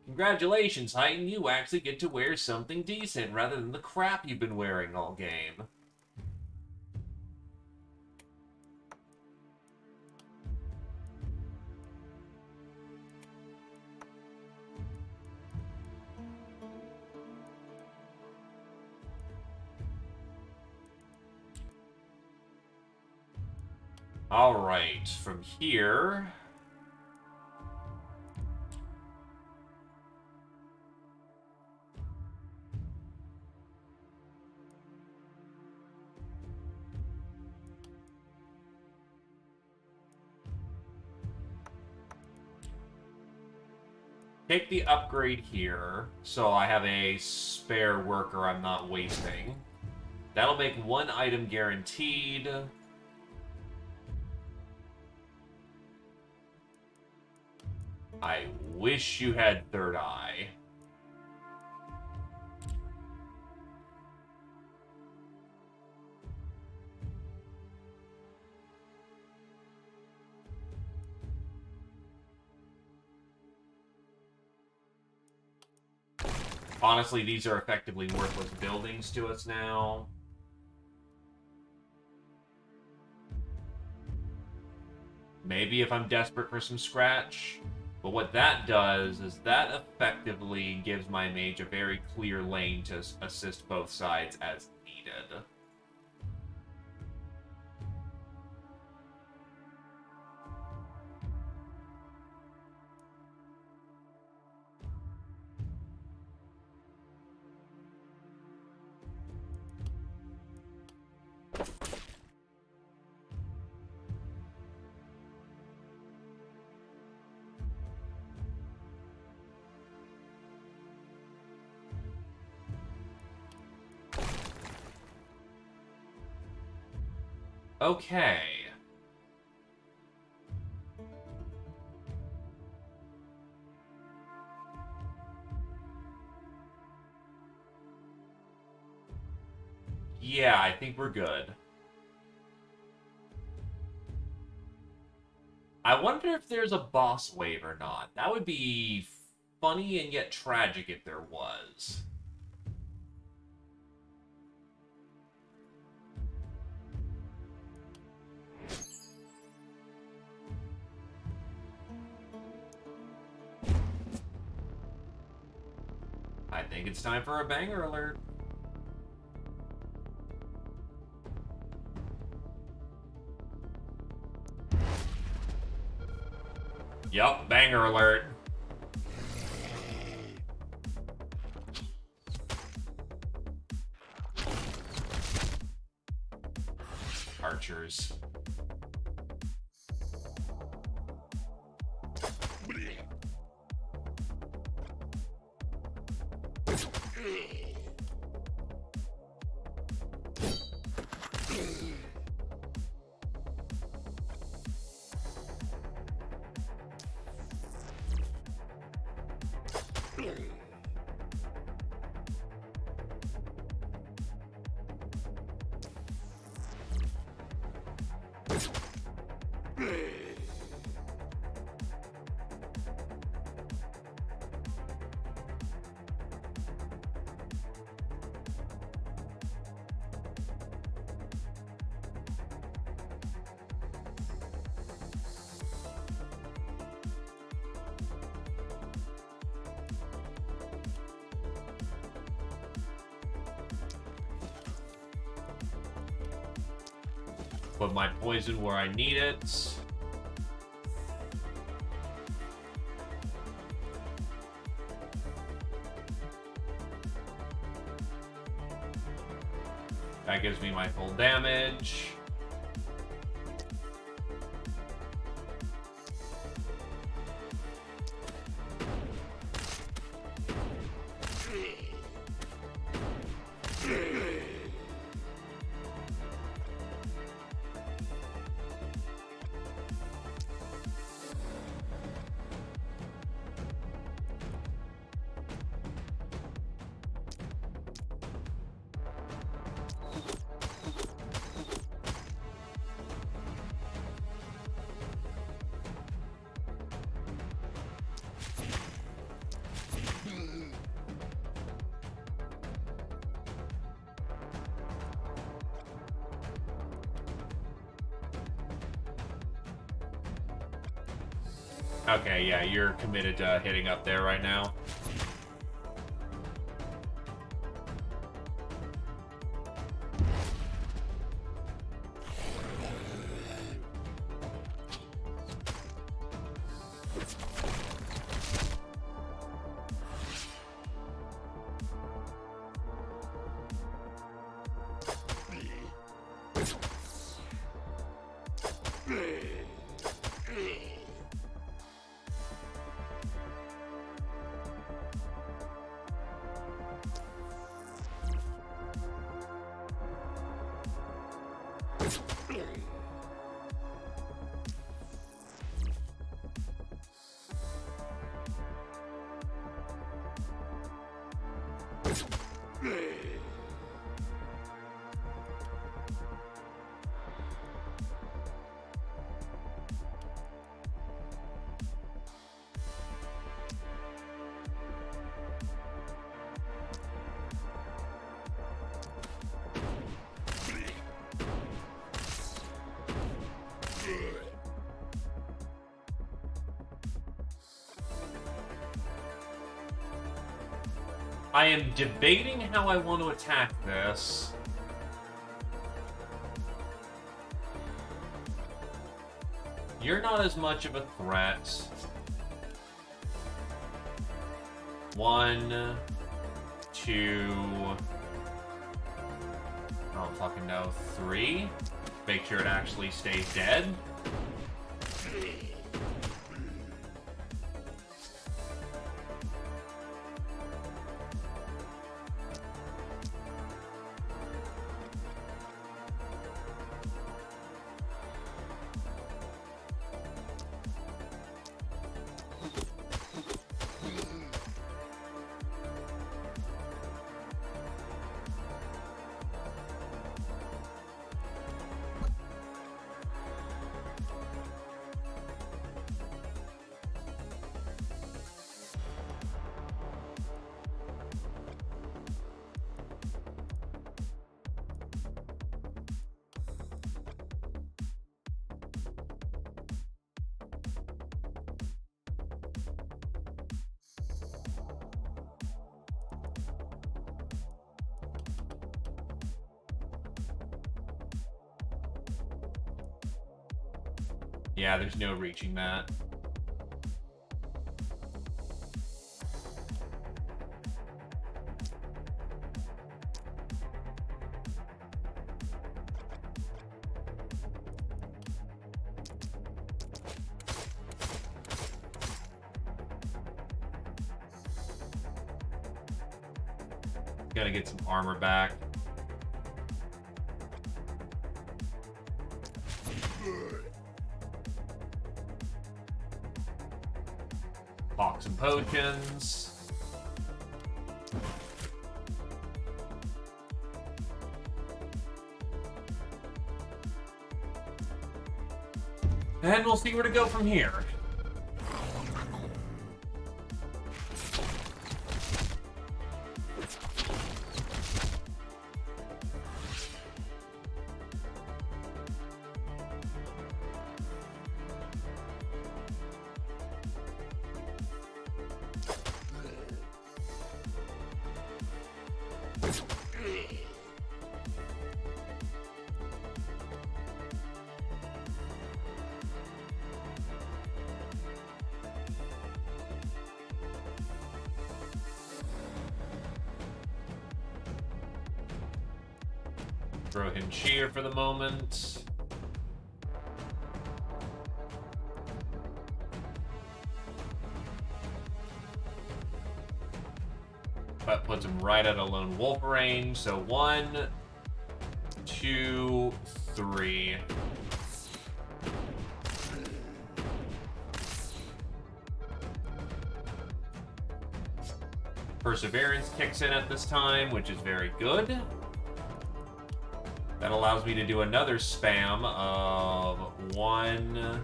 Congratulations, Titan. You actually get to wear something decent rather than the crap you've been wearing all game. Alright, from here... Take the upgrade here, so I have a spare worker I'm not wasting. That'll make one item guaranteed. I wish you had third eye. Honestly, these are effectively worthless buildings to us now. Maybe if I'm desperate for some scratch. But what that does is that effectively gives my mage a very clear lane to assist both sides as needed. Okay. Yeah, I think we're good. I wonder if there's a boss wave or not. That would be funny and yet tragic if there was. I think it's time for a banger alert. Yup, banger alert. Archers. Put my poison where I need it. That gives me my full damage. Okay, yeah, you're committed to hitting up there right now. I am debating how I want to attack this. You're not as much of a threat. 1, 2... I don't fucking know. 3? Make sure it actually stays dead. Yeah, there's no reaching that. Gotta get some armor back. Box and potions. And we'll see where to go from here. Throw him cheer for the moment. That puts him right at a lone wolf range. So 1, 2, 3. Perseverance kicks in at this time, which is very good. That allows me to do another spam of 1,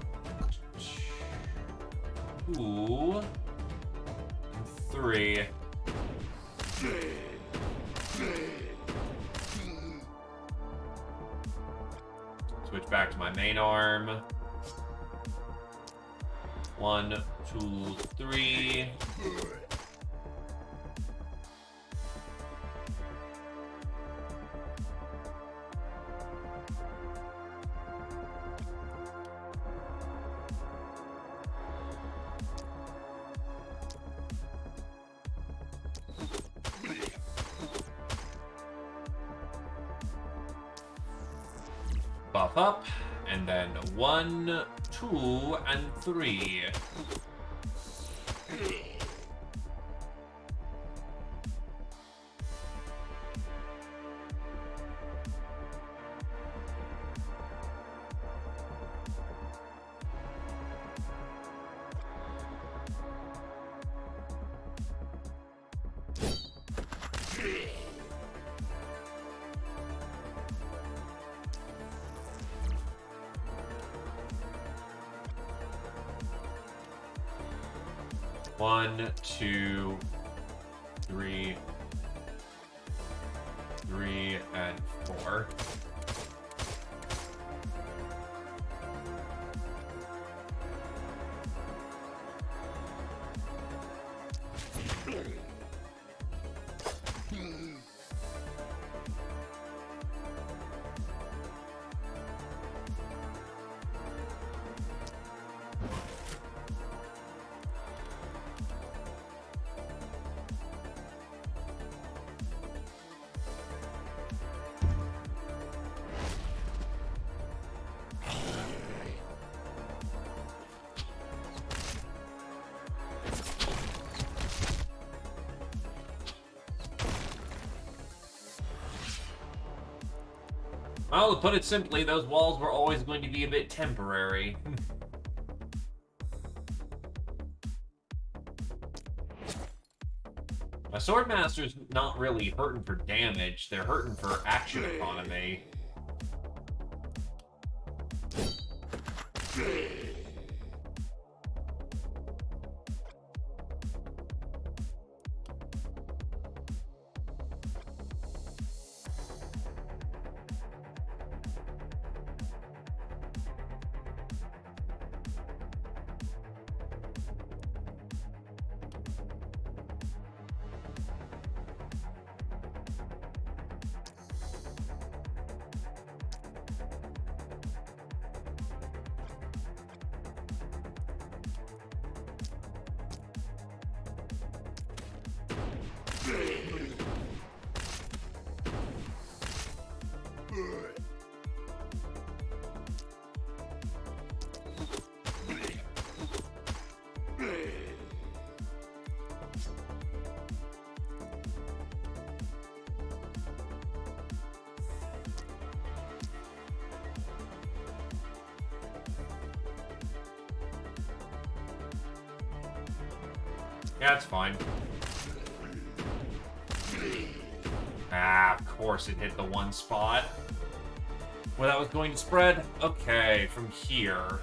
2, 3. Switch back to my main arm. 1, 2, 3. Buff up, and then 1, 2, and 3. One, 2, 3, 3, and 4. Well, to put it simply, those walls were always going to be a bit temporary. A Swordmaster's not really hurting for damage, they're hurting for action economy. Yeah, it's fine. Ah, of course it hit the one spot where that was going to spread. Okay, from here.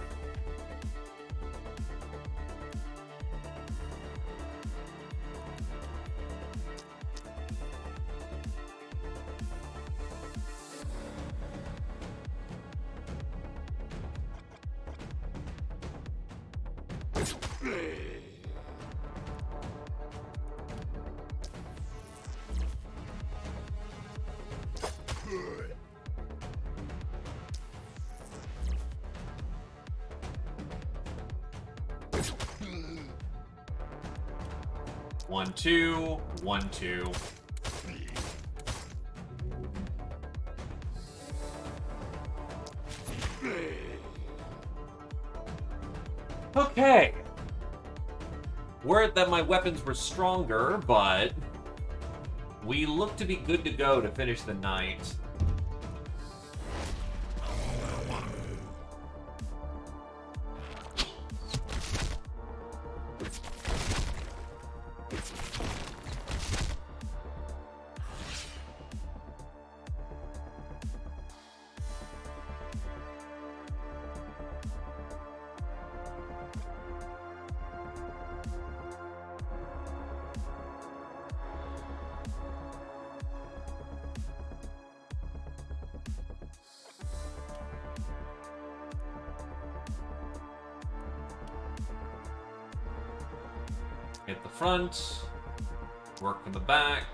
One, two, 1, 2. Okay. Word that my weapons were stronger, but we look to be good to go to finish the night. Hit the front. Work from the back.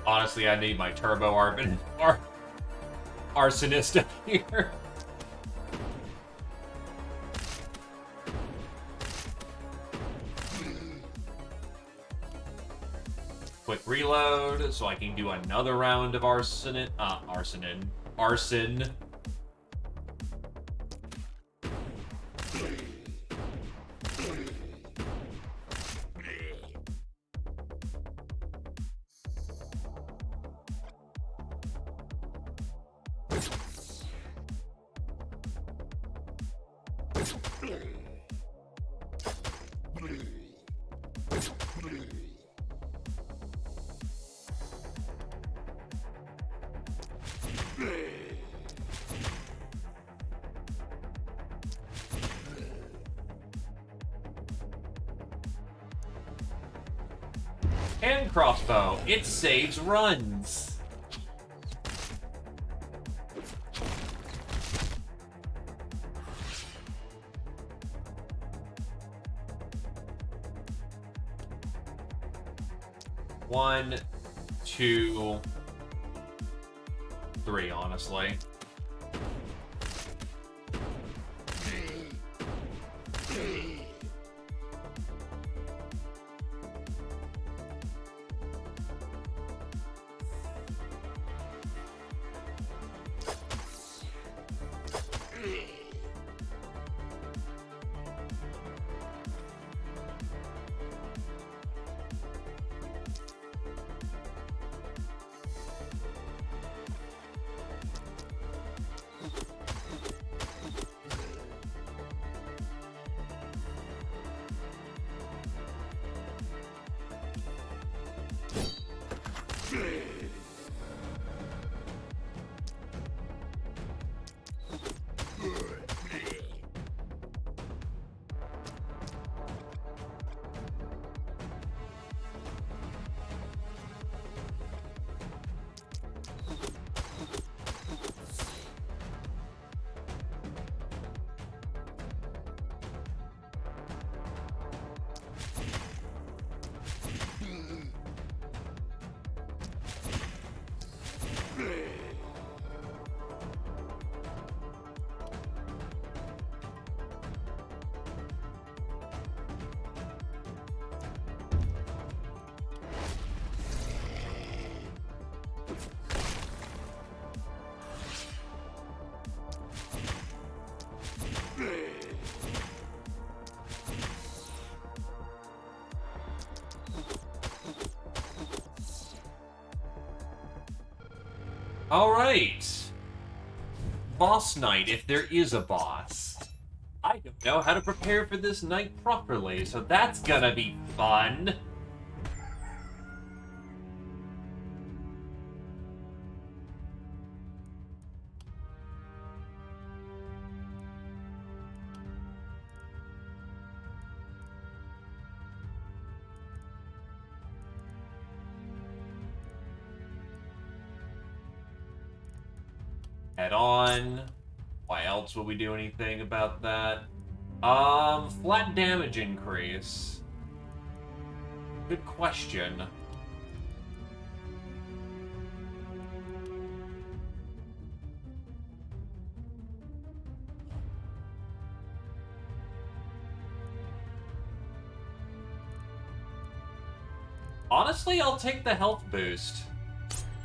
Honestly, I need my turbo arsonist up here. Quick reload, so I can do another round of arson. Hand crossbow. It saves runs. One, two, three, honestly. Alright. Boss night, if there is a boss. I don't know how to prepare for this night properly, so that's gonna be fun. Head on. Why else would we do anything about that? Flat damage increase. Good question. Honestly, I'll take the health boost.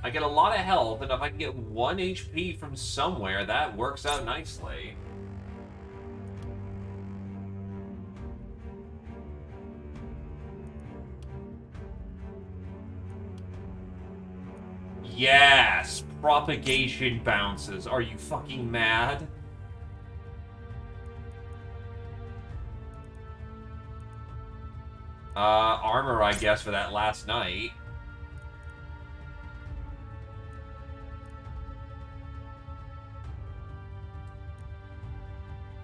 I get a lot of health, and if I can get 1 HP from somewhere, that works out nicely. Yes! Propagation bounces. Are you fucking mad? Armor, I guess, for that last night.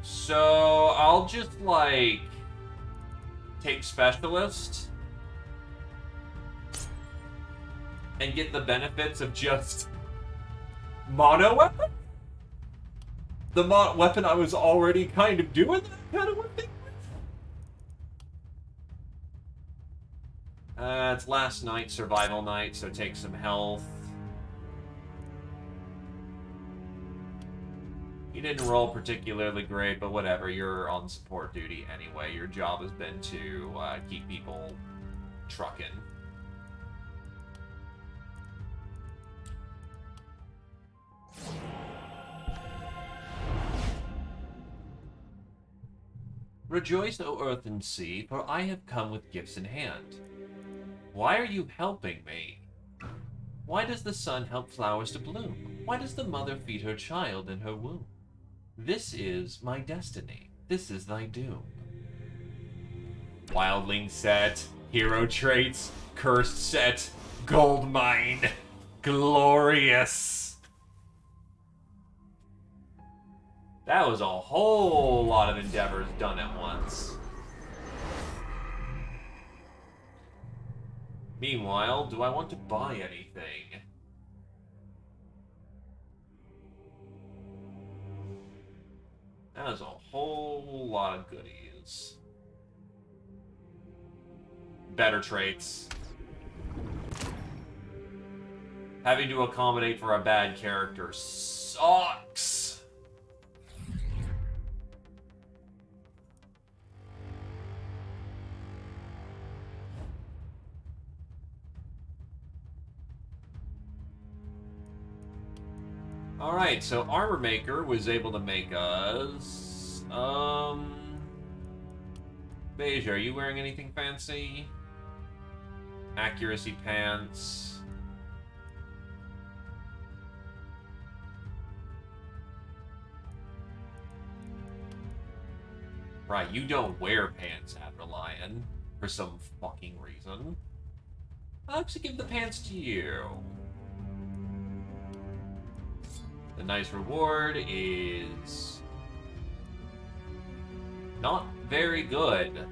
So, I'll just, like, take Specialist and get the benefits of just mono weapon? The weapon I was already kind of doing that kind of weapon with? It's last night, survival night, so take some health. You didn't roll particularly great, but whatever. You're on support duty anyway. Your job has been to keep people trucking. Rejoice, O earth and sea, for I have come with gifts in hand. Why are you helping me? Why does the sun help flowers to bloom? Why does the mother feed her child in her womb? This is my destiny. This is thy doom. Wildling set, hero traits, cursed set, gold mine. Glorious. That was a whole lot of endeavors done at once. Meanwhile, do I want to buy anything? That is a whole lot of goodies. Better traits. Having to accommodate for a bad character sucks. Alright, so Armor Maker was able to make us... Beige, are you wearing anything fancy? Accuracy pants. Right, you don't wear pants, Adrelion, for some fucking reason. I'll actually give the pants to you. The nice reward is not very good.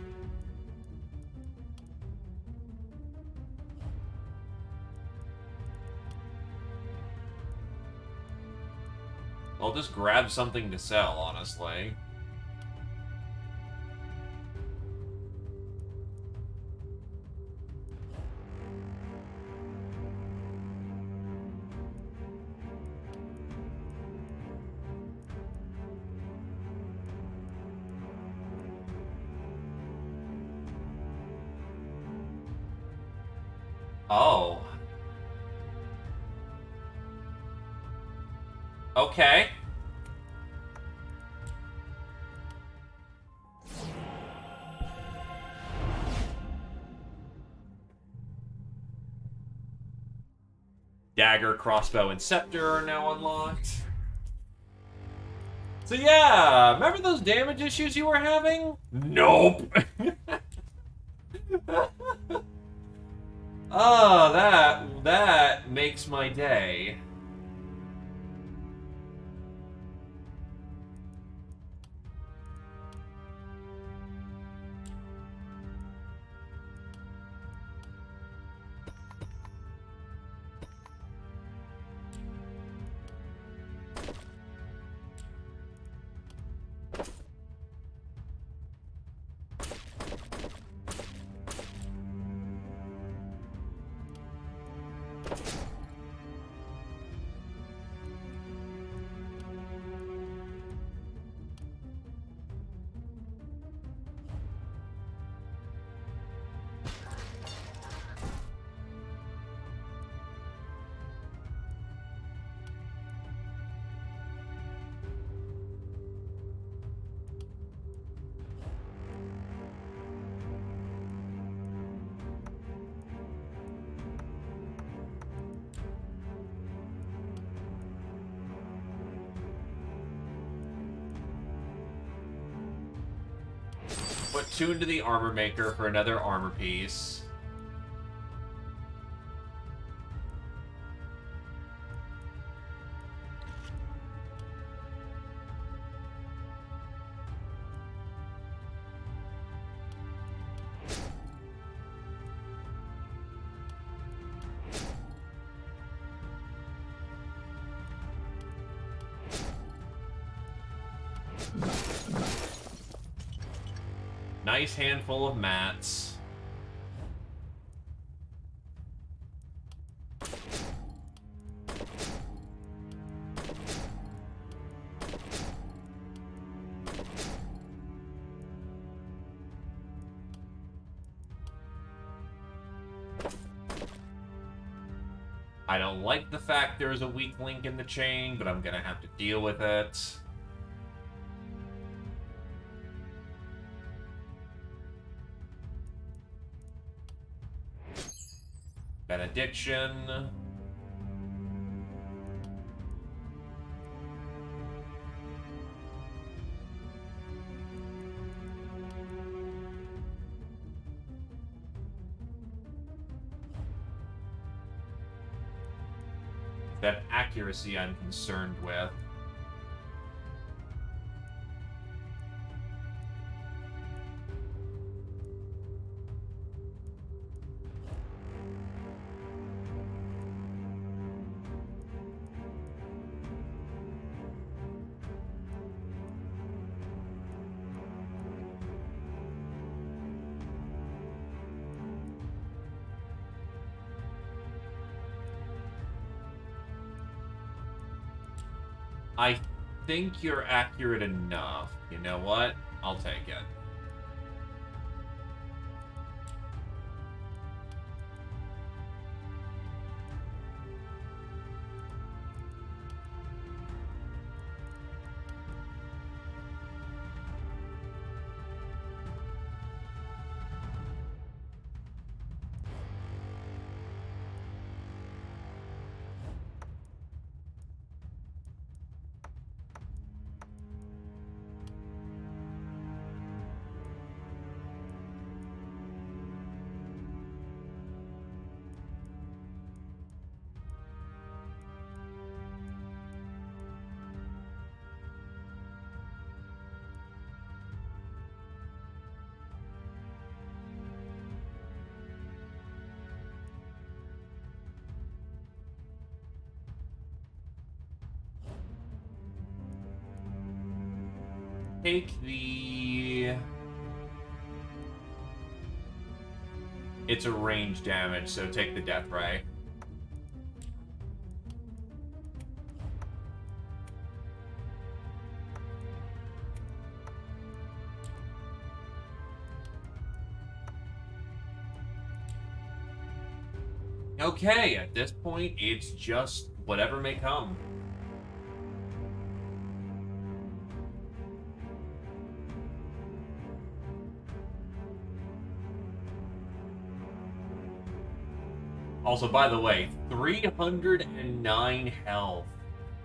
I'll just grab something to sell, honestly. Oh. Okay. Dagger, crossbow, and scepter are now unlocked. So yeah, remember those damage issues you were having? Nope. Oh, that makes my day. Put 2 into the armor maker for another armor piece. Nice handful of mats. I don't like the fact there's a weak link in the chain, but I'm gonna have to deal with it. Benediction. That accuracy I'm concerned with. I think you're accurate enough. You know what? I'll take it. Take the... It's a range damage, so take the death ray. Okay, at this point, it's just whatever may come. Also, by the way, 309 health.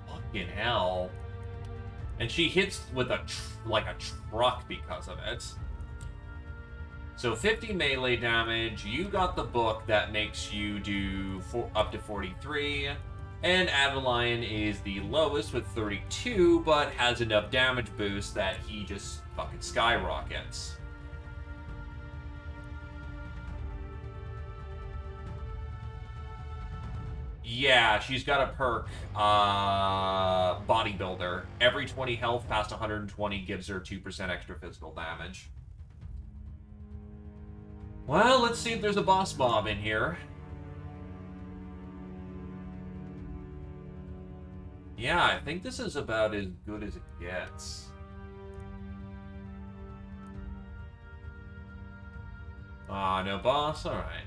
Fucking hell. And she hits with like a truck because of it. So 50 melee damage. You got the book that makes you do up to 43. And Adeline is the lowest with 32, but has enough damage boost that he just fucking skyrockets. Yeah, she's got a perk, Bodybuilder. Every 20 health past 120 gives her 2% extra physical damage. Well, let's see if there's a boss mob in here. Yeah, I think this is about as good as it gets. No boss? Alright.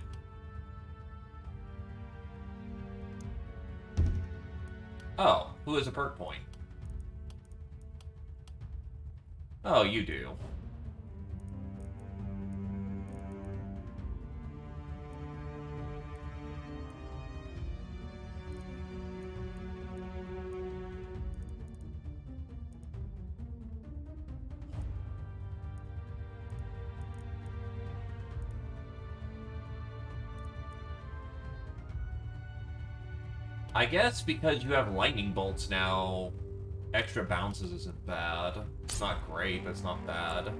Oh, who has a perk point? Oh, you do. I guess because you have lightning bolts now, extra bounces isn't bad. It's not great, but it's not bad.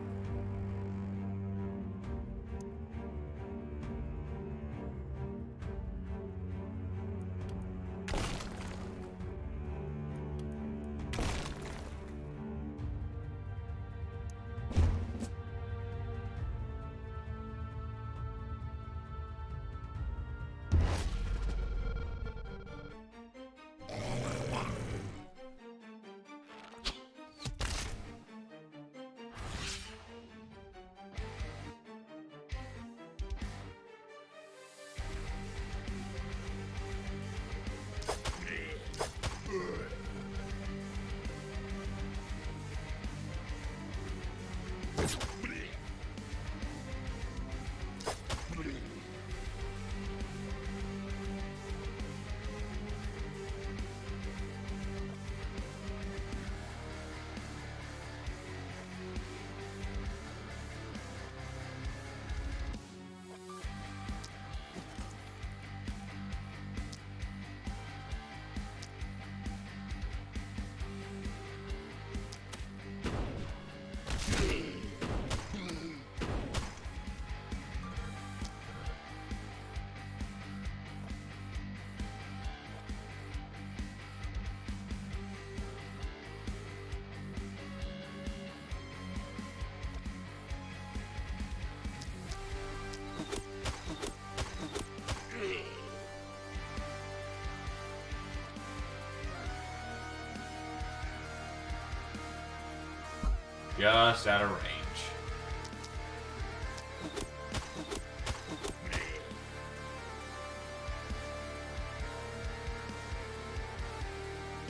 Just out of range.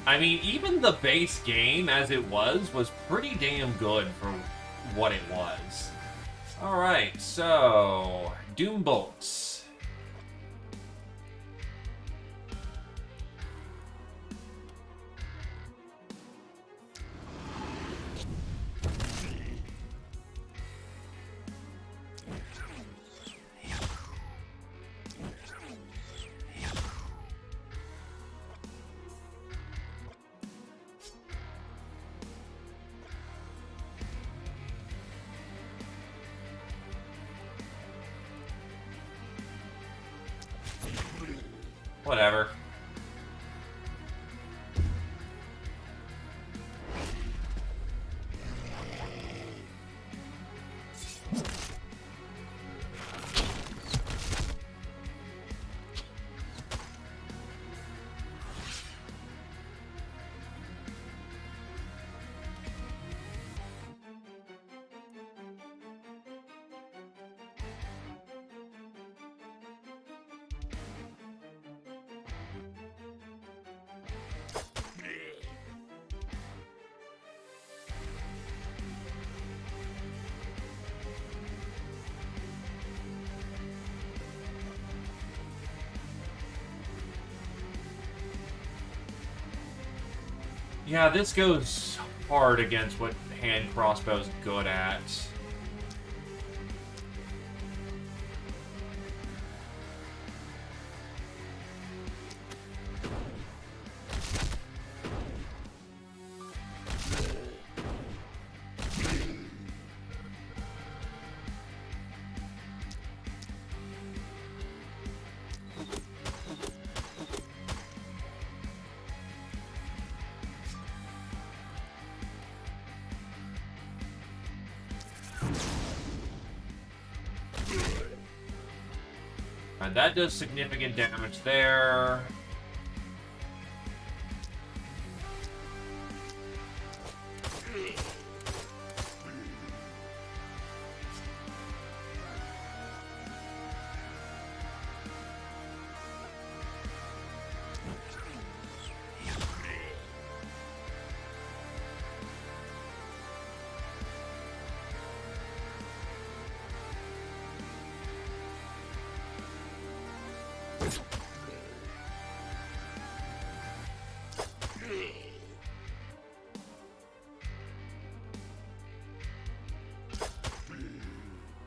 I mean, even the base game as it was pretty damn good for what it was. Alright, so Doom Bolts. Whatever. Yeah, this goes hard against what hand crossbow's good at. And that does significant damage there.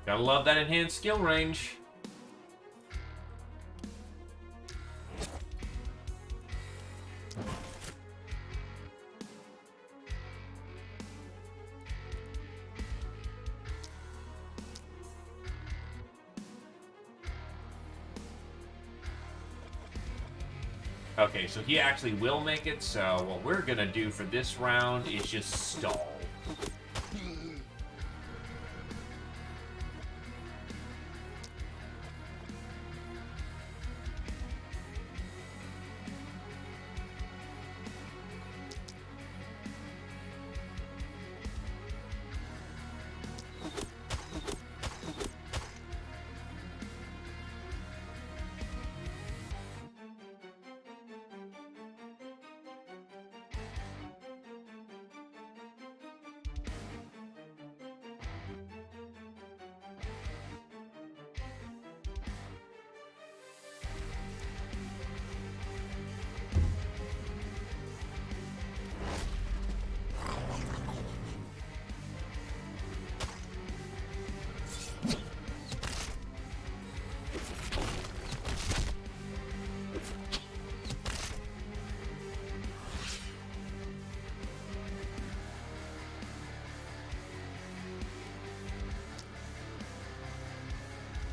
Gotta love that enhanced skill range. Okay, so he actually will make it, so what we're gonna do for this round is just stall.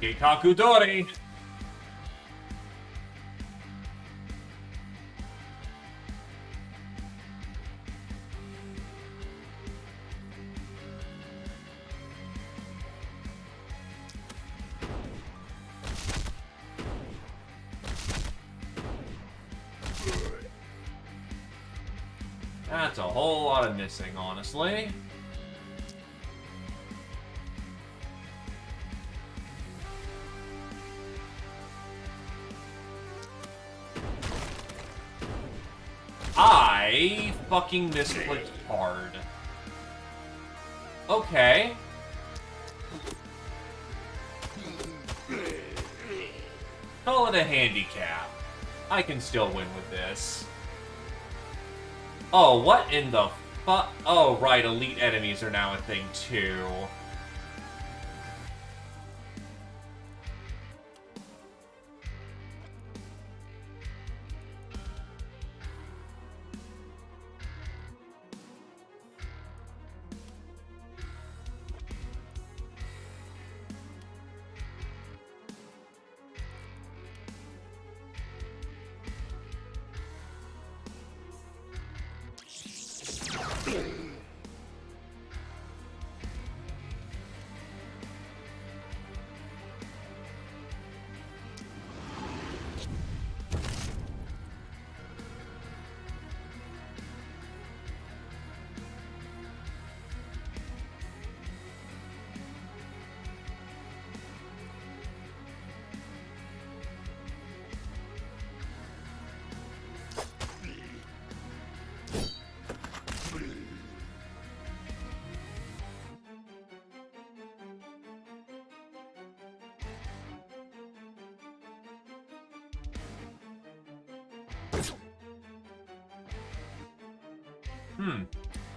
Keikaku Dori! That's a whole lot of missing, honestly. I fucking misclicked hard. Okay. Call it a handicap. I can still win with this. Oh, what in the fuck? Oh, right, elite enemies are now a thing, too.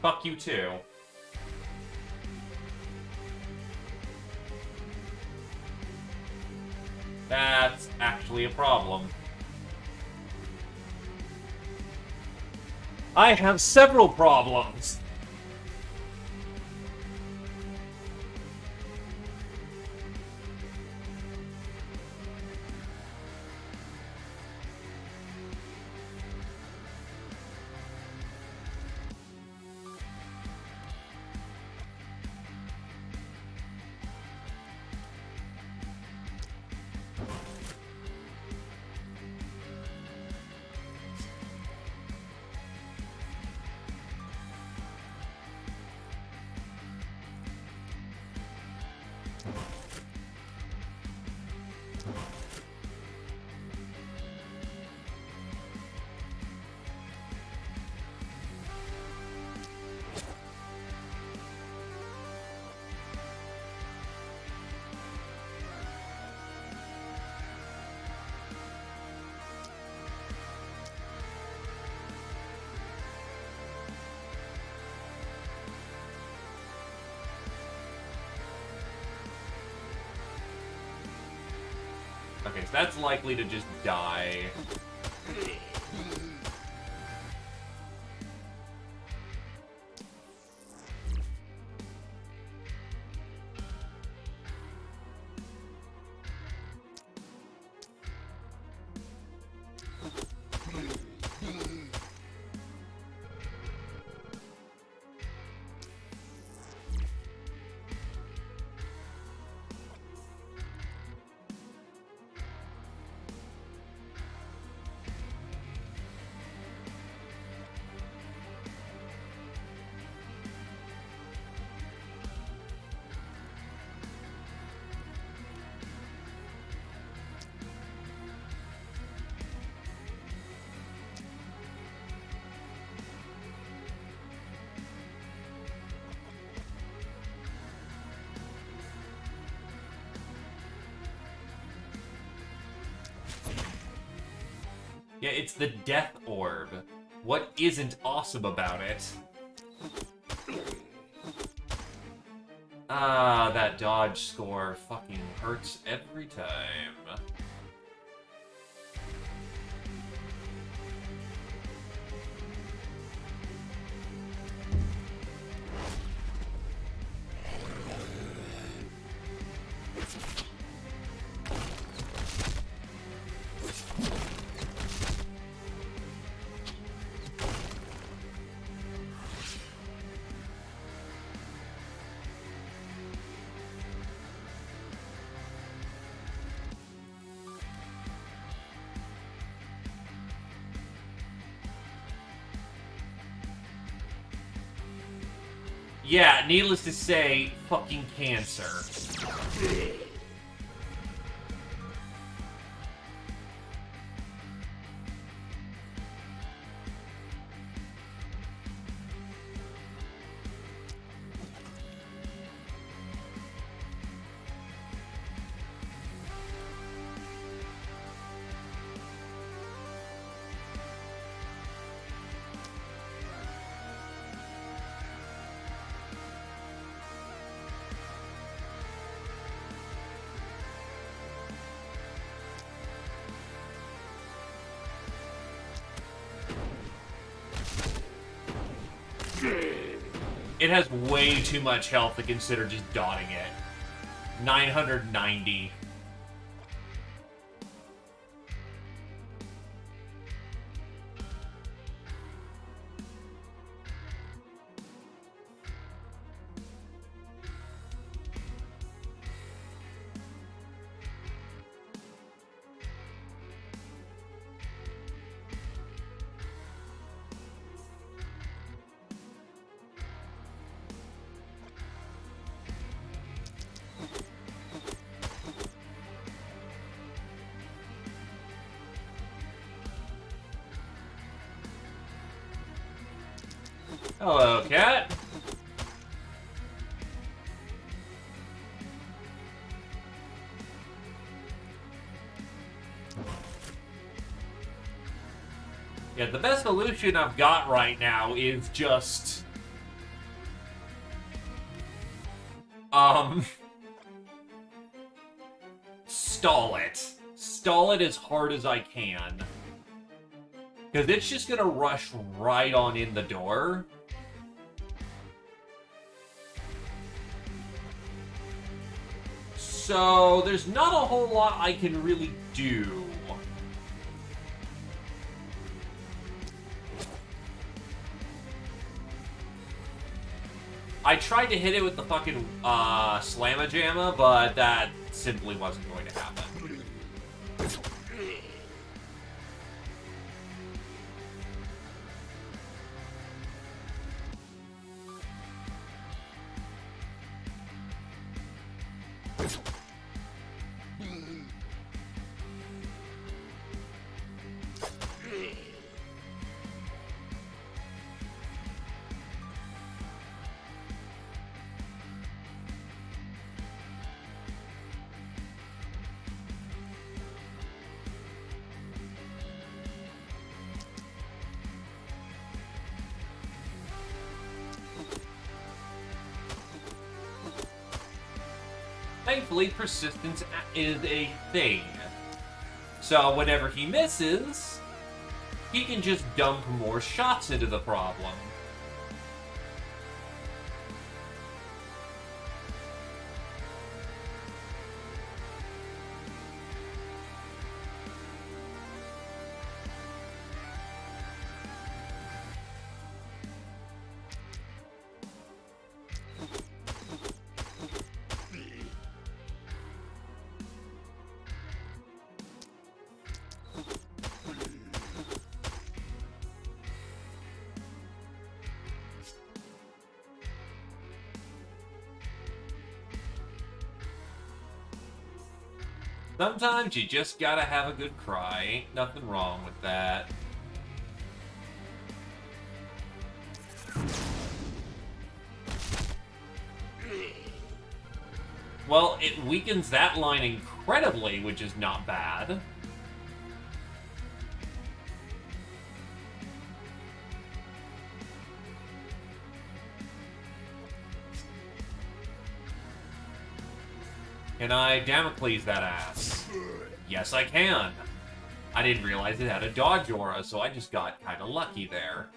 Fuck you too. That's actually a problem. I have several problems. Okay, so that's likely to just die. Yeah, it's the Death Orb. What isn't awesome about it? Ah, that dodge score fucking hurts every time. Yeah, needless to say, fucking cancer. It has way too much health to consider just dotting it. 990. Hello, cat. Yeah, the best solution I've got right now is just... stall it. Stall it as hard as I can. Because it's just gonna rush right on in the door. So, there's not a whole lot I can really do. I tried to hit it with the fucking Slamma-Jamma, but that simply wasn't going to happen. Thankfully, persistence is a thing. So whenever he misses, he can just dump more shots into the problem. Sometimes you just gotta have a good cry. Ain't nothing wrong with that. Well, it weakens that line incredibly, which is not bad. Can I Damocles that ass? Yes, I can. I didn't realize it had a dodge aura, so I just got kind of lucky there.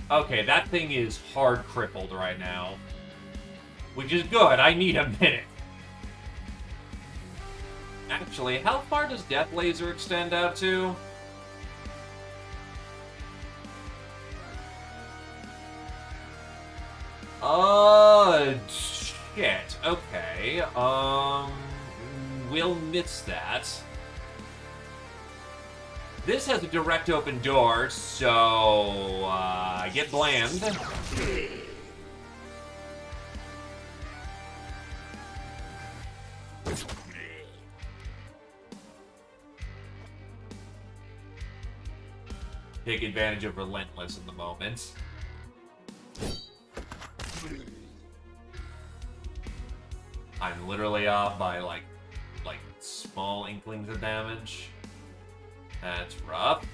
Okay, that thing is hard crippled right now. Which is good, I need a minute. Actually, how far does Death Laser extend out to? Shit. Okay. We'll miss that. This has a direct open door, so, get bland. Take advantage of Relentless in the moment. I'm literally off by, like small inklings of damage. That's rough.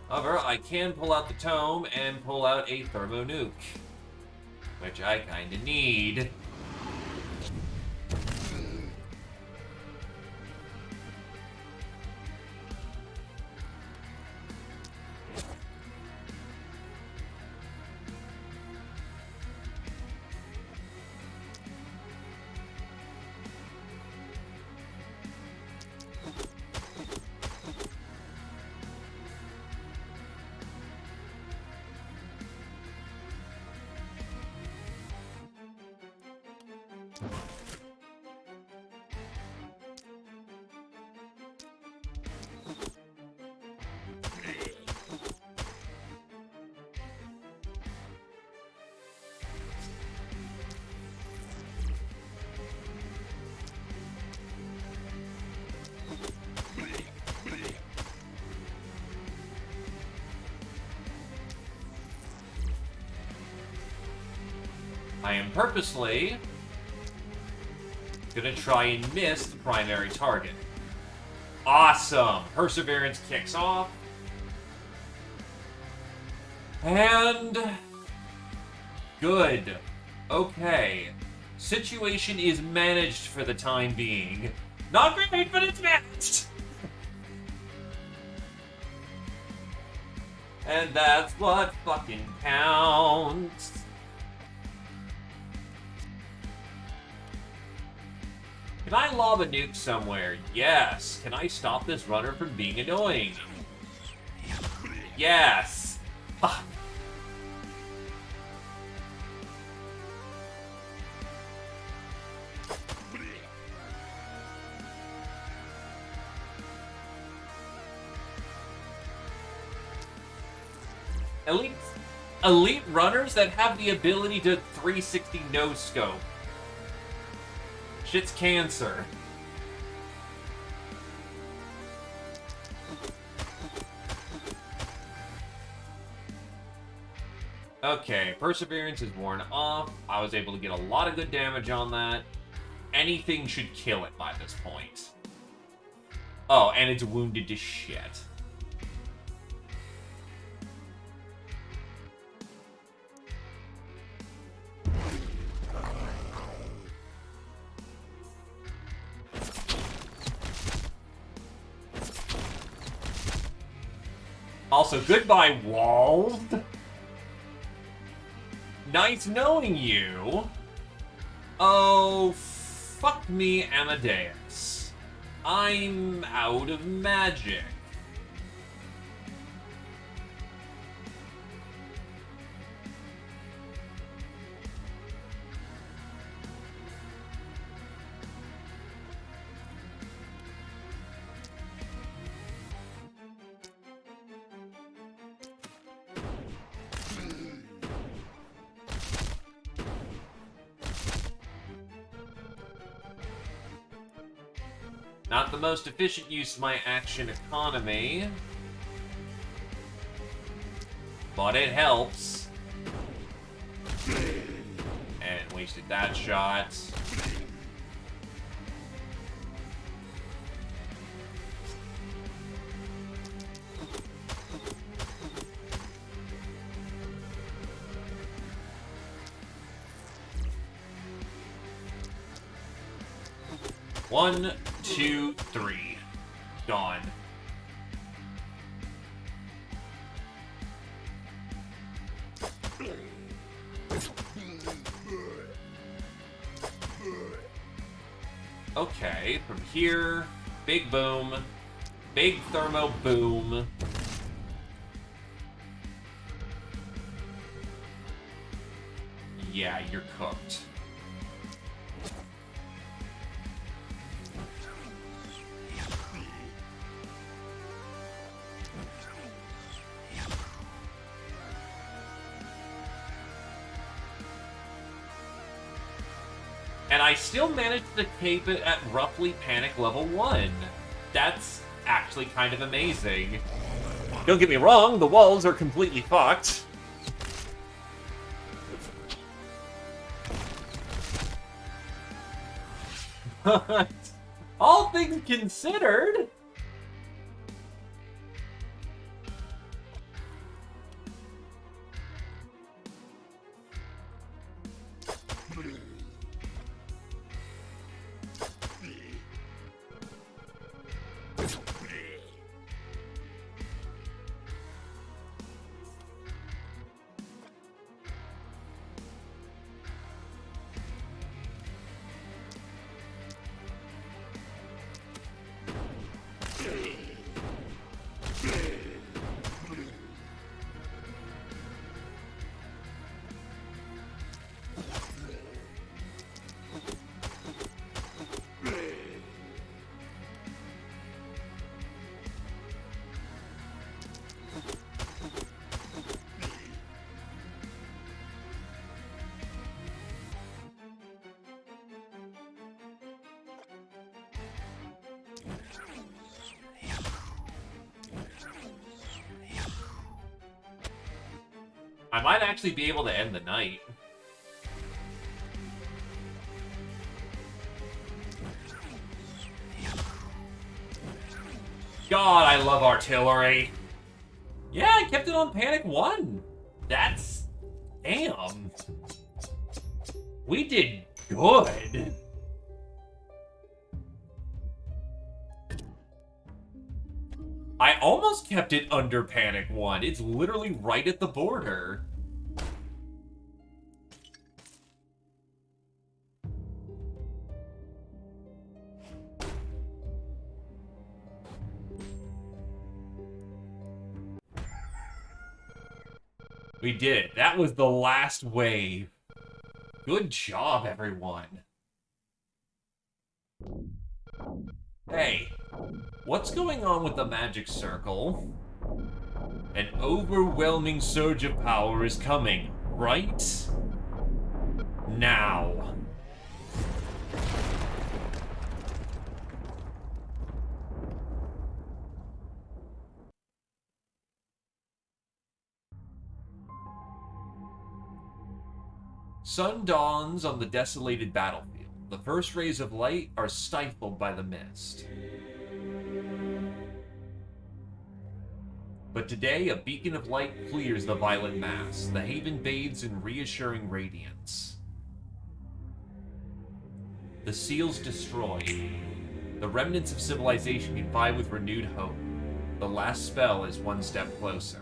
However, I can pull out the tome and pull out a thermo nuke, which I kinda need. I am purposely gonna try and miss the primary target. Awesome! Perseverance kicks off. And... good. Okay. Situation is managed for the time being. Not great, but it's managed! And that's what fucking counts. Can I lob a nuke somewhere? Yes. Can I stop this runner from being annoying? Yes. Ha. Elite runners that have the ability to 360 no scope. Shit's cancer. Okay, Perseverance is worn off. I was able to get a lot of good damage on that. Anything should kill it by this point. Oh, and it's wounded to shit. Also, goodbye, Wald. Nice knowing you. Oh, fuck me, Amadeus. I'm out of magic. Not the most efficient use of my action economy. But it helps. And wasted that shot. One, two, three. Gone. Okay, from here, big boom, big thermo boom. Yeah, you're cooked. And I still managed to keep it at roughly panic level 1. That's actually kind of amazing. Don't get me wrong, the walls are completely fucked. But all things considered... I might actually be able to end the night. God, I love artillery. Yeah, I kept it on Panic 1. That's... damn. We did good. I almost kept it under Panic 1. It's literally right at the border. We did. That was the last wave. Good job, everyone. Hey, what's going on with the magic circle? An overwhelming surge of power is coming, right? Now. Sun dawns on the desolated battlefield. The first rays of light are stifled by the mist. But today, a beacon of light clears the violent mass. The haven bathes in reassuring radiance. The seals destroyed. The remnants of civilization can vie with renewed hope. The last spell is one step closer.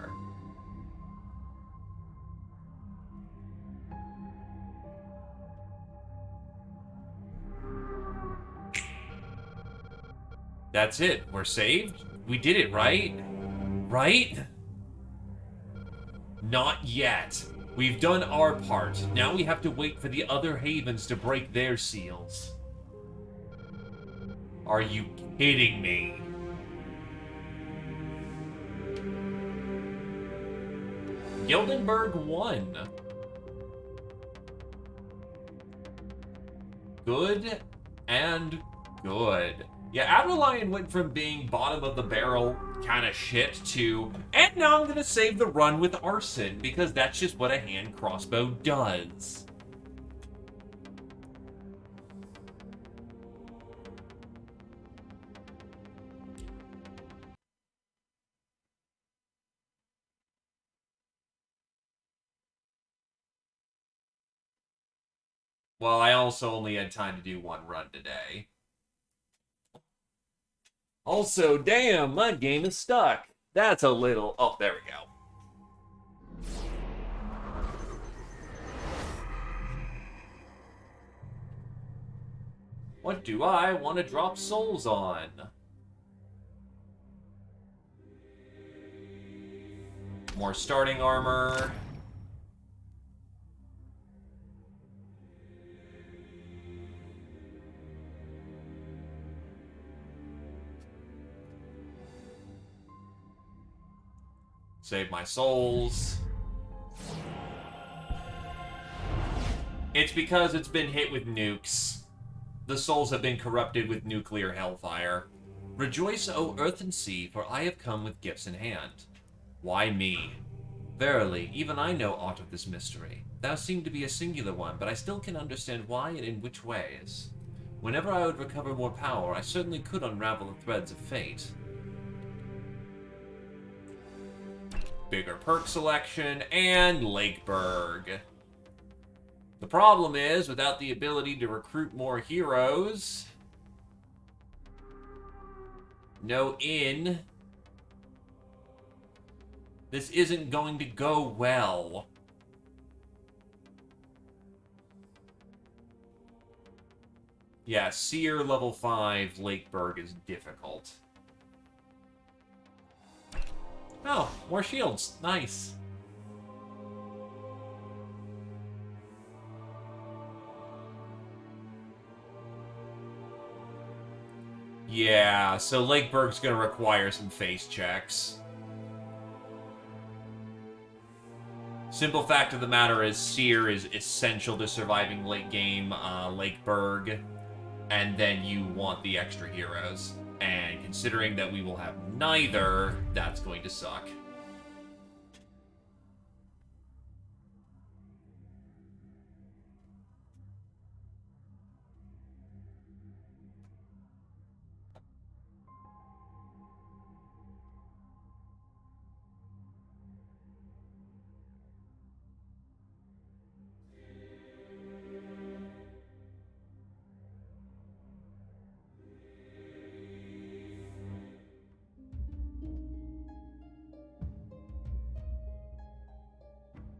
That's it. We're saved? We did it, right? Right? Not yet. We've done our part. Now we have to wait for the other havens to break their seals. Are you kidding me? Gildenberg won. Good and good. Yeah, Adeline went from being bottom of the barrel kind of shit to, and now I'm gonna save the run with arson because that's just what a hand crossbow does. Well, I also only had time to do one run today. Also, damn, my game is stuck. That's a little... Oh, there we go. What do I want to drop souls on? More starting armor. Save my souls. It's because it's been hit with nukes. The souls have been corrupted with nuclear hellfire. Rejoice, O earth and sea, for I have come with gifts in hand. Why me? Verily, even I know aught of this mystery. Thou seem to be a singular one, but I still can understand why and in which ways. Whenever I would recover more power, I certainly could unravel the threads of fate. Bigger perk selection, and Lakeburg. The problem is, without the ability to recruit more heroes, no inn, this isn't going to go well. Yeah, Seer level 5, Lakeburg is difficult. Oh, more shields. Nice. Yeah, so Lakeburg's gonna require some face checks. Simple fact of the matter is, Seer is essential to surviving late game Lakeburg, and then you want the extra heroes. And considering that we will have neither, that's going to suck.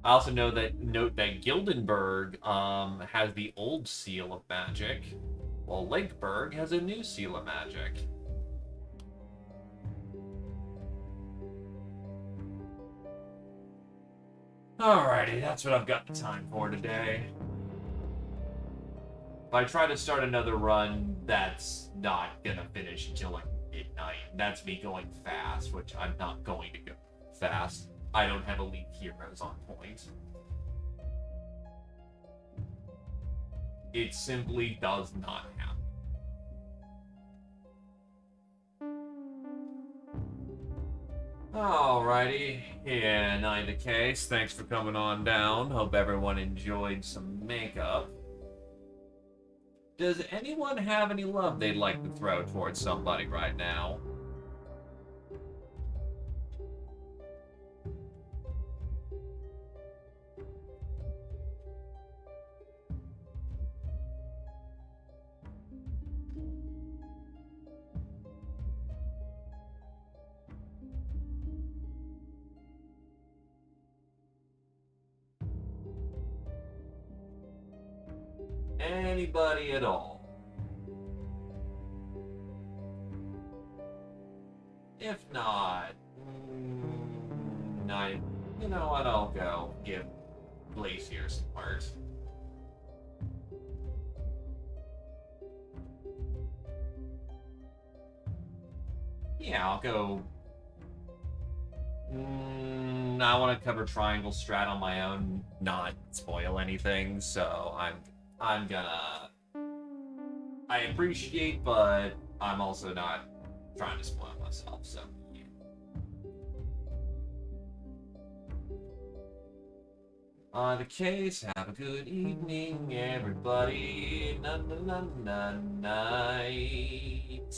I also note that Gildenberg has the old seal of magic, while Lakeburg has a new seal of magic. Alrighty, that's what I've got the time for today. If I try to start another run, that's not gonna finish until like midnight. That's me going fast, which I'm not going to go fast. I don't have elite heroes on point. It simply does not happen. Alrighty, yeah, 9 to case. Thanks for coming on down. Hope everyone enjoyed some makeup. Does anyone have any love they'd like to throw towards somebody right now? Anybody at all? If not, you know what? I'll go give Glacier some heart. Yeah, I'll go. I want to cover Triangle Strat on my own, not spoil anything. So I'm gonna. I appreciate, but I'm also not trying to spoil myself. So. On the case, have a good evening, everybody. Na na na na night.